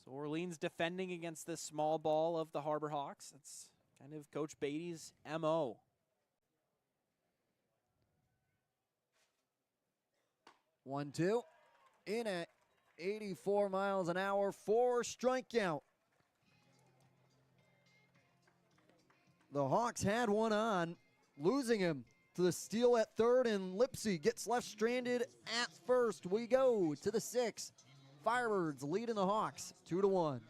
So Orleans defending against this small ball of the Harbor Hawks. That's kind of Coach Beatty's MO. One, 2. In at 84 miles an hour, 4 strikeout. The Hawks had one on, losing him to the steal at third, and Lipsy gets left stranded at first. We go to the 6th. Firebirds leading the Hawks 2-1.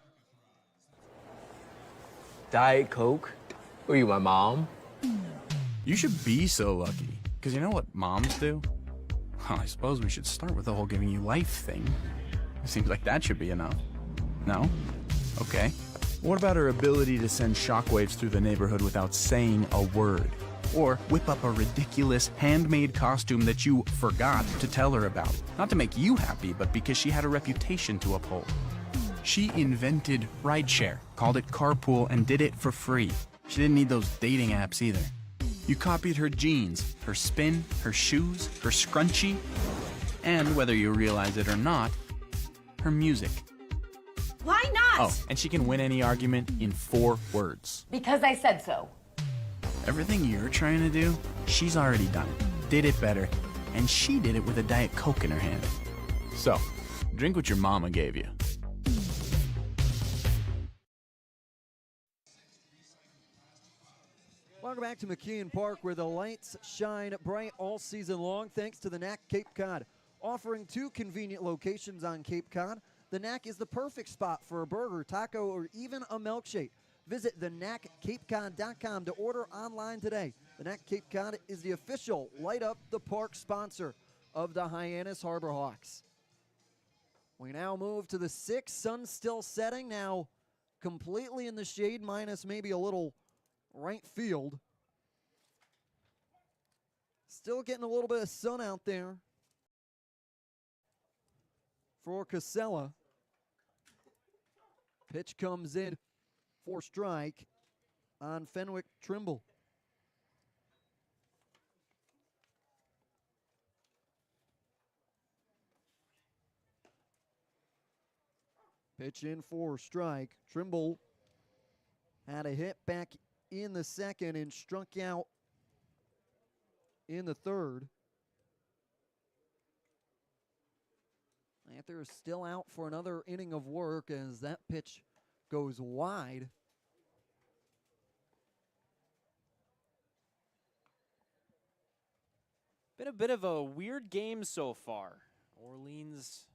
Diet Coke? Were you my mom? You should be so lucky, because you know what moms do? Well, I suppose we should start with the whole giving you life thing. It seems like that should be enough. No? Okay. What about her ability to send shockwaves through the neighborhood without saying a word? Or whip up a ridiculous handmade costume that you forgot to tell her about. Not to make you happy, but because she had a reputation to uphold. She invented rideshare, called it carpool, and did it for free. She didn't need those dating apps either. You copied her jeans, her spin, her shoes, her scrunchie, and whether you realize it or not, her music. Why not? Oh, and she can win any argument in 4 words. Because I said so. Everything you're trying to do, she's already done it, did it better, and she did it with a Diet Coke in her hand. So, drink what your mama gave you. Welcome back to McKeon Park, where the lights shine bright all season long, thanks to the Knack Cape Cod. Offering 2 convenient locations on Cape Cod, the Knack is the perfect spot for a burger, taco, or even a milkshake. Visit theknackcapecod.com to order online today. The Knack Cape Cod is the official Light Up the Park sponsor of the Hyannis Harbor Hawks. We now move to the 6th, sun still setting, now completely in the shade, minus maybe a little right field. Still getting a little bit of sun out there for Casella. Pitch comes in for strike on Fenwick Trimble. Pitch in for strike. Trimble had a hit back in the 2nd and struck out in the 3rd. Panther is still out for another inning of work as that pitch goes wide. Been a bit of a weird game so far. Orleans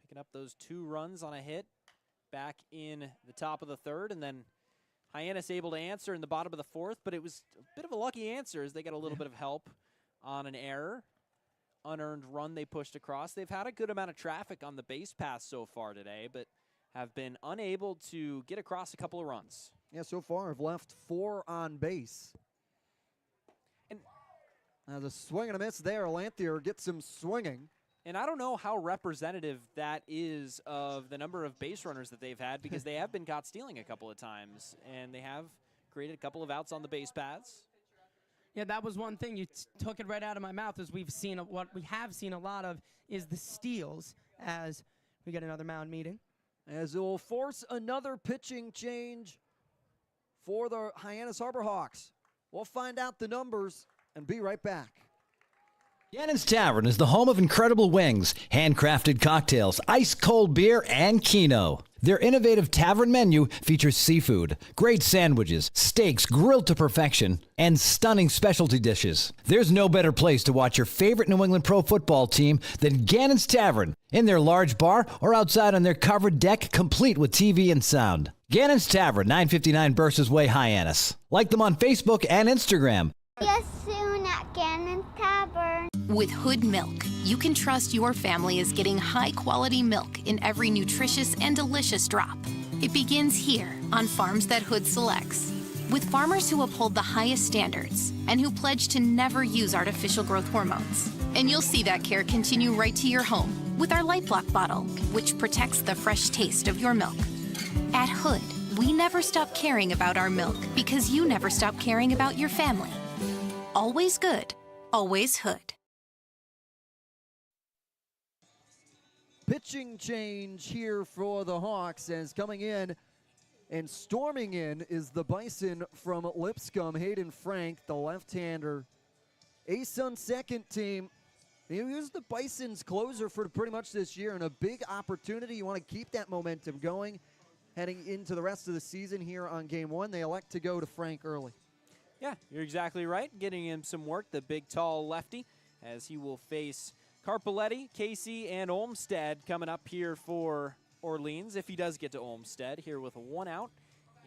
picking up those 2 runs on a hit back in the top of the 3rd, and then Hyannis able to answer in the bottom of the 4th, but it was a bit of a lucky answer as they got a little bit of help on an error. Unearned run they pushed across. They've had a good amount of traffic on the base pass so far today, but have been unable to get across a couple of runs. Yeah, so far have left 4 on base. And the swing and a miss there. Lanthier gets him swinging. And I don't know how representative that is of the number of base runners that they've had, because they have been caught stealing a couple of times, and they have created a couple of outs on the base paths. Yeah, that was one thing. You took it right out of my mouth. As we've seen, what we have seen a lot of is the steals as we get another mound meeting. As it will force another pitching change for the Hyannis Harbor Hawks. We'll find out the numbers and be right back. Gannon's Tavern is the home of incredible wings, handcrafted cocktails, ice-cold beer, and Keno. Their innovative tavern menu features seafood, great sandwiches, steaks grilled to perfection, and stunning specialty dishes. There's no better place to watch your favorite New England pro football team than Gannon's Tavern, in their large bar or outside on their covered deck, complete with TV and sound. Gannon's Tavern, 959 Burses Way, Hyannis. Like them on Facebook and Instagram. Yes, soon at Gannon's Tavern. With Hood Milk, you can trust your family is getting high-quality milk in every nutritious and delicious drop. It begins here on farms that Hood selects, with farmers who uphold the highest standards and who pledge to never use artificial growth hormones. And you'll see that care continue right to your home with our Light Block bottle, which protects the fresh taste of your milk. At Hood, we never stop caring about our milk because you never stop caring about your family. Always good, always Hood. Pitching change here for the Hawks, as coming in and storming in is the Bison from Lipscomb, Hayden Frank, the left-hander. Ace on second team. He was the Bison's closer for pretty much this year, and a big opportunity. You want to keep that momentum going heading into the rest of the season here on game 1. They elect to go to Frank early. Yeah, you're exactly right. Getting him some work, the big, tall lefty, as he will face Carpoletti, Casey, and Olmstead coming up here for Orleans, if he does get to Olmstead, here with 1 out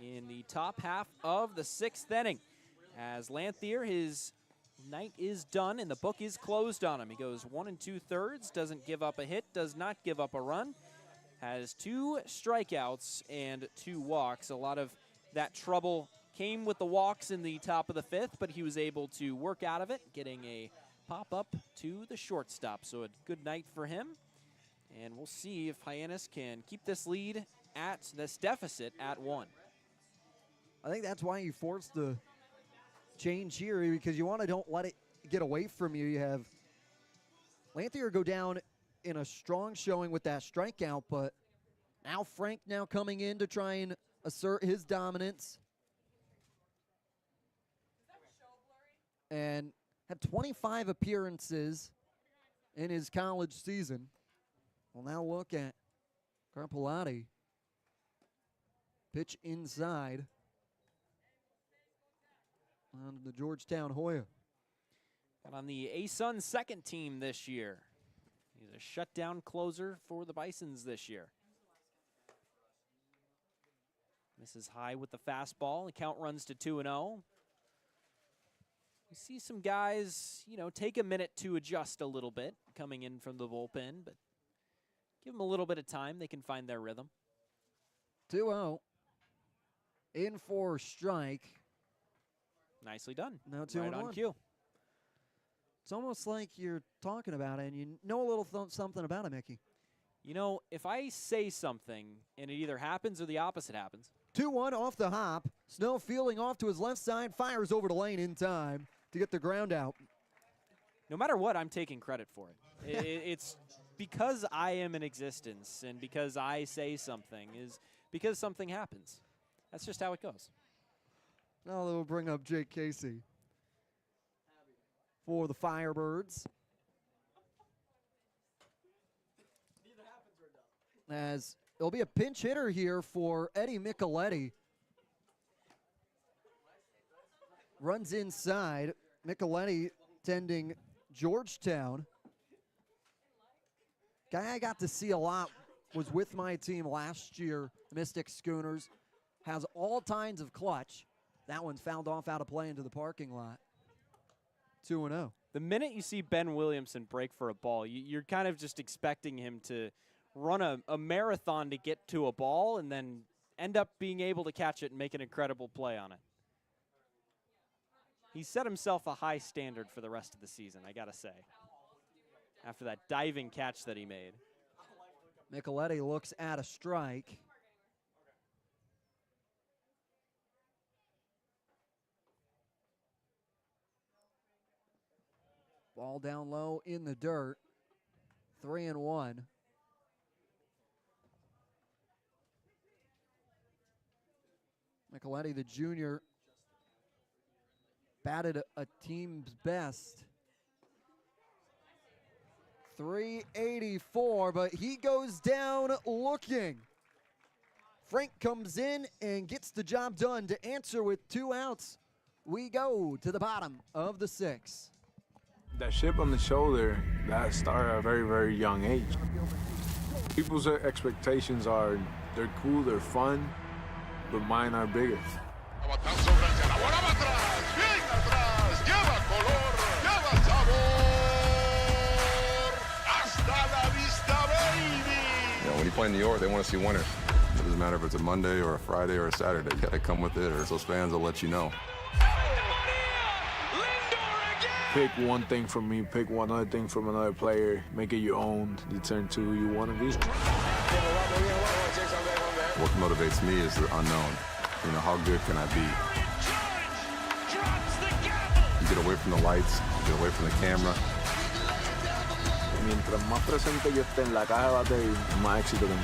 in the top half of the 6th inning. As Lanthier, his night is done, and the book is closed on him. He goes 1 2/3, doesn't give up a hit, does not give up a run, has 2 strikeouts and 2 walks. A lot of that trouble came with the walks in the top of the 5th, but he was able to work out of it, getting a pop-up to the shortstop. So a good night for him. And we'll see if Hyannis can keep this lead at this deficit at 1. I think that's why you forced the change here, because you want to don't let it get away from you. You have Lanthier go down in a strong showing with that strikeout, but now Frank now coming in to try and assert his dominance. And had 25 appearances in his college season. We'll now look at Carpellotti. Pitch inside on the Georgetown Hoya. Got on the A-Sun second team this year. He's a shutdown closer for the Bisons this year. Misses high with the fastball. The count runs to 2-0. We see some guys, you know, take a minute to adjust a little bit coming in from the bullpen, but give them a little bit of time. They can find their rhythm. 2-0. In for strike. Nicely done. Now 2-1. Right on cue. It's almost like you're talking about it and you know a little something about it, Mickey. You know, if I say something and it either happens or the opposite happens. 2-1 off the hop. Snow fielding off to his left side, fires over the lane in time to get the ground out. No matter what, I'm taking credit for it. It's because I am in existence and because I say something is because something happens. That's just how it goes. Now they'll bring up Jake Casey for the Firebirds. As it'll be a pinch hitter here for Eddie Micheletti. Runs inside. Micheletti tending Georgetown. Guy I got to see a lot, was with my team last year, Mystic Schooners. Has all kinds of clutch. That one's fouled off out of play into the parking lot. 2-0. The minute you see Ben Williamson break for a ball, you're kind of just expecting him to run a marathon to get to a ball and then end up being able to catch it and make an incredible play on it. He set himself a high standard for the rest of the season, I gotta say, after that diving catch that he made. Micheletti looks at a strike. Ball down low in the dirt. 3-1. Micheletti, the junior, batted a team's best. 384, but he goes down looking. Frank comes in and gets the job done to answer with 2 outs. We go to the bottom of the 6th. That chip on the shoulder, that started at a very, very young age. People's expectations are, they're cool, they're fun, but mine are bigger. You know, when you play in New York, they want to see winners. It doesn't matter if it's a Monday or a Friday or a Saturday. You got to come with it, or those fans will let you know. Pick one thing from me, pick one other thing from another player, make it your own, you turn to who you want to be. What motivates me is the unknown. You know, how good can I be? You get away from the lights, you get away from the camera. Mientras más presente yo esté en la caja de batería, más éxito tengo.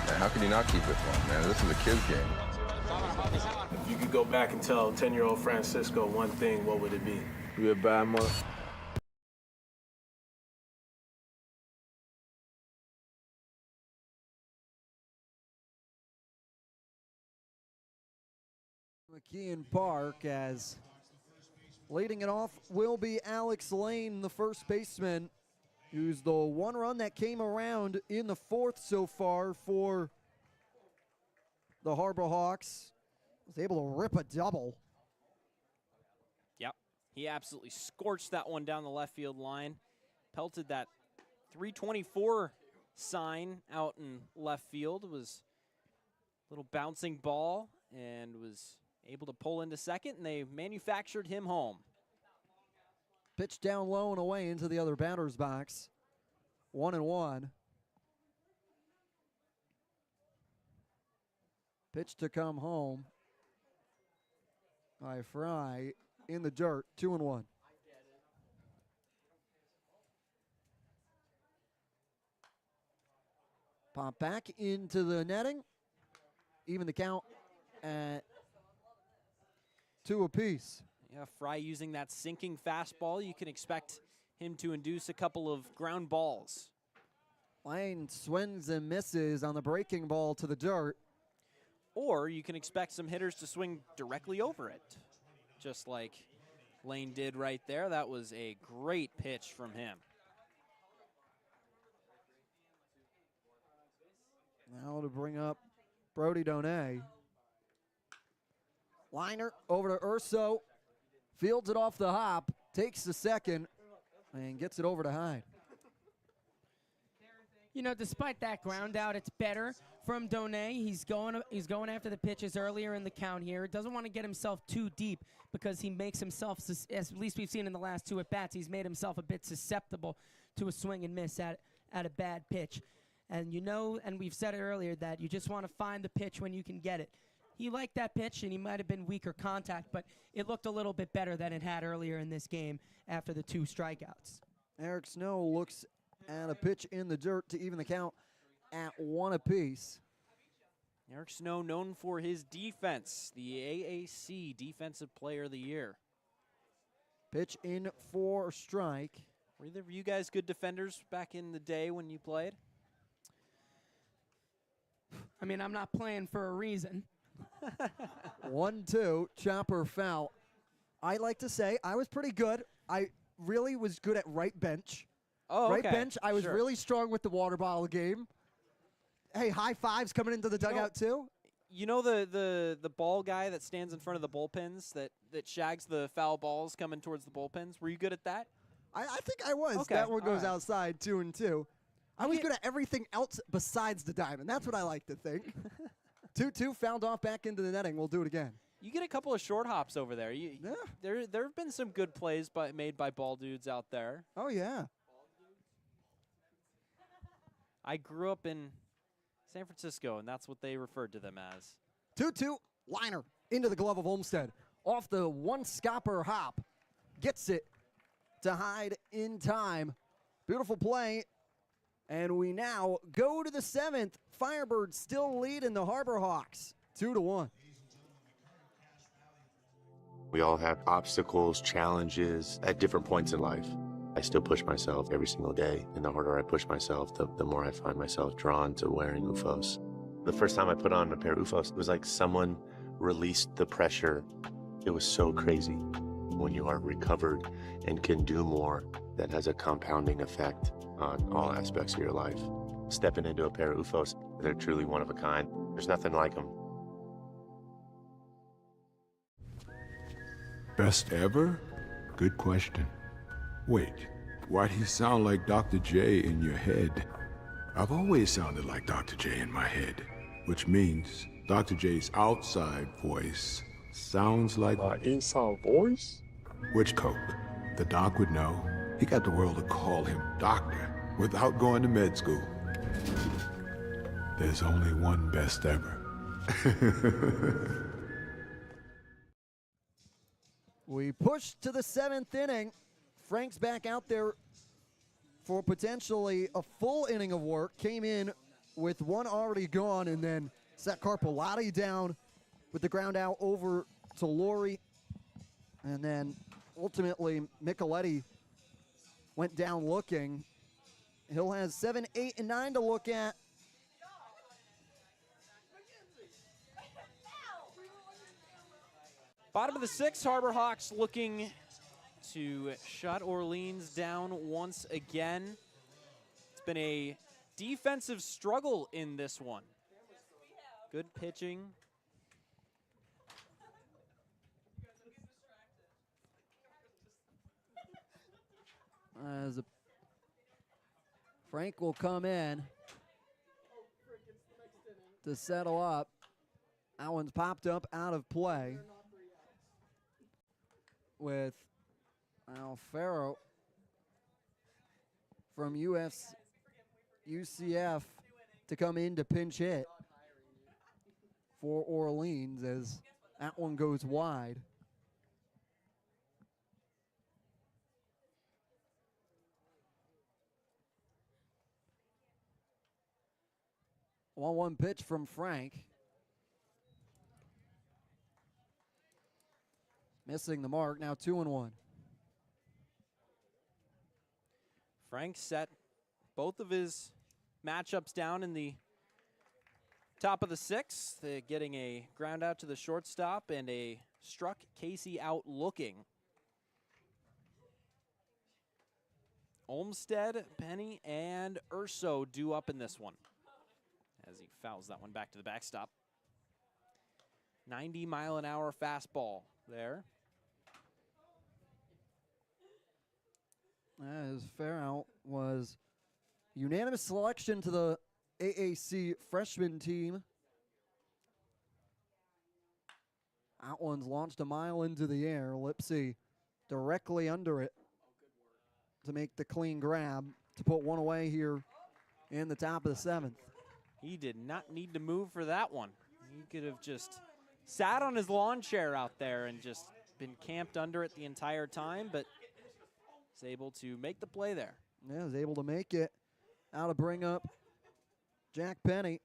Man, how can you not keep it fun, man? This is a kid's game. If you could go back and tell 10-year-old Francisco one thing, what would it be? You're a bad mother. McKeon Park, as leading it off will be Alex Lane, the first baseman, who's the one run that came around in the 4th so far for the Harbor Hawks. Was able to rip a double. Yep, he absolutely scorched that one down the left field line. Pelted that 324 sign out in left field. It was a little bouncing ball and was able to pull into second, and they manufactured him home. Pitch down low and away into the other batter's box. 1-1. Pitch to come home by Fry in the dirt. 2-1. Pop back into the netting. Even the count at 2 apiece. Yeah, Fry using that sinking fastball. You can expect him to induce a couple of ground balls. Lane swings and misses on the breaking ball to the dirt. Or you can expect some hitters to swing directly over it, just like Lane did right there. That was a great pitch from him. Now to bring up Brody Donay. Liner over to Urso. Fields it off the hop. Takes the second and gets it over to Hyde. You know, despite that ground out, it's better from Donay. He's going after the pitches earlier in the count here. Doesn't want to get himself too deep because he makes himself, at least we've seen in the last 2 at-bats, he's made himself a bit susceptible to a swing and miss at a bad pitch. And you know, and we've said it earlier, that you just want to find the pitch when you can get it. He liked that pitch, and he might have been weaker contact, but it looked a little bit better than it had earlier in this game after the 2 strikeouts. Eric Snow looks at a pitch in the dirt to even the count at 1 apiece. Eric Snow, known for his defense, the AAC Defensive Player of the Year. Pitch in for a strike. Were either of you guys good defenders back in the day when you played? I mean, I'm not playing for a reason. 1-2, chopper foul. I like to say I was pretty good. I really was good at right bench. Oh, right okay. bench, I was Sure. really strong with the water bottle game. Hey, high fives coming into the dugout too. You know the ball guy that stands in front of the bullpens that shags the foul balls coming towards the bullpens? Were you good at that? I think I was. Okay, That one goes all right. outside 2-2. I was good at everything else besides the diamond. That's what I like to think. 2-2, fouled off back into the netting. We'll do it again. You get a couple of short hops over there. There have been some good plays made by ball dudes out there. Oh, yeah. I grew up in San Francisco, and that's what they referred to them as. 2-2, liner into the glove of Olmsted. Off the one scopper hop. Gets it to Hyde in time. Beautiful play. And we now go to the 7th. Firebirds still lead in the Harbor Hawks, 2-1. We all have obstacles, challenges at different points in life. I still push myself every single day, and the harder I push myself, the more I find myself drawn to wearing UFOs. The first time I put on a pair of UFOs, it was like someone released the pressure. It was so crazy. When you are recovered and can do more, that has a compounding effect on all aspects of your life. Stepping into a pair of UFOs, they're truly one of a kind. There's nothing like them. Best ever? Good question. Wait, why'd he sound like Dr. J in your head? I've always sounded like Dr. J in my head, which means Dr. J's outside voice sounds like my inside voice? Which Coke? The doc would know. He got the world to call him doctor without going to med school. There's only one best ever. We push to the 7th inning. Frank's back out there for potentially a full inning of work. Came in with one already gone and then set Carpolati down with the ground out over to Laurie. And then ultimately Micheletti went down looking. Hill has 7, 8, and 9 to look at. Bottom of the 6th, Harbor Hawks looking to shut Orleans down once again. It's been a defensive struggle in this one. Good pitching. As Frank will come in to settle up. That one's popped up out of play. with Alfaro from UCF to come in to pinch hit for Orleans as that one goes wide. 1-1 pitch from Frank. Missing the mark, now 2-1. Frank set both of his matchups down in the top of the sixth, getting a ground out to the shortstop and a struck Casey out looking. Olmstead, Penny, and Urso due up in this one as he fouls that one back to the backstop. 90-mile-an-hour fastball there. As Farrell was unanimous selection to the AAC freshman team. That one's launched a mile into the air. Lipsy directly under it to make the clean grab to put one away here in the top of the seventh. He did not need to move for that one. He could have just sat on his lawn chair out there and just been camped under it the entire time, but was able to make the play there. Yeah, was able to make it. Now to bring up Jack Penny.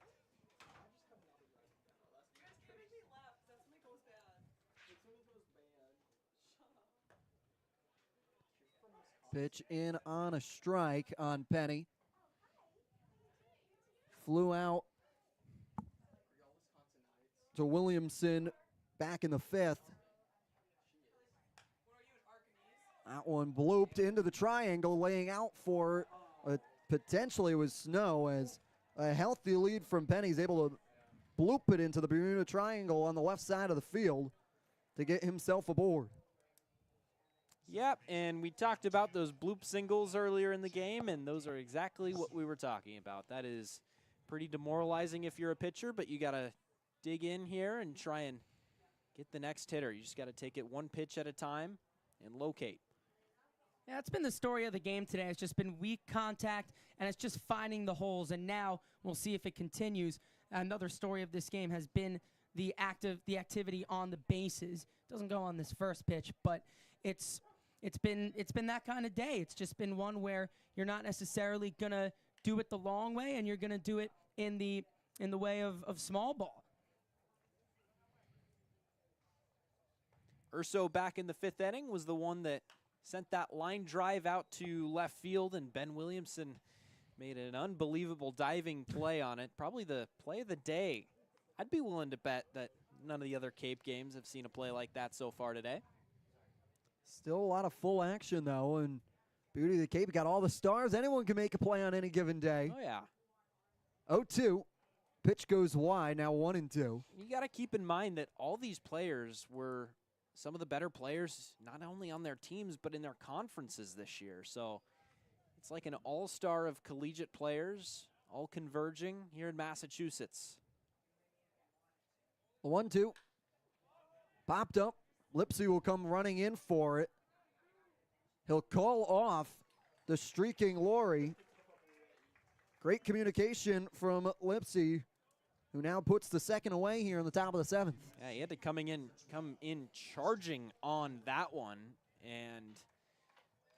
Pitch in on a strike on Penny. Flew out to Williamson back in the fifth. That one blooped into the triangle, laying out for potentially was Snow, as a healthy lead from Penny is able to bloop it into the Bermuda Triangle on the left side of the field to get himself aboard. Yep, and we talked about those bloop singles earlier in the game, and those are exactly what we were talking about. That is pretty demoralizing if you're a pitcher, but you got to dig in here and try and get the next hitter. You just got to take it one pitch at a time and locate. Yeah, it's been the story of the game today. It's just been weak contact, and it's just finding the holes, and now we'll see if it continues. Another story of this game has been the activity on the bases. Doesn't go on this first pitch, but it's been that kind of day. It's just been one where you're not necessarily gonna do it the long way, and you're gonna do it in the way of small ball. Urso back in the fifth inning was the one that sent that line drive out to left field, and Ben Williamson made an unbelievable diving play on it. Probably the play of the day. I'd be willing to bet that none of the other Cape games have seen a play like that so far today. Still a lot of full action, though, and beauty of the Cape got all the stars. Anyone can make a play on any given day. Oh, yeah. 0-2. Pitch goes wide, now 1-2. You got to keep in mind that all these players were some of the better players, not only on their teams, but in their conferences this year. So it's like an all-star of collegiate players, all converging here in Massachusetts. 1-2. Popped up. Lipsy will come running in for it. He'll call off the streaking Laurie. Great communication from Lipsy, who now puts the second away here in the top of the seventh. Yeah, he had to come in charging on that one, and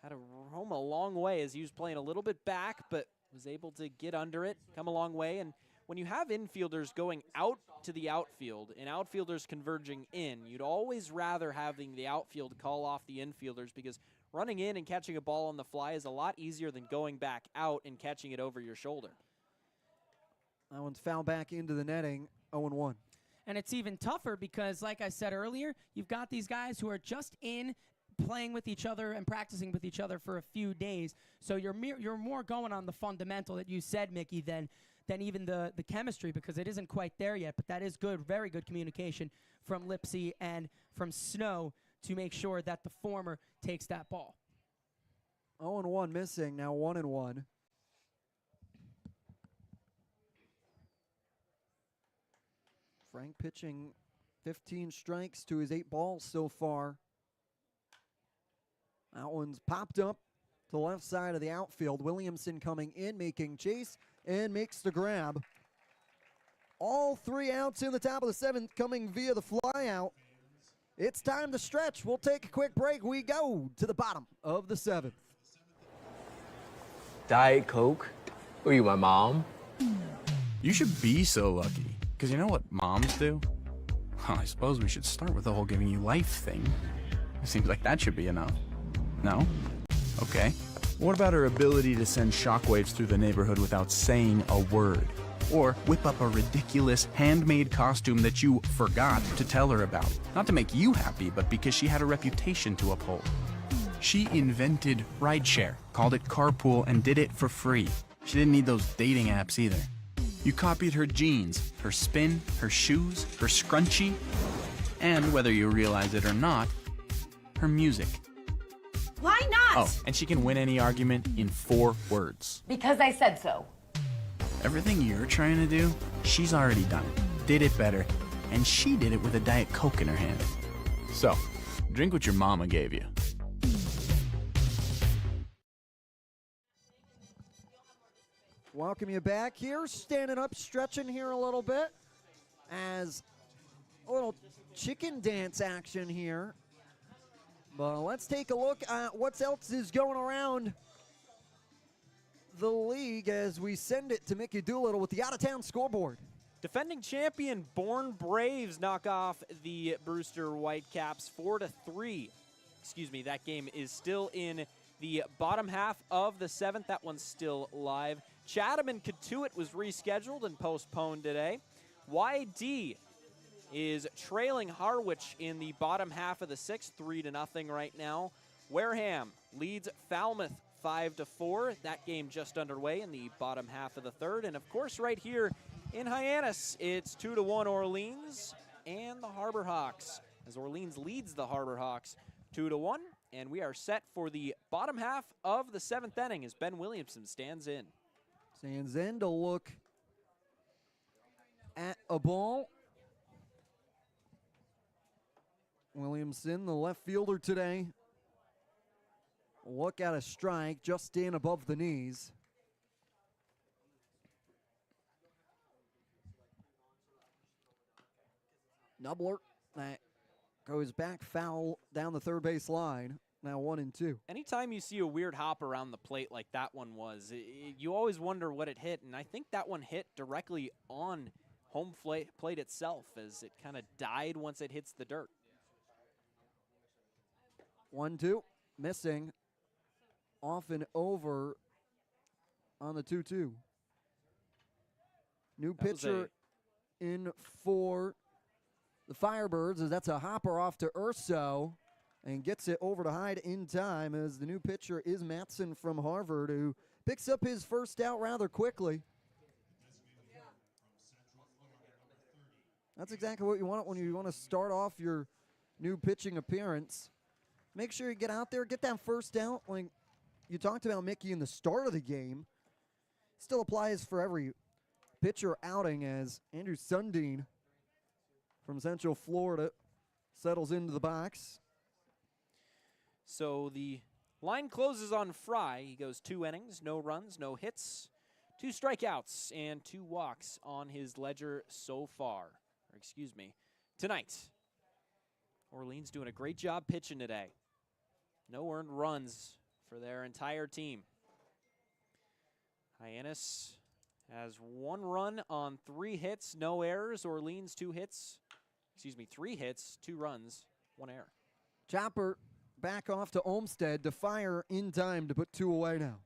had to roam a long way as he was playing a little bit back, but was able to get under it, come a long way. And when you have infielders going out to the outfield and outfielders converging in, you'd always rather having the outfield call off the infielders, because running in and catching a ball on the fly is a lot easier than going back out and catching it over your shoulder. That one's fouled back into the netting, 0-1. And it's even tougher because, like I said earlier, you've got these guys who are just in playing with each other and practicing with each other for a few days. So you're more going on the fundamental that you said, Mickey, than even the chemistry, because it isn't quite there yet. But that is good, very good communication from Lipsy and from Snow to make sure that the former takes that ball. 0-1 missing, now 1-1. Frank pitching 15 strikes to his 8 balls so far. That one's popped up to the left side of the outfield. Williamson coming in, making chase, and makes the grab. All 3 outs in the top of the 7th coming via the fly out. It's time to stretch. We'll take a quick break. We go to the bottom of the 7th. Diet Coke? Were you my mom? You should be so lucky. Because you know what moms do? Well, I suppose we should start with the whole giving you life thing. It seems like that should be enough. No? Okay. What about her ability to send shockwaves through the neighborhood without saying a word? Or whip up a ridiculous handmade costume that you forgot to tell her about. Not to make you happy, but because she had a reputation to uphold. She invented rideshare, called it carpool, and did it for free. She didn't need those dating apps either. You copied her jeans, her spin, her shoes, her scrunchie, and whether you realize it or not, her music. Why not? Oh, and she can win any argument in 4 words. Because I said so. Everything you're trying to do, she's already done it, did it better, and she did it with a Diet Coke in her hand. So, drink what your mama gave you. Welcome you back here. Standing up, stretching here a little bit as a little chicken dance action here. But let's take a look at what else is going around the league as we send it to Mickey Doolittle with the out-of-town scoreboard. Defending champion Bourne Braves knock off the Brewster Whitecaps 4-3. Excuse me, that game is still in the bottom half of the 7th. That one's still live. Chatham and Cotuit was rescheduled and postponed today. YD is trailing Harwich in the bottom half of the 6th, 3-0 right now. Wareham leads Falmouth 5-4. That game just underway in the bottom half of the 3rd. And of course, right here in Hyannis, it's 2-1 Orleans and the Harbor Hawks, as Orleans leads the Harbor Hawks 2-1. And we are set for the bottom half of the 7th inning as Ben Williamson stands in. Stands in to look at a ball. Williamson, the left fielder today. Look at a strike just in above the knees. Nubbler, that goes back foul down the third base line. Now 1-2. Anytime you see a weird hop around the plate like that one was, you always wonder what it hit, and I think that one hit directly on home plate itself as it kind of died once it hits the dirt. 1-2, missing, off and over on the 2-2. New pitcher in for the Firebirds, as that's a hopper off to Urso, and gets it over to Hyde in time, as the new pitcher is Matson from Harvard, who picks up his first out rather quickly. That's exactly what you want when you want to start off your new pitching appearance. Make sure you get out there, get that first out. Like you talked about Mickey in the start of the game. Still applies for every pitcher outing, as Andrew Sundin from Central Florida settles into the box. So the line closes on Fry. He goes 2 innings, no runs, no hits, 2 strikeouts, and 2 walks on his ledger so far. Or excuse me, tonight. Orleans doing a great job pitching today. No earned runs for their entire team. Hyannis has 1 run on 3 hits, no errors. Orleans 3 hits, 2 runs, 1 error. Chopper back off to Olmsted to fire in time to put 2 away now.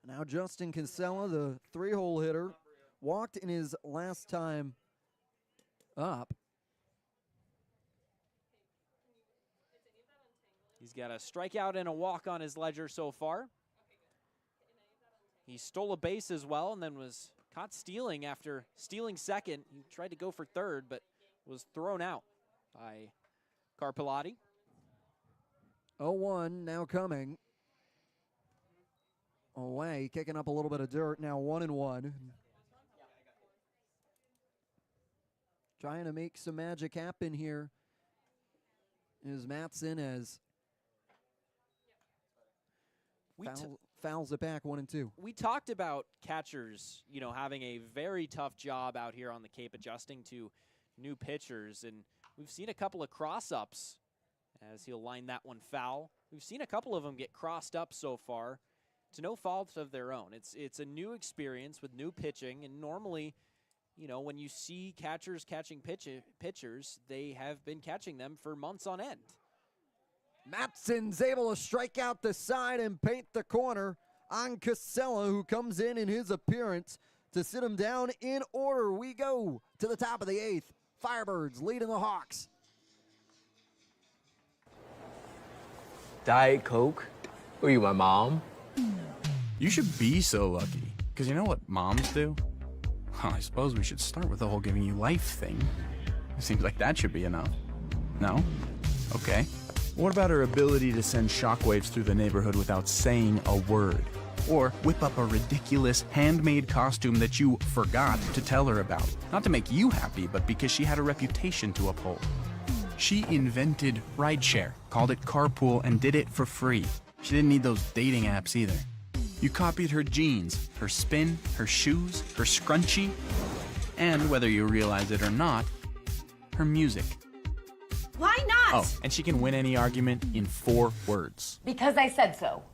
Now Justin Kinsella, the 3-hole hitter, walked in his last time up. He's got a strikeout and a walk on his ledger so far. He stole a base as well and then was caught stealing after stealing second. He tried to go for third, but was thrown out by Carpellotti. 0-1 now coming. Away, kicking up a little bit of dirt. Now 1-1. trying to make some magic happen here is Matson as fouls it back 1-2. We talked about catchers, you know, having a very tough job out here on the Cape adjusting to new pitchers, and we've seen a couple of cross-ups as he'll line that one foul. We've seen a couple of them get crossed up so far to no fault of their own. It's a new experience with new pitching, and normally, you know, when you see catchers catching pitchers, they have been catching them for months on end. Matson's able to strike out the side and paint the corner on Casella, who comes in his appearance to sit him down in order. We go to the top of the 8th. Firebirds leading the Hawks. Diet Coke? Who are you, my mom? You should be so lucky. Because you know what moms do? Well, I suppose we should start with the whole giving you life thing. It seems like that should be enough. No? Okay. What about her ability to send shockwaves through the neighborhood without saying a word? Or whip up a ridiculous handmade costume that you forgot to tell her about? Not to make you happy, but because she had a reputation to uphold. She invented rideshare, called it carpool, and did it for free. She didn't need those dating apps either. You copied her jeans, her spin, her shoes, her scrunchie, and whether you realize it or not, her music. Why not? Oh, and she can win any argument in 4 words. Because I said so.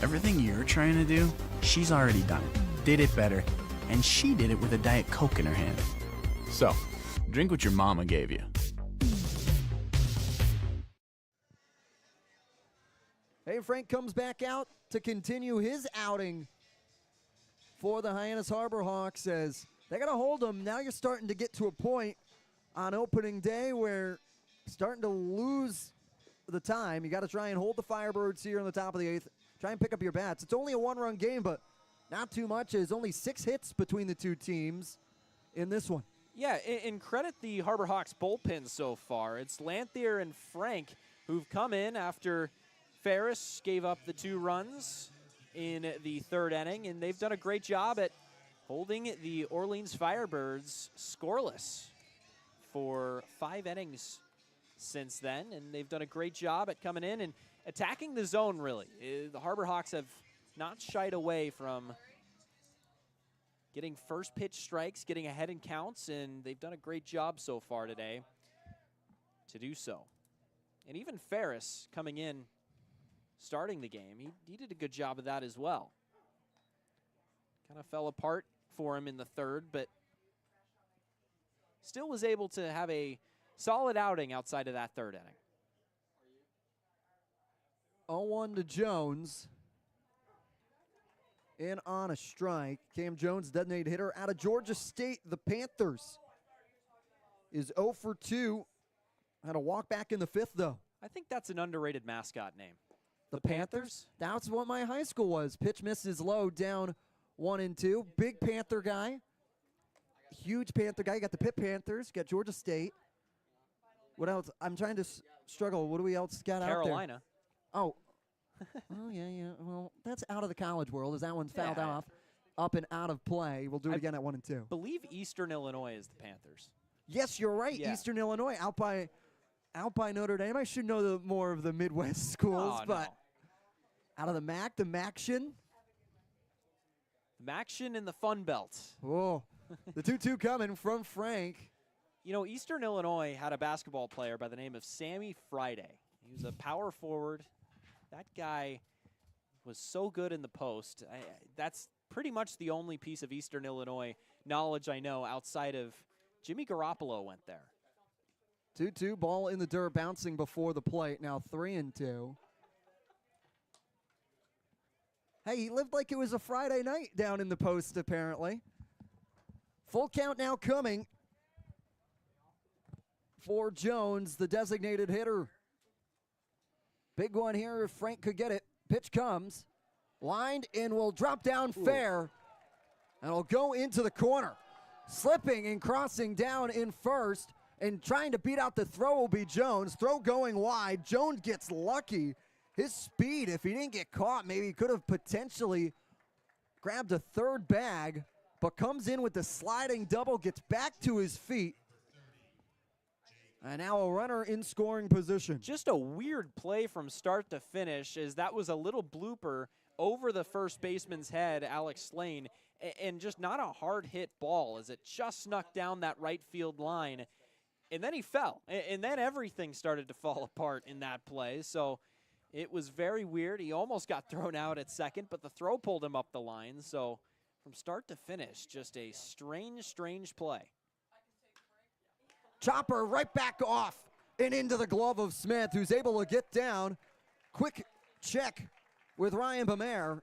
Everything you're trying to do, she's already done it, did it better, and she did it with a Diet Coke in her hand. So, drink what your mama gave you. Hey, Frank comes back out to continue his outing for the Hyannis Harbor Hawks as they got to hold them. Now you're starting to get to a point on opening day where starting to lose the time. You got to try and hold the Firebirds here in the top of the 8th. Try and pick up your bats. It's only a 1-run game, but not too much. There's only 6 hits between the two teams in this one. Yeah, and credit the Harbor Hawks bullpen so far. It's Lanthier and Frank who've come in after Ferris gave up the 2 runs in the 3rd inning, and they've done a great job at holding the Orleans Firebirds scoreless for 5 innings since then, and they've done a great job at coming in and attacking the zone, really. The Harbor Hawks have not shied away from getting first pitch strikes, getting ahead in counts, and they've done a great job so far today to do so. And even Ferris coming in, starting the game, he did a good job of that as well. Kind of fell apart for him in the 3rd, but still was able to have a solid outing outside of that 3rd inning. 0-1 to Jones. In on a strike. Cam Jones, designated hitter out of Georgia State. The Panthers is 0 for 2. Had a walk back in the 5th, though. I think that's an underrated mascot name. The Panthers? That's what my high school was. Pitch misses low, down 1-2. Big Panther guy. Huge Panther guy. You got the Pitt Panthers. Got Georgia State. What else? I'm trying to struggle. What do we else got out there? Carolina. Oh. Oh, yeah. Well, that's out of the college world as that one's fouled off. Up and out of play. We'll do it again at 1-2. I believe Eastern Illinois is the Panthers. Yes, you're right. Yeah. Eastern Illinois, out by Notre Dame. I should know more of the Midwest schools, but out of the MAC, the MACtion. MACtion in the Fun Belt. Whoa. The 2-2 coming from Frank. You know, Eastern Illinois had a basketball player by the name of Sammy Friday. He was a power forward. That guy was so good in the post. That's pretty much the only piece of Eastern Illinois knowledge I know outside of Jimmy Garoppolo went there. 2-2, ball in the dirt, bouncing before the plate. Now 3-2. Hey, he lived like it was a Friday night down in the post, apparently. Full count now coming for Jones, the designated hitter. Big one here if Frank could get it. Pitch comes, lined and will drop down fair, and will go into the corner. Slipping and crossing down in first, and trying to beat out the throw will be Jones. Throw going wide. Jones gets lucky. His speed, if he didn't get caught, maybe he could have potentially grabbed a 3rd bag, but comes in with the sliding double, gets back to his feet, And now a runner in scoring position. Just a weird play from start to finish, as that was a little blooper over the first baseman's head, Alex Slane, and just not a hard hit ball as it just snuck down that right field line. And then he fell, and then everything started to fall apart in that play. So it was very weird. He almost got thrown out at second, but the throw pulled him up the line. So from start to finish, just a strange, strange play. Chopper right back off and into the glove of Smith, who's able to get down. Quick check with Ryan Bamair,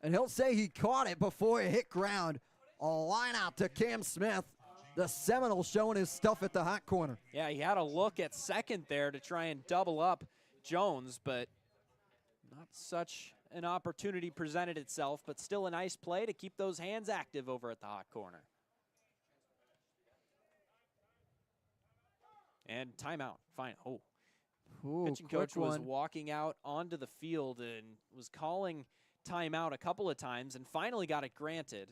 and he'll say he caught it before it hit ground. A line out to Cam Smith, the Seminole showing his stuff at the hot corner. Yeah, he had a look at second there to try and double up Jones, but not such an opportunity presented itself, but still a nice play to keep those hands active over at the hot corner. And timeout, fine. Pitching coach was walking out onto the field and was calling timeout a couple of times and finally got it granted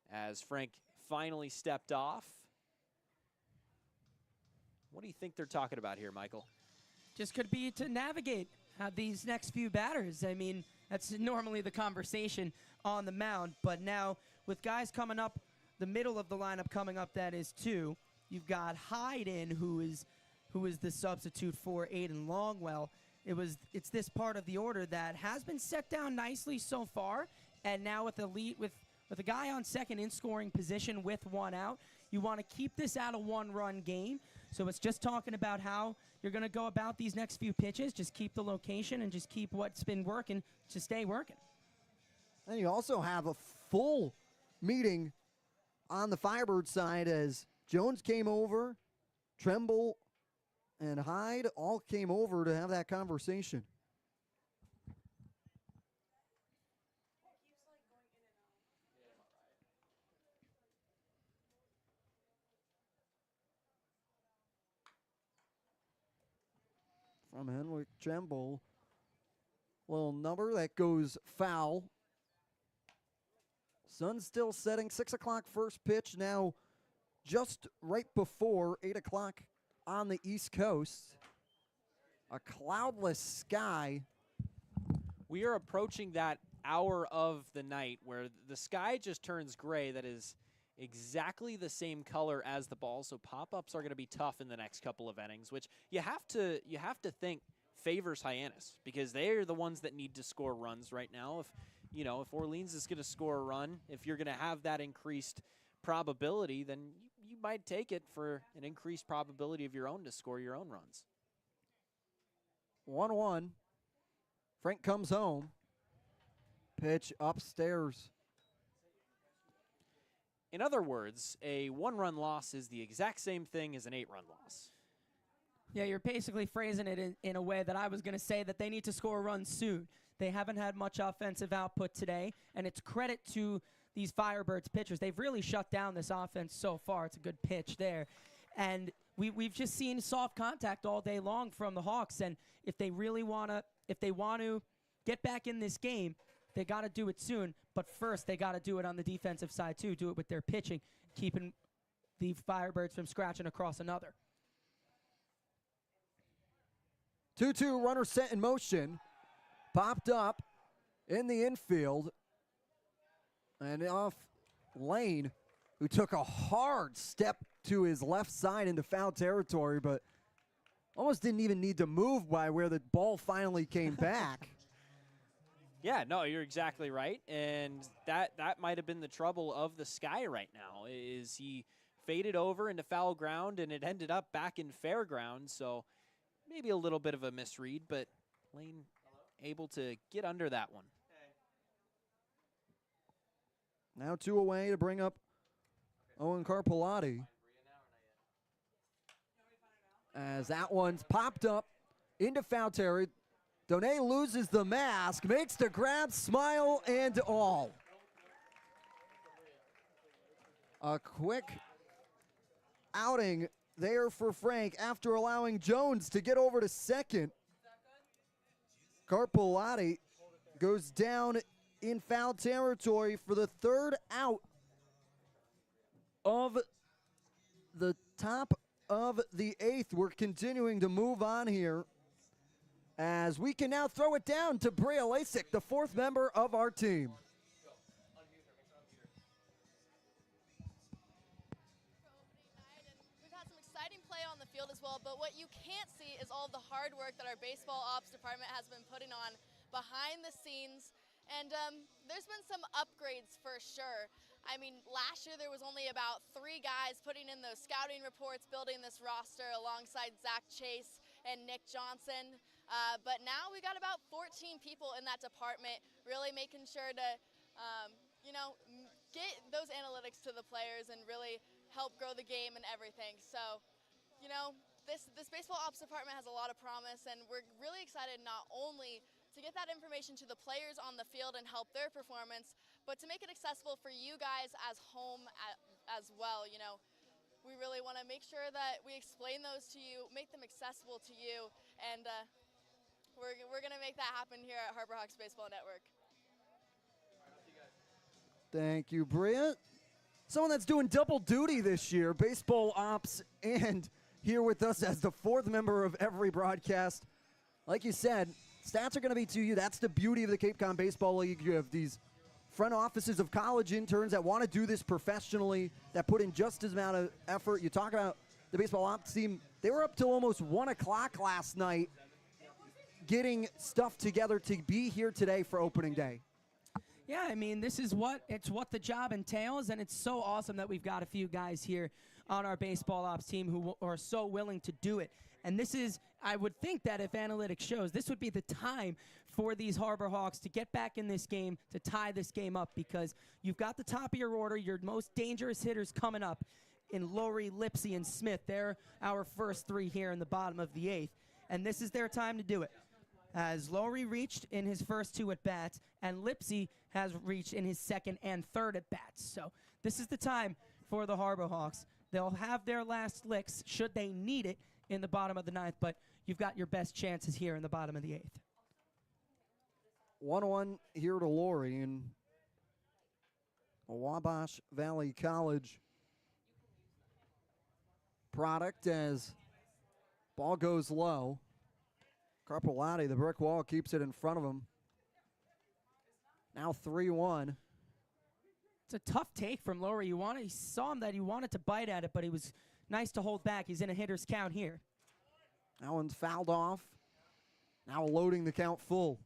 as Frank finally stepped off. What do you think they're talking about here, Michael? Just could be to navigate these next few batters. I mean, that's normally the conversation on the mound, but now with guys coming up, the middle of the lineup coming up, that is two. You've got Hyde in, who is the substitute for Aiden Longwell. It's this part of the order that has been set down nicely so far, and now with the lead with a guy on second in scoring position with one out, you want to keep this at a one-run game. So it's just talking about how you're going to go about these next few pitches. Just keep the location and just keep what's been working to stay working. And you also have a full meeting on the Firebird side as Jones came over, Tremble and Hyde all came over to have that conversation. From Henwick Tremble, little number that goes foul. Sun's still setting, 6 o'clock first pitch now. Just right before 8 o'clock on the East Coast. A cloudless sky. We are approaching that hour of the night where the sky just turns gray. That is exactly the same color as the ball, so pop-ups are going to be tough in the next couple of innings, which you have to think favors Hyannis, because they're the ones that need to score runs right now. If Orleans is going to score a run, if you're going to have that increased probability, then you might take it for an increased probability of your own to score your own runs. 1-1. Frank comes home. Pitch upstairs. In other words, a one-run loss is the exact same thing as an 8-run loss. Yeah, you're basically phrasing it in a way that I was going to say, that they need to score a run soon. They haven't had much offensive output today, and it's credit to these Firebirds pitchers. They've really shut down this offense so far. It's a good pitch there. And we've just seen soft contact all day long from the Hawks, and if they want to get back in this game, they got to do it soon. But first, they got to do it on the defensive side too. Do it with their pitching, keeping the Firebirds from scratching across another. 2-2 runner set in motion. Popped up in the infield. And off Lane, who took a hard step to his left side into foul territory, but almost didn't even need to move by where the ball finally came back. Yeah, no, you're exactly right. And that might have been the trouble of the Sky right now, is he faded over into foul ground, and it ended up back in fair ground. So maybe a little bit of a misread, but Lane able to get under that one. Now 2 away to bring up Owen Carpolati. As that one's popped up into foul territory. Donay loses the mask, makes the grab, smile and all. A quick outing there for Frank after allowing Jones to get over to second. Carpolati goes down in foul territory for the third out of the top of the 8th. We're continuing to move on here as we can now throw it down to Brea Lasik, the 4th member of our team. On the field as well, but what you can't see is all the hard work that our baseball ops department has been putting on behind the scenes. And there's been some upgrades for sure. I mean, last year there was only about 3 guys putting in those scouting reports, building this roster alongside Zach Chase and Nick Johnson. But now we got about 14 people in that department, really making sure to, get those analytics to the players and really help grow the game and everything. So, this baseball ops department has a lot of promise, and we're really excited not only to get that information to the players on the field and help their performance, but to make it accessible for you guys as home as well. We really want to make sure that we explain those to you, make them accessible to you, and we're going to make that happen here at Harbor Hawks Baseball Network. Thank you, Bria. Someone that's doing double duty this year, baseball ops and here with us as the 4th member of every broadcast. Like you said, stats are going to be to you. That's the beauty of the Cape Cod Baseball League. You have these front offices of college interns that want to do this professionally, that put in just as amount of effort. You talk about the baseball ops team. They were up till almost 1 o'clock last night getting stuff together to be here today for opening day. Yeah, I mean, this is what the job entails, and it's so awesome that we've got a few guys here on our baseball ops team who are so willing to do it. And this is, I would think that if analytics shows, this would be the time for these Harbor Hawks to get back in this game, to tie this game up, because you've got the top of your order, your most dangerous hitters coming up in Lowry, Lipsy, and Smith. They're our first 3 here in the bottom of the 8th, and this is their time to do it. As Lowry reached in his first 2 at-bats, and Lipsy has reached in his 2nd and 3rd at-bats. So this is the time for the Harbor Hawks. They'll have their last licks, should they need it, in the bottom of the 9th, but you've got your best chances here in the bottom of the 8th. 1-1 here to Lowry in Wabash Valley College product as ball goes low. Carpolati, the brick wall, keeps it in front of him. Now 3-1. It's a tough take from Lowry. He saw him that he wanted to bite at it, but he was nice to hold back. He's in a hitter's count here. That one's fouled off. Now loading the count full.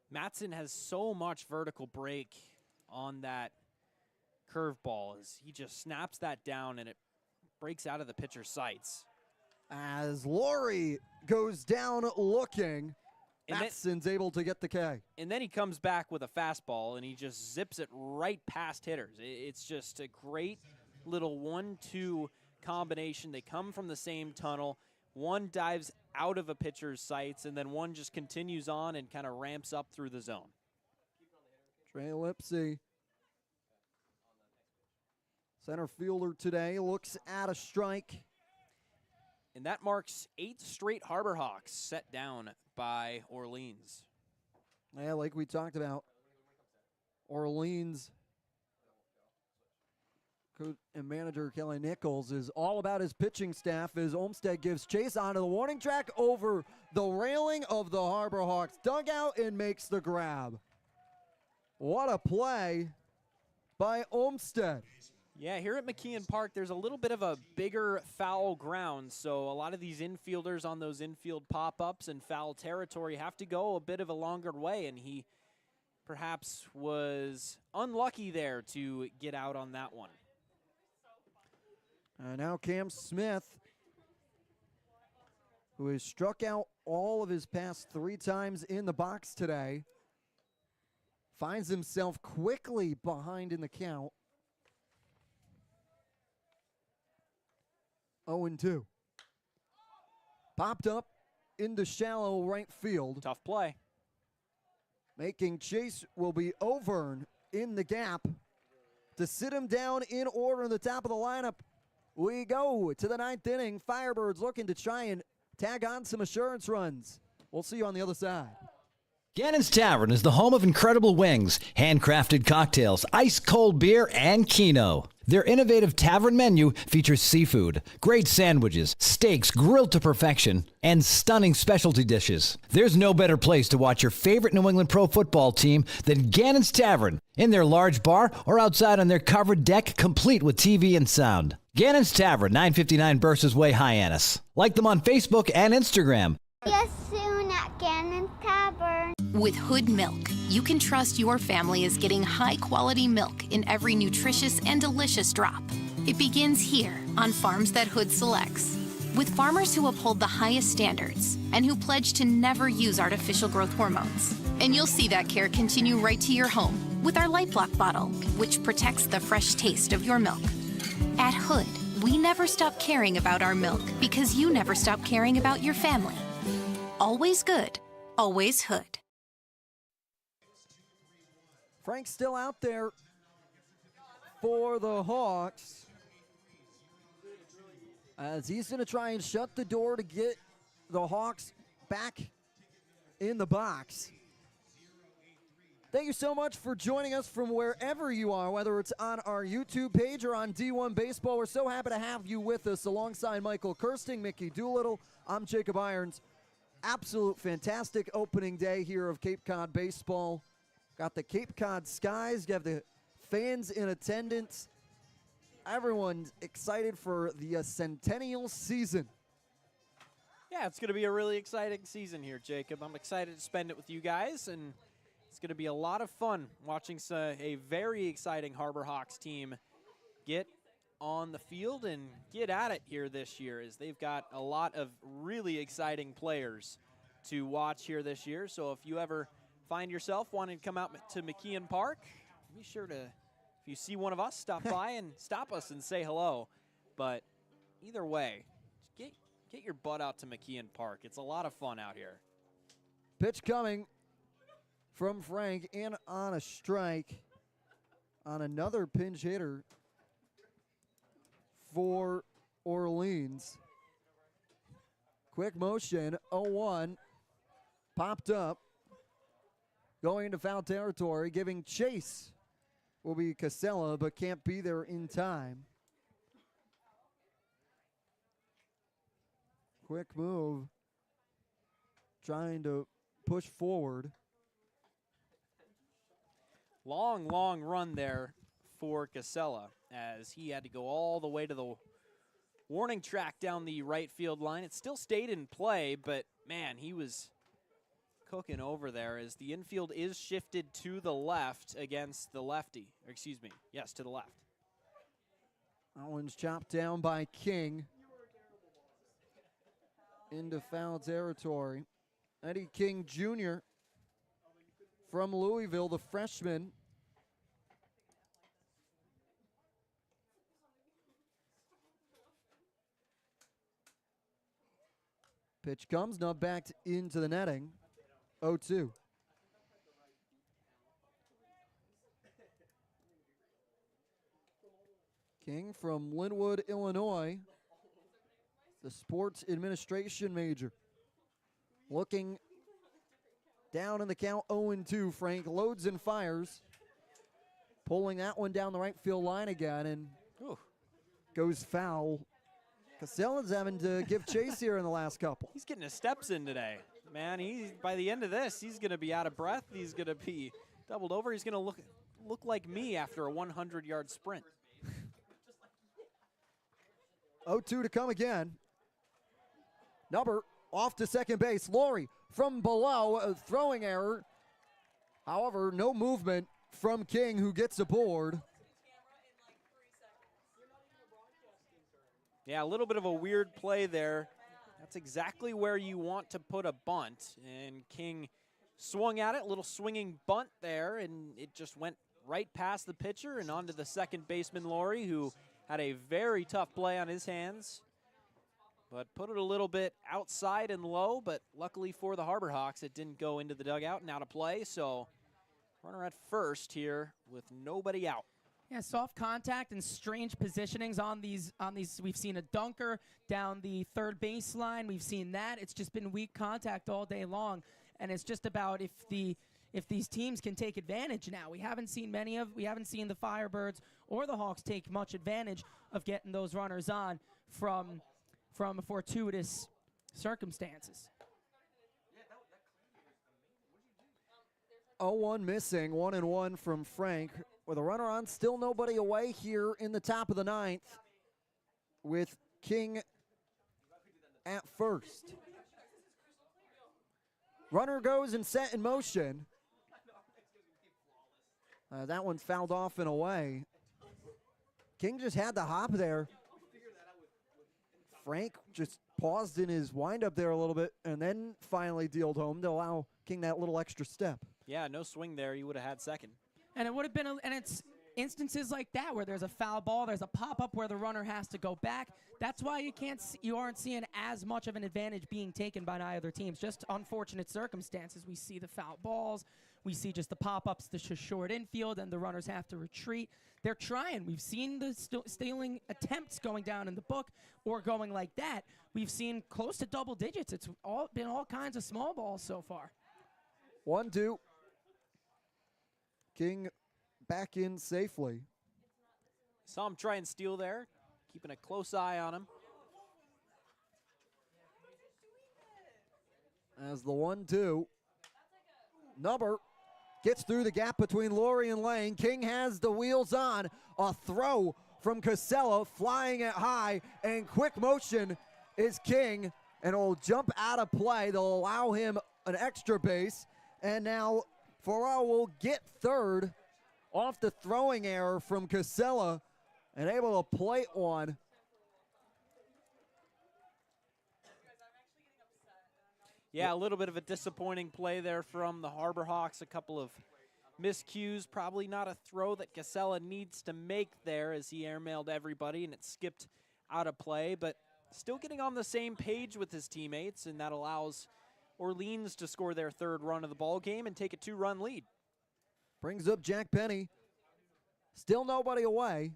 Matson has so much vertical break on that curveball as he just snaps that down and it breaks out of the pitcher's sights. As Lowry goes down looking, Matson's able to get the K. And then he comes back with a fastball and he just zips it right past hitters. It's just a great little 1-2 combination. They come from the same tunnel. One dives out of a pitcher's sights, and then one just continues on and kind of ramps up through the zone. Trey Lipsy, center fielder today, looks at a strike. And that marks 8 straight Harbor Hawks set down by Orleans. Yeah, like we talked about, Orleans coach and manager Kelly Nichols is all about his pitching staff as Olmsted gives chase onto the warning track over the railing of the Harbor Hawks dugout and makes the grab. What a play by Olmsted. Yeah, here at McKeon Park, there's a little bit of a bigger foul ground, so a lot of these infielders on those infield pop-ups and foul territory have to go a bit of a longer way, and he perhaps was unlucky there to get out on that one. Now Cam Smith, who has struck out all of his past 3 times in the box today, finds himself quickly behind in the count. 0-2. Popped up into shallow right field. Tough play. Making chase will be Overn in the gap to sit him down in order in the top of the lineup. We go to the 9th inning. Firebirds looking to try and tag on some assurance runs. We'll see you on the other side. Gannon's Tavern is the home of incredible wings, handcrafted cocktails, ice-cold beer, and Keno. Their innovative tavern menu features seafood, great sandwiches, steaks grilled to perfection, and stunning specialty dishes. There's no better place to watch your favorite New England pro football team than Gannon's Tavern, in their large bar or outside on their covered deck, complete with TV and sound. Gannon's Tavern, 959 Burses Way, Hyannis. Like them on Facebook and Instagram. Yes, soon at Gannon Tavern. With Hood Milk, you can trust your family is getting high-quality milk in every nutritious and delicious drop. It begins here on farms that Hood selects, with farmers who uphold the highest standards and who pledge to never use artificial growth hormones. And you'll see that care continue right to your home with our Light Block bottle, which protects the fresh taste of your milk. At Hood, we never stop caring about our milk because you never stop caring about your family. Always good, always Hood. Frank's still out there for the Hawks, as he's going to try and shut the door to get the Hawks back in the box. Thank you so much for joining us from wherever you are, whether it's on our YouTube page or on D1 Baseball. We're so happy to have you with us alongside Michael Kirsting, Mickey Doolittle. I'm Jacob Irons. Absolute fantastic opening day here of Cape Cod Baseball. Got the Cape Cod skies, you have the fans in attendance. Everyone's excited for the centennial season. Yeah, it's going to be a really exciting season here, Jacob. I'm excited to spend it with you guys, and it's going to be a lot of fun watching a very exciting Harbor Hawks team get on the field and get at it here this year, as they've got a lot of really exciting players to watch here this year. So if you ever find yourself wanting to come out to McKeon Park, be sure to, if you see one of us, stop by and stop us and say hello. But either way, get your butt out to McKeon Park. It's a lot of fun out here. Pitch coming from Frank, and on a strike on another pinch hitter for Orleans. Quick motion, 0-1, popped up, going into foul territory, giving chase will be Casella, but can't be there in time. Quick move, trying to push forward. Long, long run there for Casella, as he had to go all the way to the warning track down the right field line. It still stayed in play, but man, he was cooking over there, as the infield is shifted to the left against the lefty. Or excuse me, yes, to the left. That one's chopped down by King into foul territory. Eddie King Jr. from Louisville, the freshman. Pitch comes, not backed into the netting. 0-2. King from Linwood, Illinois, the sports administration major. Looking down in the count, 0-2. Frank loads and fires. Pulling that one down the right field line again, and goes foul. Casella's having to give chase here in the last couple. He's getting his steps in today. Man, by the end of this, he's going to be out of breath. He's going to be doubled over. He's going to look like me after a 100-yard sprint. 0-2 to come again. Number off to second base. Laurie from below, a throwing error. However, no movement from King, who gets aboard. Yeah, a little bit of a weird play there. That's exactly where you want to put a bunt. And King swung at it, little swinging bunt there, and it just went right past the pitcher and onto the second baseman, Laurie, who had a very tough play on his hands. But put it a little bit outside and low, but luckily for the Harbor Hawks, it didn't go into the dugout and out of play. So runner at first here with nobody out. Yeah, soft contact and strange positionings on these. We've seen a dunker down the third baseline. We've seen that. It's just been weak contact all day long. and it's just about if these teams can take advantage now. We haven't seen the Firebirds or the Hawks take much advantage of getting those runners on from fortuitous circumstances. 0-1 missing, 1-1 from Frank. With a runner on, still nobody away here in the top of the ninth with King at first. Runner goes and set in motion. That one fouled off and away. King just had the hop there. Frank just paused in his windup there a little bit and then finally dealed home to allow King that little extra step. Yeah, no swing there. You would have had second. And it would have been, and it's instances like that where there's a foul ball, there's a pop-up where the runner has to go back. That's why you aren't seeing as much of an advantage being taken by either teams. Just unfortunate circumstances. We see the foul balls. We see just the pop-ups to short infield, and the runners have to retreat. They're trying. We've seen the stealing attempts going down in the book or going like that. We've seen close to double digits. It's been all kinds of small balls so far. 1-2. King back in safely. Saw him try and steal there, keeping a close eye on him. As the 1-2. Number gets through the gap between Laurie and Lane. King has the wheels on. A throw from Casella, flying it high, and quick motion is King, and will jump out of play. They'll allow him an extra base, and now Farrar will get third off the throwing error from Casella and able to plate one. Yeah, a little bit of a disappointing play there from the Harbor Hawks. A couple of miscues, probably not a throw that Casella needs to make there as he airmailed everybody and it skipped out of play, but still getting on the same page with his teammates, and that allows Orleans to score their third run of the ball game and take a 2-run lead. Brings up Jack Penny. Still nobody away.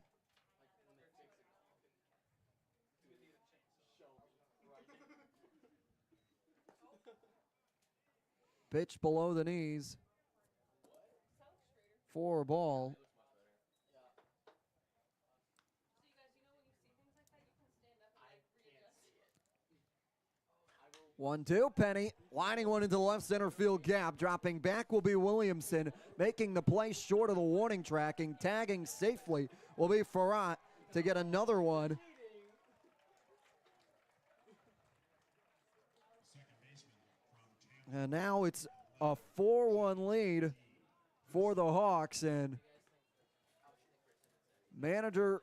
Pitch below the knees for a ball. One, two, Penny lining one into the left center field gap. Dropping back will be Williamson, making the play short of the warning tracking. Tagging safely will be Farrat to get another one. And now it's a 4-1 lead for the Hawks, and manager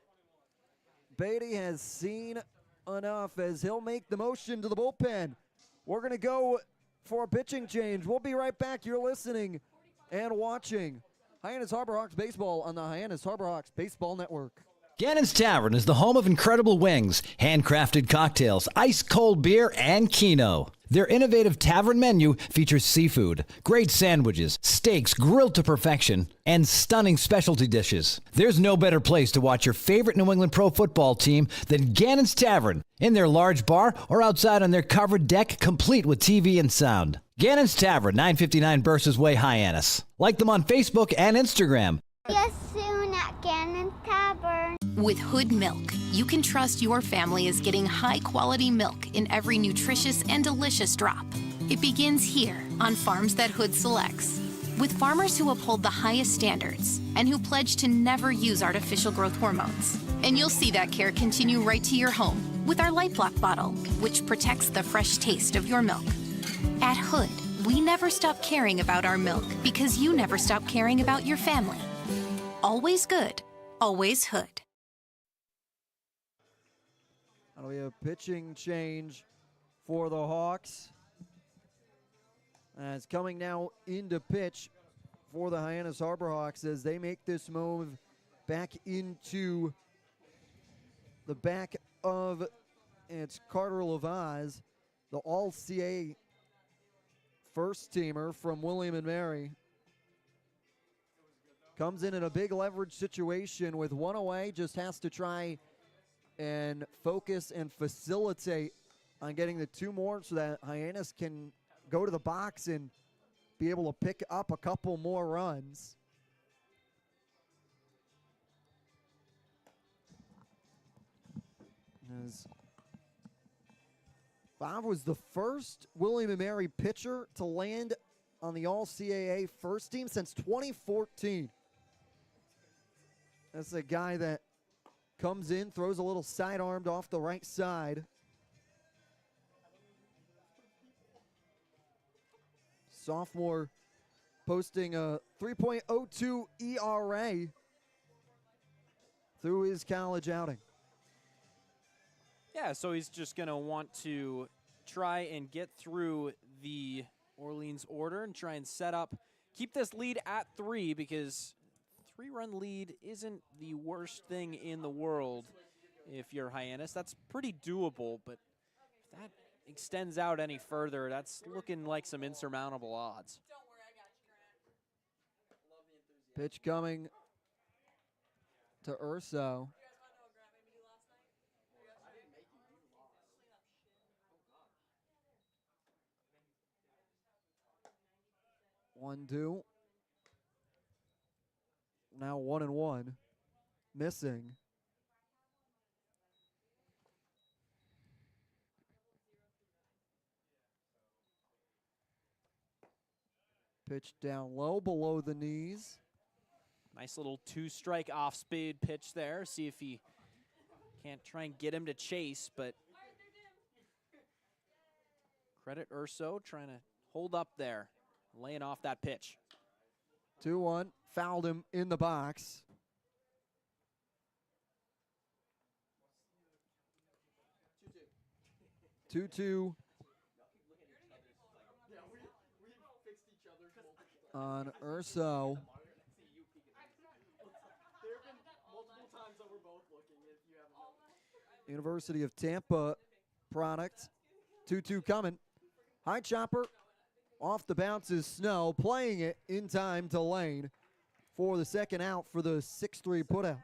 Beatty has seen enough as he'll make the motion to the bullpen. We're going to go for a pitching change. We'll be right back. You're listening and watching Hyannis Harbor Hawks baseball on the Hyannis Harbor Hawks Baseball Network. Gannon's Tavern is the home of incredible wings, handcrafted cocktails, ice-cold beer, and Keno. Their innovative tavern menu features seafood, great sandwiches, steaks grilled to perfection, and stunning specialty dishes. There's no better place to watch your favorite New England pro football team than Gannon's Tavern, in their large bar or outside on their covered deck, complete with TV and sound. Gannon's Tavern, 959 Burses Way, Hyannis. Like them on Facebook and Instagram. Yes, soon at Gannon Tavern. With Hood Milk, you can trust your family is getting high-quality milk in every nutritious and delicious drop. It begins here on farms that Hood selects, with farmers who uphold the highest standards and who pledge to never use artificial growth hormones. And you'll see that care continue right to your home with our Light Block bottle, which protects the fresh taste of your milk. At Hood, we never stop caring about our milk because you never stop caring about your family. Always good, always Hood. That'll be a pitching change for the Hawks. As coming now into pitch for the Hyannis Harbor Hawks as they make this move back into the back of, it's Carter Levaz, the All-CA first teamer from William and Mary. Comes in a big leverage situation with one away, just has to try and focus and facilitate on getting the two more so that Hyannis can go to the box and be able to pick up a couple more runs. As Bob was the first William & Mary pitcher to land on the All-CAA first team since 2014. That's a guy that comes in, throws a little sidearmed off the right side. Sophomore posting a 3.02 ERA through his college outing. Yeah, so he's just going to want to try and get through the Orleans order and try and set up, keep this lead at 3, because 3-run lead isn't the worst thing in the world if you're Hyannis. That's pretty doable, but if that extends out any further, that's looking like some insurmountable odds. Pitch coming to Urso. 1-2. Now 1-1. Missing. Pitch down low, below the knees. Nice little 2-strike off-speed pitch there. See if he can't try and get him to chase, but credit Urso trying to hold up there, laying off that pitch. 2-1, fouled him in the box. Two on Urso. University of Tampa product. 2-2 coming. High chopper. Off the bounce is Snow, playing it in time to Lane for the second out for the 6-3 putout.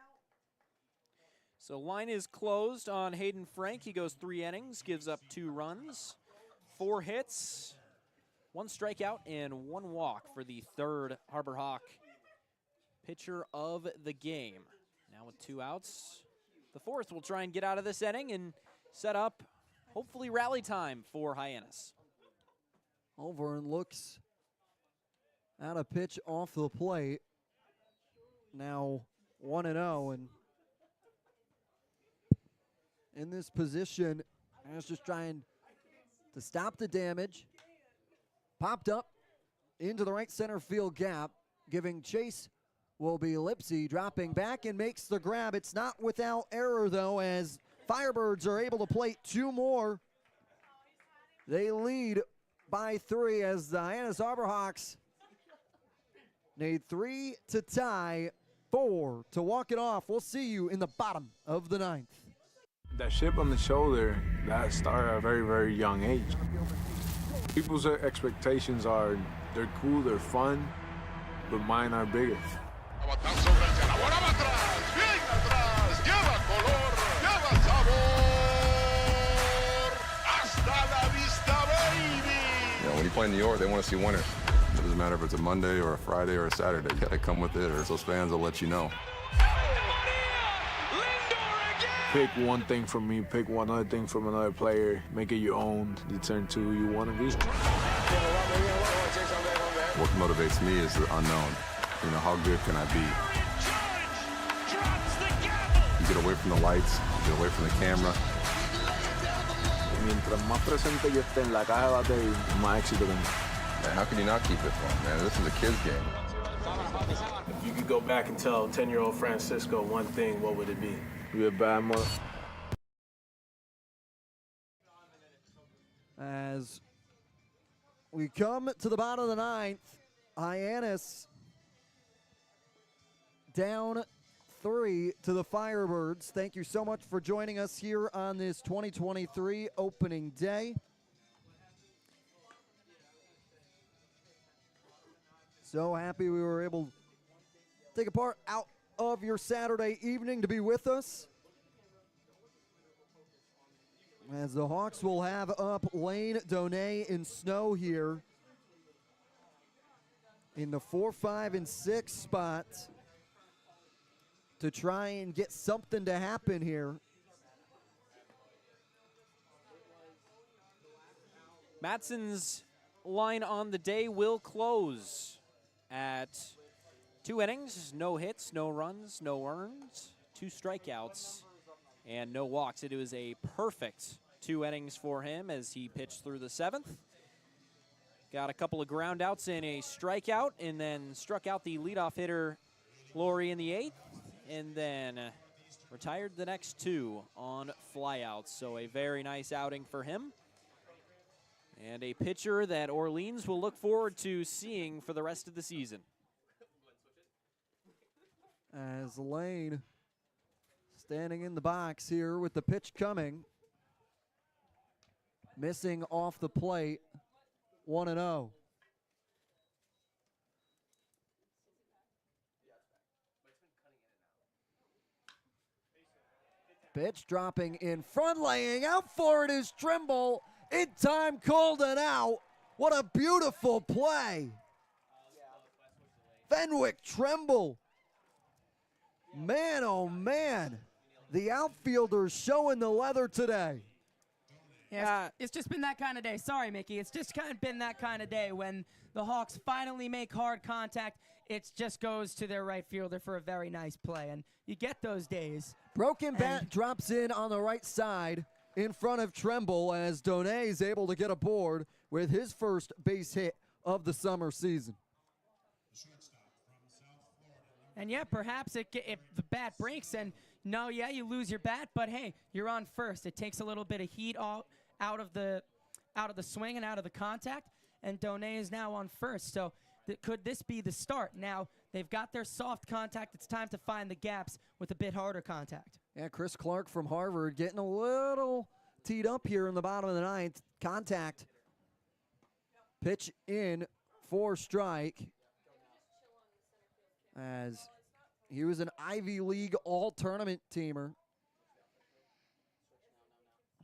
So line is closed on Hayden Frank. He goes 3 innings, gives up 2 runs, 4 hits, 1 strikeout, and 1 walk for the 3rd Harbor Hawk pitcher of the game. Now with 2 outs, the 4th will try and get out of this inning and set up, hopefully, rally time for Hyannis. Over and looks at a pitch off the plate. Now 1-0, and in this position, I was just trying to stop the damage. Popped up into the right center field gap, giving chase will be Lipsy, dropping back and makes the grab. It's not without error, though, as Firebirds are able to plate 2 more. They lead by 3 as the Hyannis Harbor Hawks need 3 to tie, 4 to walk it off. We'll see you in the bottom of the 9th. That chip on the shoulder, that started at a very, very young age. People's expectations are, they're cool, they're fun, but mine are bigger. When you play in New York, they want to see winners. It doesn't matter if it's a Monday or a Friday or a Saturday. You got to come with it, or those fans will let you know. Pick one thing from me, pick one other thing from another player, make it your own, you turn to who you want to be. What motivates me is the unknown. You know, how good can I be? You get away from the lights, you get away from the camera. Mientras más presente yo esté en la caja de batería, más éxito tengo. Man, how can you not keep it fun, man? This is a kid's game. If you could go back and tell 10-year-old Francisco one thing, what would it be? Be a bad mother. As we come to the bottom of the 9th, Hyannis down 3 to the Firebirds. Thank you so much for joining us here on this 2023 opening day. So happy we were able to take a part out of your Saturday evening to be with us. As the Hawks will have up Lane, Donay, and Snow here in the 4, 5, and 6 spot to try and get something to happen here. Matson's line on the day will close at 2 innings, no hits, no runs, no earned, 2 strikeouts, and no walks. It was a perfect 2 innings for him as he pitched through the 7th. Got a couple of ground outs and a strikeout, and then struck out the leadoff hitter, Laurie, in the 8th, and then retired the next 2 on flyouts. So a very nice outing for him. And a pitcher that Orleans will look forward to seeing for the rest of the season. As Lane standing in the box here with the pitch coming. Missing off the plate, 1-0. Pitch dropping in front, laying out for it is Trimble. In time, called it out. What a beautiful play. Fenwick Trimble. Man, oh man. The outfielders showing the leather today. Yeah, it's just been that kind of day. Sorry, Mickey. It's just kind of been that kind of day when the Hawks finally make hard contact. It just goes to their right fielder for a very nice play, and you get those days. Broken bat drops in on the right side in front of Tremble as Donay is able to get aboard with his first base hit of the summer season. And yeah, perhaps if the bat breaks, and no, yeah, you lose your bat, but hey, you're on first. It takes a little bit of heat out of the swing and out of the contact, and Donay is now on first. So could this be the start? Now they've got their soft contact. It's time to find the gaps with a bit harder contact. Yeah, Chris Clark from Harvard getting a little teed up here in the bottom of the 9th. Contact. Pitch in for strike. As he was an Ivy League all-tournament teamer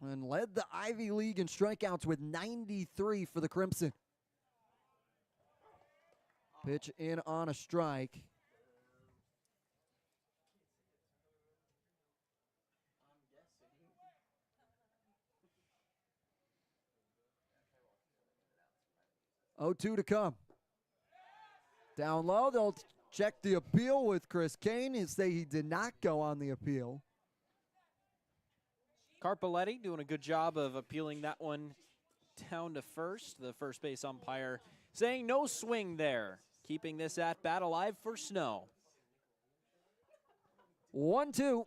and led the Ivy League in strikeouts with 93 for the Crimson. Pitch in on a strike. Oh, 2 to come. Down low, they'll check the appeal with Chris Kane and say he did not go on the appeal. Carpoletti doing a good job of appealing that one down to first. The first base umpire saying no swing there, keeping this at bat alive for Snow. 1-2.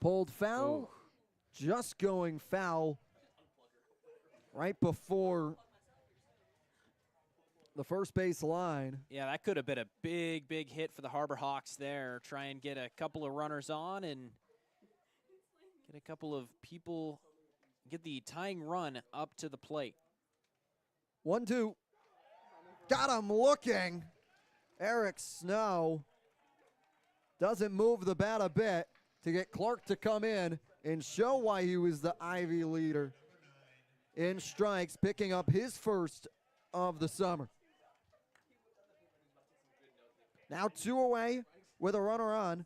Pulled foul. Ooh. Just going foul right before the first base line. Yeah, that could have been a big, big hit for the Harbor Hawks there. Try and get a couple of runners on and get a couple of people, get the tying run up to the plate. 1-2. Got him looking. Eric Snow doesn't move the bat a bit to get Clark to come in and show why he was the Ivy leader in strikes, picking up his first of the summer. Now 2 away with a runner on.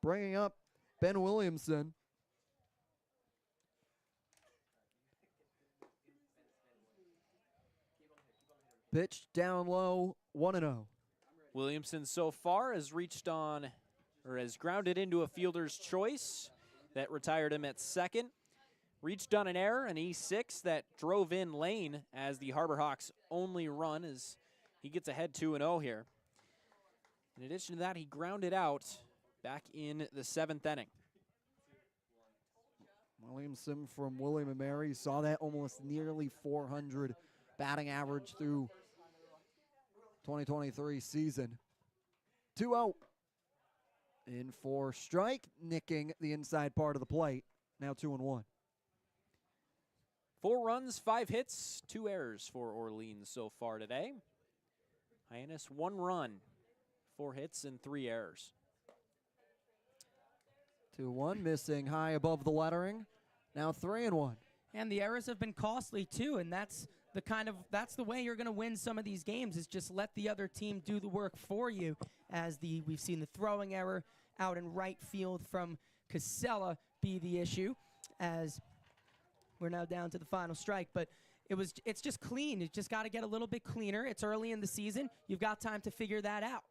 Bringing up Ben Williamson. Pitch down low, 1-0. Williamson so far has reached on, or has grounded into a fielder's choice that retired him at second. Reached on an error, an E6 that drove in Lane as the Harbor Hawks' only run as he gets ahead 2-0 here. In addition to that, he grounded out back in the 7th inning. Williamson from William & Mary saw that almost nearly 400 batting average through 2023 season. 2-0. In for strike, nicking the inside part of the plate. Now 2-1. 4 runs, 5 hits, 2 errors for Orleans so far today. Hyannis 1 run, 4 hits, and 3 errors. 2-1, missing high above the lettering. Now 3-1. And the errors have been costly too, and that's that's the way you're going to win some of these games, is just let the other team do the work for you. We've seen the throwing error out in right field from Casella be the issue, as we're now down to the final strike. But it's just clean. You just got to get a little bit cleaner. It's early in the season. You've got time to figure that out.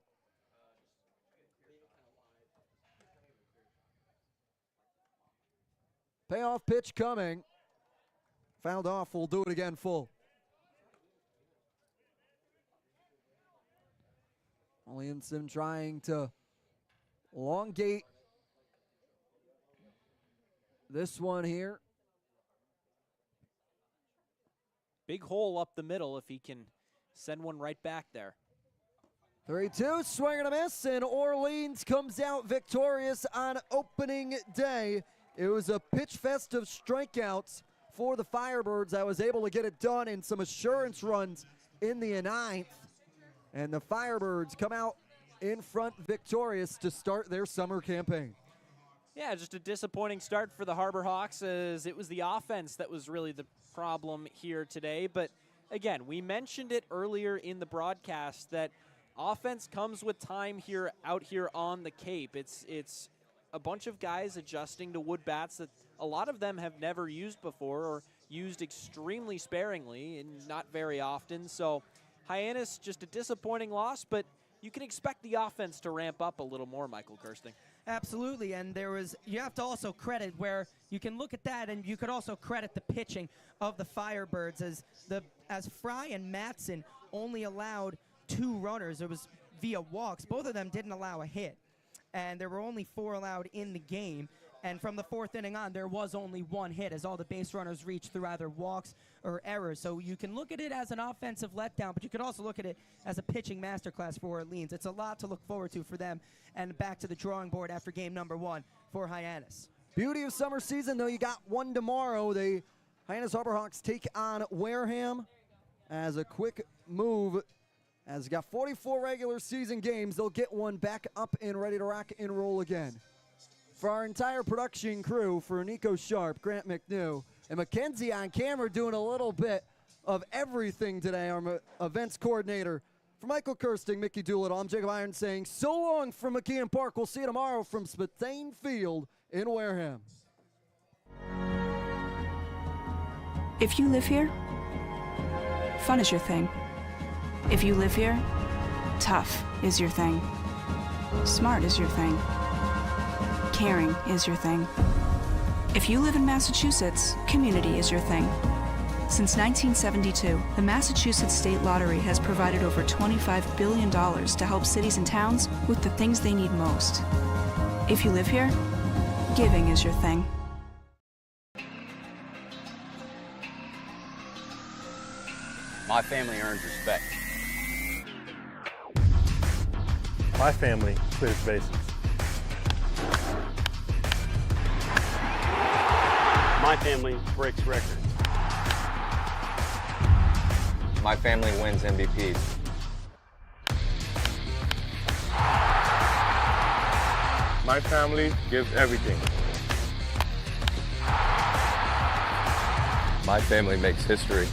Payoff pitch coming. Fouled off. We'll do it again full. Williamson trying to elongate this one here. Big hole up the middle if he can send one right back there. 3-2, swing and a miss, and Orleans comes out victorious on opening day. It was a pitch fest of strikeouts for the Firebirds. I was able to get it done in some assurance runs in the 9th. And the Firebirds come out in front victorious to start their summer campaign. Yeah, just a disappointing start for the Harbor Hawks, as it was the offense that was really the problem here today. But again, we mentioned it earlier in the broadcast that offense comes with time out here on the Cape. It's a bunch of guys adjusting to wood bats that a lot of them have never used before, or used extremely sparingly and not very often. So Hyannis, just a disappointing loss, but you can expect the offense to ramp up a little more, Michael Kirsting. Absolutely, and you have to also credit where you can look at that, and you could also credit the pitching of the Firebirds, as Fry and Matson only allowed 2 runners. It was via walks. Both of them didn't allow a hit, and there were only 4 allowed in the game. And from the 4th inning on, there was only 1 hit, as all the base runners reached through either walks or errors. So you can look at it as an offensive letdown, but you could also look at it as a pitching masterclass for Orleans. It's a lot to look forward to for them, and back to the drawing board after game number 1 for Hyannis. Beauty of summer season, though, you got one tomorrow. The Hyannis Harbor Hawks take on Wareham as a quick move. As you got 44 regular season games, they'll get one back up and ready to rock and roll again. For our entire production crew, for Nico Sharp, Grant McNew, and Mackenzie on camera doing a little bit of everything today, our events coordinator. For Michael Kirsting, Mickey Doolittle, I'm Jacob Iron saying so long from McKeon Park. We'll see you tomorrow from Spatane Field in Wareham. If you live here, fun is your thing. If you live here, tough is your thing. Smart is your thing. Caring is your thing. If you live in Massachusetts, community is your thing. Since 1972, the Massachusetts State Lottery has provided over $25 billion to help cities and towns with the things they need most. If you live here, giving is your thing. My family earns respect. My family clears bases. My family breaks records. My family wins MVPs. My family gives everything. My family makes history.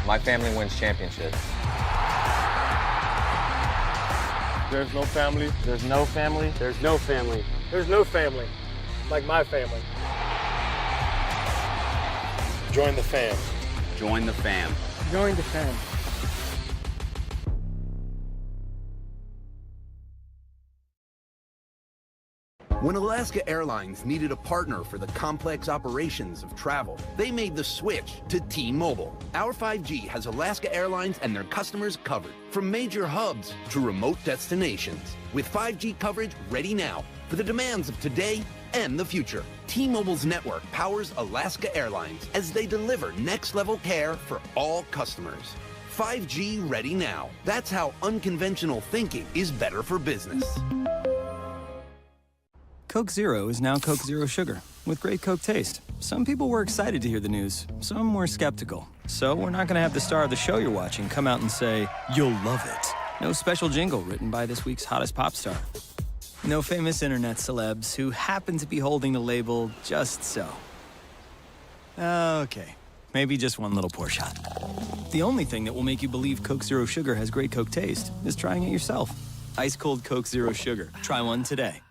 My family wins championships. There's no family. There's no family. There's no family. There's no family like my family. Join the fam. Join the fam. Join the fam. When Alaska Airlines needed a partner for the complex operations of travel, they made the switch to T-Mobile. Our 5G has Alaska Airlines and their customers covered, from major hubs to remote destinations, with 5G coverage ready now for the demands of today and the future. T-Mobile's network powers Alaska Airlines as they deliver next-level care for all customers. 5G ready now. That's how unconventional thinking is better for business. Coke Zero is now Coke Zero Sugar, with great Coke taste. Some people were excited to hear the news, some were skeptical. So we're not going to have the star of the show you're watching come out and say, "You'll love it." No special jingle written by this week's hottest pop star. No famous internet celebs who happen to be holding the label just so. Okay, maybe just one little pour shot. The only thing that will make you believe Coke Zero Sugar has great Coke taste is trying it yourself. Ice cold Coke Zero Sugar. Try one today.